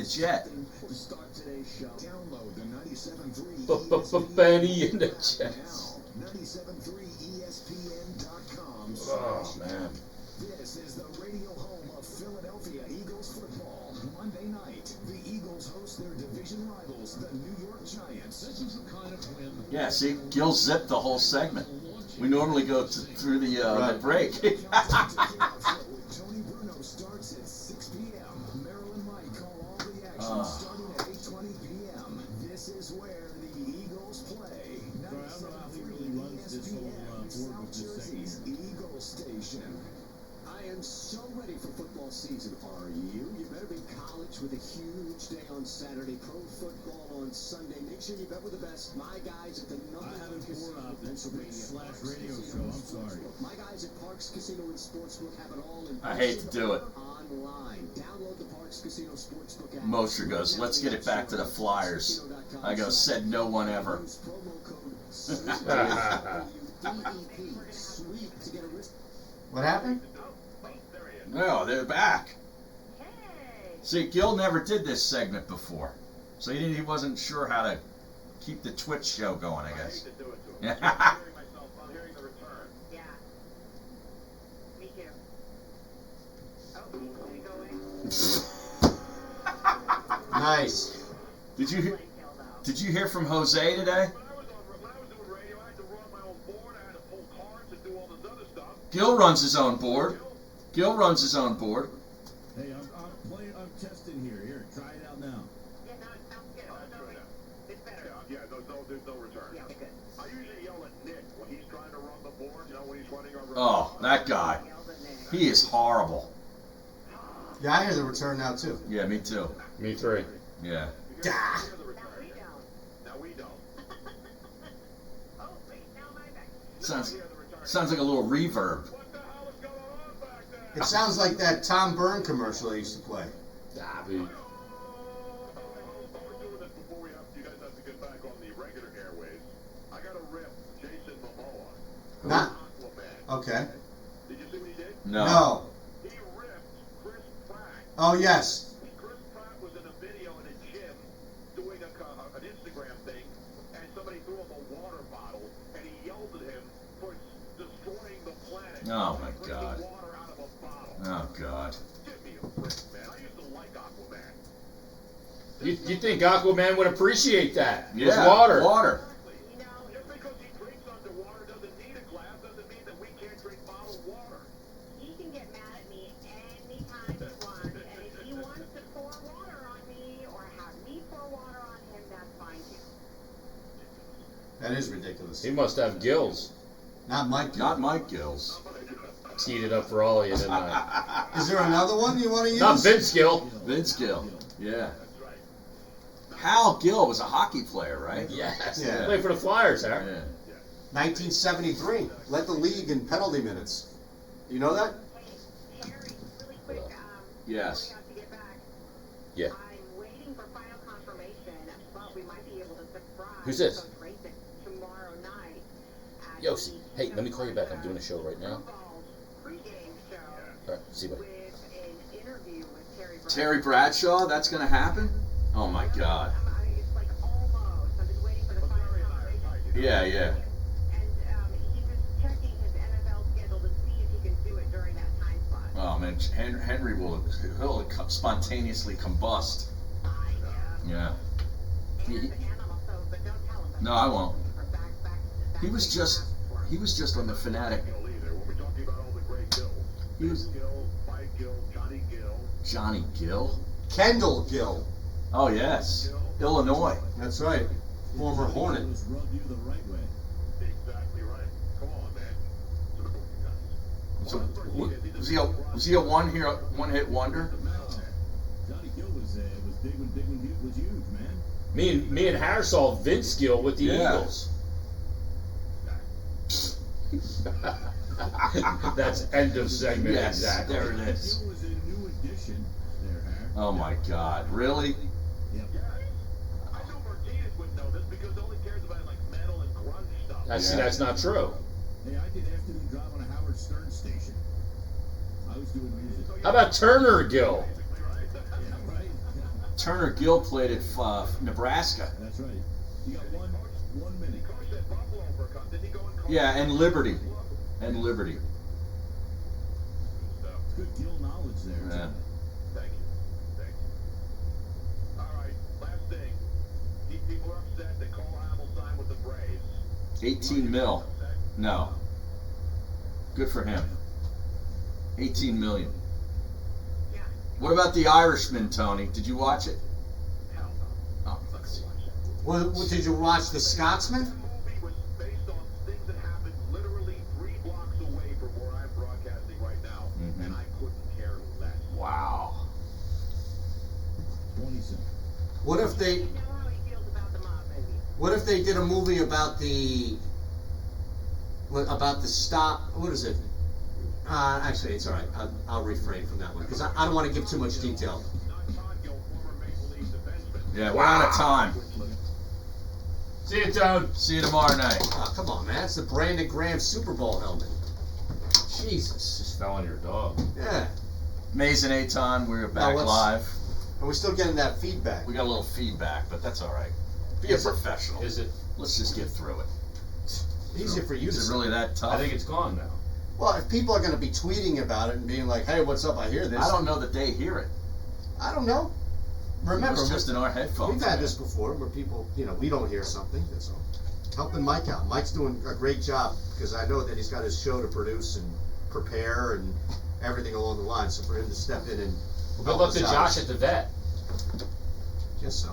Jet. to start today's show. Download the 97.3 Benny and the Jets. Now, 97.3ESPN.com. Oh man. This is the radio home of Philadelphia Eagles football. Monday night, the Eagles host their division rivals, the New York Giants. This is the kind of win. Yeah, see, Gil zipped the whole segment. We normally go through the Right. break. Tony Bruno starts at 6 p.m. Marilyn Mike call all the action starting at 8:20 p.m. This is where the Eagles play. 97.3 ESPN, South Jersey's Eagles station. I am so ready for football season. Are you? You better be college with a huge day on Saturday, pro football on Sunday. Make sure you bet with the best. My guys at the number one casino in Pennsylvania. /radio show, I'm sorry. My guys at Parks Casino and Sportsbook have it all in I hate to do it. online. Download the Parks Casino Sportsbook app. Mosher goes, let's get it back to the Flyers. I go, said no one ever. Use promo code SWEEP to get a wrist. What happened? No, they're back. Hey! See, Gil never did this segment before, so he wasn't sure how to keep the Twitch show going, I I hate guess. to do it to him. Yeah. I'm hearing myself. I'm hearing the return. Yeah. Me too. Oh, did it go in? Nice. Did you Like Hill, though. did you hear from Jose today? When I was doing radio, I had to run my own board. I had to pull cards and do all this other stuff. Gil runs his own board. Gil runs his own board. Hey, I'm testing here. Here, try it out now. Yeah, no, it sounds good. Oh, Oh, that's no, good wait. now. It's better. Yeah, there's no return. Yeah, okay, good. I usually yell at Nick when he's trying to run the board. You know, when he's running over. Oh, that guy. Yelled at me. He is horrible. Yeah, I hear the return now too. Yeah, me too. Me three. Yeah. You Ah. hear the Now return. we don't. Now we don't. Oh, wait, now my back. Sounds Hear the return. sounds like a little reverb. What the hell is going on back there? It sounds like that Tom Byrne commercial I used to play. Ah, we- While we're doing this before you guys have to get back on the regular airways, I got a rip Jason Momoa. Not Aquaman. okay. Did you see what he did? No. He ripped Chris Pratt. Oh yes. Chris Pratt was in a video in a gym doing an Instagram thing, and somebody threw him a water bottle, and he yelled at him for destroying the planet. Oh, my by God. drinking water out of a bottle. Oh God. Give me a break, man. I used to like Aquaman. You think Aquaman would appreciate that? It was Yeah. water. Water. You know, Just because he drinks underwater doesn't need a glass doesn't mean that we can't drink bottled water. he can get mad at me anytime he wants, and if he wants to pour water on me or have me pour water on him, that's fine too. That is ridiculous. He must have gills. Not Mike. Not Mike Gills. Teed it up for all of you, didn't I? Is there another one you want to use? Not Vince Gill. Vince Gill. Yeah. That's right. Hal Gill was a hockey player, right? Yes. Yeah. Play for the Flyers, Harry. Yeah. 1973. Led the league in penalty minutes. You know that? Harry, really quick, Yes. before we have to get back. Yeah. I'm waiting for final confirmation, but we might be able to surprise Who's this? Coach Racing tomorrow night. At Yo, the hey, let me call you back. I'm doing a show right now. Super Bowl pregame show All right, see you, buddy. with an interview with Terry Bradshaw. Terry Bradshaw, that's going to happen? Oh my God. It's like almost. I'm just waiting for the final confirmation. Yeah. And he's just checking his NFL schedule to see if he can do it during that time slot. Oh man, Henry he'll spontaneously combust. Yeah. And an animal, so, but don't tell him. No, I won't. Back He was just on the Fanatic. Gill either. When we're talking about all the great Gills. He was Gill, Mike Gill, Johnny Gill. Johnny Gill. Kendall Gill. Oh yes, Illinois. That's right. Former Hornet. Those rub you the right way. Exactly right. Come on, man. So was he a one hit wonder? Johnny Gill was big when he was huge, man. Me and Harris saw Vince Gill with the Yeah. Eagles. That's end of segment. Yes, Exactly. there it is. Gill was a new addition there, Harry. Oh my God, really? Yep. I know Martinez would know this because all he cares about is like metal and grunge stuff. See, that's not true. Hey, I did afternoon drive on a Howard Stern station. I was doing music. How about Turner Gill? Yeah, right? Turner Gill played at Nebraska. That's right. You got 1 minute. Coached at Buffalo for a couple. Didn't he go and coach? Yeah, and Liberty. And Liberty. Good stuff. It's good Gill knowledge there. Yeah. Thank you. All right, last thing. People are upset that Cole Hamel signed with the Braves. 18 mil. Upset? No. Good for him. 18 million. Yeah. What about The Irishman, Tony? Did you watch it? Hell no. Oh, let's see. Did you watch The Scotsman? The movie was based on things that happened literally 3 blocks away from where I'm broadcasting right now, Mhm. and I couldn't care less. Wow. 20 cents. What if they? You know how he feels about the mob movies. What if they did a movie about the stop? What is it? Actually, it's all right. I'll refrain from that one because I don't want to give too much detail. Not Todd Gill, former Maple Leaf defenseman. Yeah, we're out of time. See you, Tone. See you tomorrow night. Oh, come on, man! It's the Brandon Graham Super Bowl helmet. Jesus. Just fell on your dog. Yeah. Maze and Aton, we're back let's- live. And we're still getting that feedback. We got a little feedback, but that's all right. Be a professional. Is it? Let's just get through it. Easier for you to Is it say. really that tough? I think it's gone now. Well, if people are going to be tweeting about it and being like, "Hey, what's up? I hear this." I don't know that they hear it. I don't know. Remember, It's just in our headphones. we've had this before where people, we don't hear something. That's all. Helping Mike out. Mike's doing a great job because I know that he's got his show to produce and prepare and everything along the line. So for him to step in and Good help luck us to out, Josh at the vet. guess so.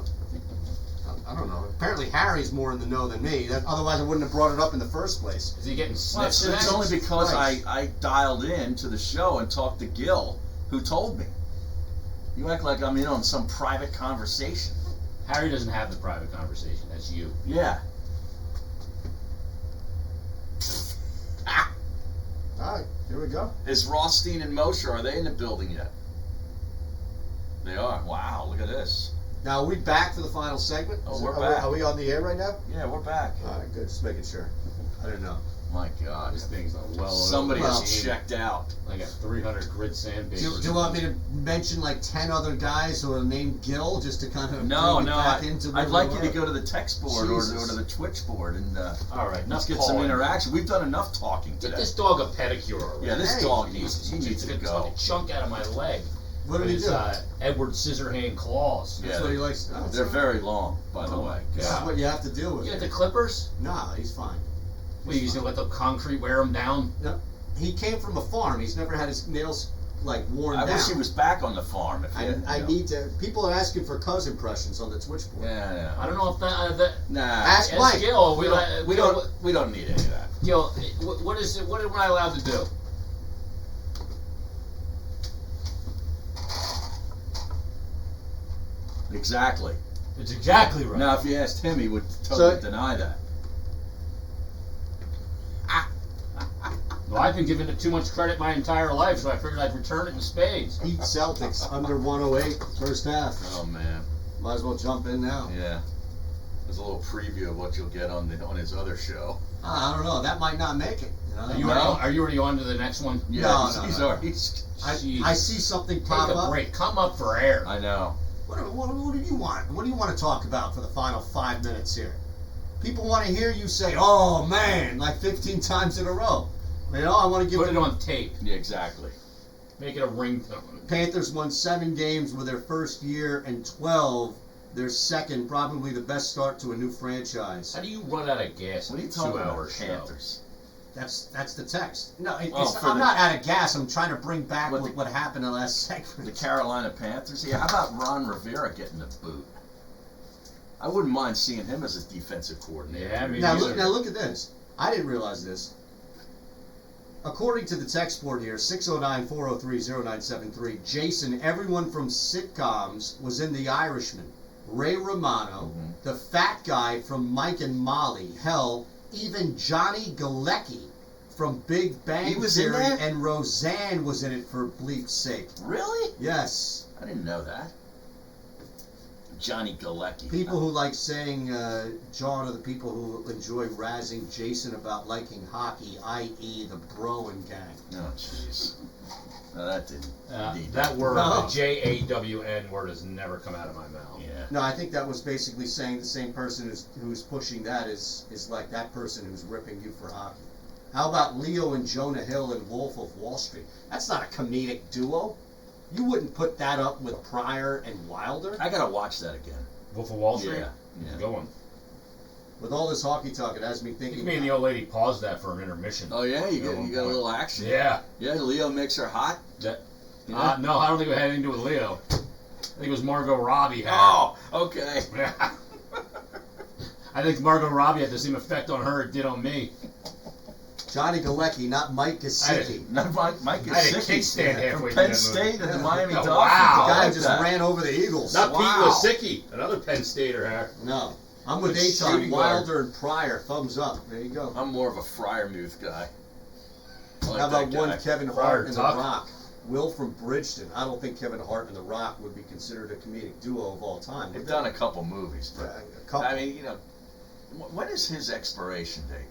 I don't know. Apparently Harry's more in the know than me. Otherwise I wouldn't have brought it up in the first place. Is he getting Well, sniffs? it's only because Right. I dialed in to the show and talked to Gil, who told me. You act like I'm in on some private conversation. Harry doesn't have the private conversation. That's you. Yeah. All right, here we go. Is Rothstein and Moshe, are they in the building yet? They are. Wow, look at this. Now, are we back for the final segment? Oh, Is we're it- back. Are we on the air right now? Yeah, we're back. All right, good. Just making sure. I didn't know. My God. This thing's a well. Somebody Well- has checked out. I got 300 grid sandpaper. Do you want me to mention like 10 other guys who are named Gil just to kind of No, bring it no. back into where I'd we like you were? to go to the text board or Jesus. to the Twitch board and All right, let's enough get some calling. interaction. We've done enough talking Get today. this dog a pedicure already. Yeah, this Hey, dog needs He to took go. a chunk out of my leg. What did he His, do? Edward Scissorhand claws. Yeah, That's what he likes. Oh, They're very long, by the Oh, way. This is Yeah. what you have to deal with. You got the clippers? Nah, he's fine. What, you just gonna let the concrete wear him down? No, he came from a farm. He's never had his nails like worn I down. wish he was back on the farm. If he had, I you know. need to. People are asking for cuz impressions on the Twitch board. Yeah, yeah. I don't know if that Nah. Ask as Mike. Gil, we don't need any of that. Gil, what is it? What am I allowed to do? Exactly. It's exactly right. Now, if you asked him, he would totally So- deny that. Well, I've been giving it too much credit my entire life, so I figured I'd return it in spades. Heat Celtics under 108 first half. Oh man. Might as well jump in now. Yeah. There's a little preview of what you'll get on his other show. I don't know. That might not make it. You know, Are you already on to the next one? Yeah, No, he's no. already. I see something Take pop a up. break. Come up for air. I know. What do you want? What do you want to talk about for the final 5 minutes here? People want to hear you say, "Oh man," like 15 times in a row. You know, I want to give Put them it on tape. Yeah, exactly. Make it a ringtone. Panthers won 7 games with their first year and 12 their second, probably the best start to a new franchise. How do you run out of gas What are in you a talking 2-hour about, show? Panthers? That's the text. No, for I'm the- not out of gas. I'm trying to bring back What what happened in the last segment. The Carolina Panthers? Yeah, how about Ron Rivera getting the boot? I wouldn't mind seeing him as a defensive coordinator. Yeah, I mean, Now these look, are- now look at this. I didn't realize this. According to the text board here, 609-403-0973, Jason, everyone from sitcoms was in The Irishman. Ray Romano, the fat guy from Mike and Molly, hell, even Johnny Galecki from Big Bang He was in Theory that? and Roseanne was in it for bleep's sake. Really? Yes. I didn't know that. Johnny Galecki. People who like saying, John, are the people who enjoy razzing Jason about liking hockey, i.e. the Broen gang. Oh, jeez. No, that didn't. indeed. that word, No. the JAWN word, has never come out of my mouth. Yeah. No, I think that was basically saying the same person who's pushing that is like that person who's ripping you for hockey. How about Leo and Jonah Hill in Wolf of Wall Street? That's not a comedic duo. You wouldn't put that up with Pryor and Wilder? I gotta watch that again. Wolf of Wall Street? Yeah. Yeah. Go on. With all this hockey talk, it has me I thinking. think me and the old lady paused that for an intermission. Oh yeah, you At one got a point. little action. Yeah. Yeah, Leo makes her hot. That, Yeah. no, I don't think it had anything to do with Leo. I think it was Margot Robbie. Oh, okay. I think Margot Robbie had the same effect on her it did on me. Johnny Galecki, not Mike Gesicki. No, Mike I had a Gesicki kickstand halfway from through Penn that State movie. and the Miami Oh, Dolphins. wow. The I guy like just that. ran over the Eagles. Not Wow. Pete Lasicki, another Penn Stater. No. I'm with Good Aton, shooting guard. Wilder, and Pryor. Thumbs up. There you go. I'm more of a Fryermuth guy. I like How about that one guy. Kevin Pryor Hart and The Tuck. Rock? Will from Bridgeton. I don't think Kevin Hart and The Rock would be considered a comedic duo of all time. They've would done they? a couple movies, but A couple. I mean, when is his expiration date?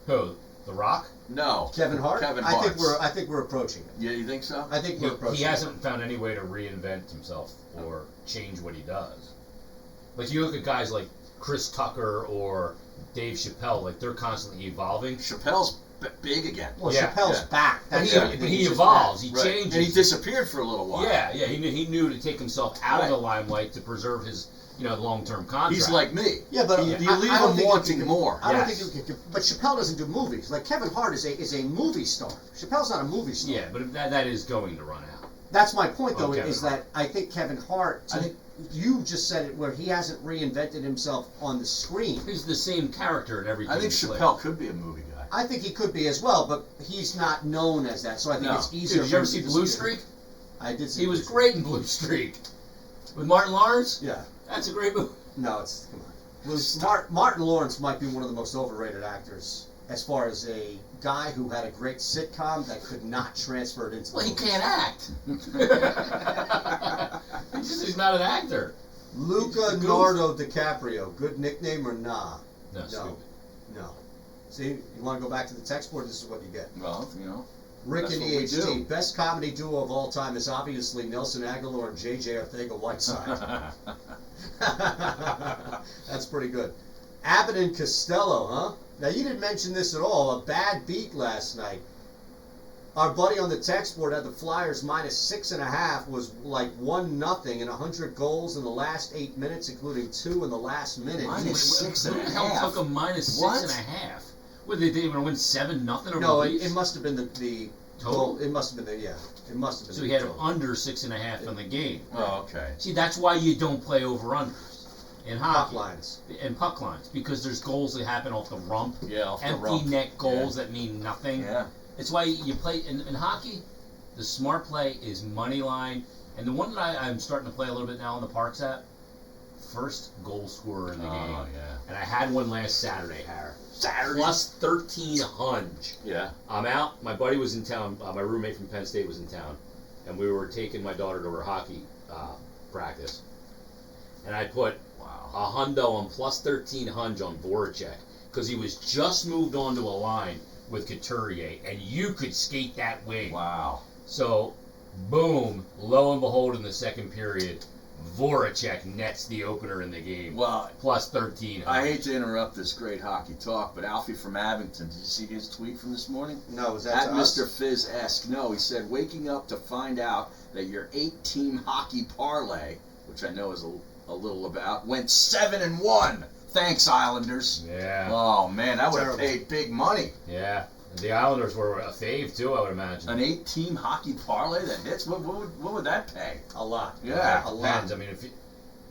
Who? The Rock? No, Kevin Hart. Kevin I think Hart's. I think we're approaching it. Yeah, you think so? I think we're approaching He it. hasn't found any way to reinvent himself or change what he does. Like you look at guys like Chris Tucker or Dave Chappelle, like they're constantly evolving. Chappelle's big again. Well, Yeah, Chappelle's yeah. back. But That's he, everything. but he He's just evolves. back. He Right. changes. And he disappeared for a little while. Yeah, he knew to take himself out of Right. the limelight to preserve his long-term contract. He's like me. Yeah, but you I- leave I don't him think you wanting can- more. I don't Yes. think you can. But Chappelle doesn't do movies. Like Kevin Hart is a movie star. Chappelle's not a movie star. Yeah, but that is going to run out. That's my point, though, Oh, Kevin is Hart. that I think Kevin Hart. I think- you just said it where he hasn't reinvented himself on the screen. He's the same character in everything. I think he plays. Chappelle could be a movie guy. I think he could be as well, but he's not known as that. So I think No. it's Dude, easier. did you for ever him see to Blue just- Streak? I did see. He was Blue Streak. great in Blue Streak with Martin Lawrence. Yeah. That's a great movie. No, it's come on. Martin Lawrence might be one of the most overrated actors as far as a guy who had a great sitcom that could not transfer it into. Well, he movies. can't act. He's not an actor. Luca Goof. Nardo DiCaprio, good nickname or nah? No, No. stupid. No. See, you want to go back to the text board? This is what you get. Well, Rick That's and what we EHT, do. best comedy duo of all time is obviously Nelson Aguilar and JJ Ortega-Whiteside. That's pretty good. Abbott and Costello, huh? Now you didn't mention this at all. A bad beat last night. Our buddy on the text board had the Flyers minus 6.5, was like 1-0 and 100 goals in the last 8 minutes, including 2 in the last minute. Minus Who 6.5. the hell took a minus What? 6.5? What, did they even win 7-0 or No, Leafs? it must have been the Total? goal. It must have been it must have been So the he had him total. under 6.5 in the game. Oh, okay. See, that's why you don't play over-unders in Puck hockey. lines. And puck lines, because there's goals that happen off the rump. Yeah, off the Empty rump. net goals that mean nothing. Yeah. It's why you play in hockey. The smart play is money line, and the one that I'm starting to play a little bit now on the Parks app. First goal scorer in the game. Oh, yeah. And I had one last Saturday, Harry. Saturday. Plus 1300. Yeah. I'm out. My buddy was in town. My roommate from Penn State was in town, and we were taking my daughter to her hockey practice. And I put a hundo on plus 1300 on Voracek because he was just moved onto a line with Couturier, and you could skate that wing. Wow. So, boom, lo and behold, in the second period, Voracek nets the opener in the game. Well, plus 1300. I hate to interrupt this great hockey talk, but Alfie from Abington, did you see his tweet from this morning? No, was that At to us? Mr. Fizz-esque. No, he said, waking up to find out that your 8-team hockey parlay, which I know is a little about, went 7-1. Thanks, Islanders. Yeah. Oh, man, that would have Terrible. paid big money. Yeah. The Islanders were a fave, too, I would imagine. An 8-team hockey parlay that hits, what would that pay? A lot. Yeah. A lot. Depends. I mean, if you,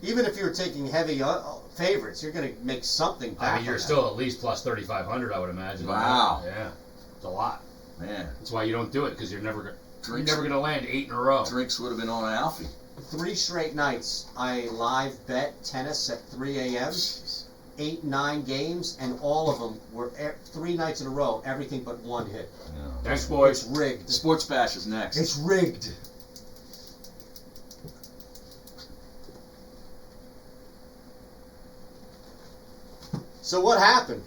Even if you were taking heavy favorites, you're going to make something back. I mean, you're on still at least plus 3,500, I would imagine. Wow. Yeah. It's a lot. Man. That's why you don't do it, because you're never Drinks, going to land 8 in a row. drinks would have been on Alfie. that. 3 straight nights, I live bet tennis at 3 a.m., 8, 9 games, and all of them were 3 nights in a row, everything but one hit. Thanks, It's boys. rigged. Sports Bash is next. It's rigged. So what happened?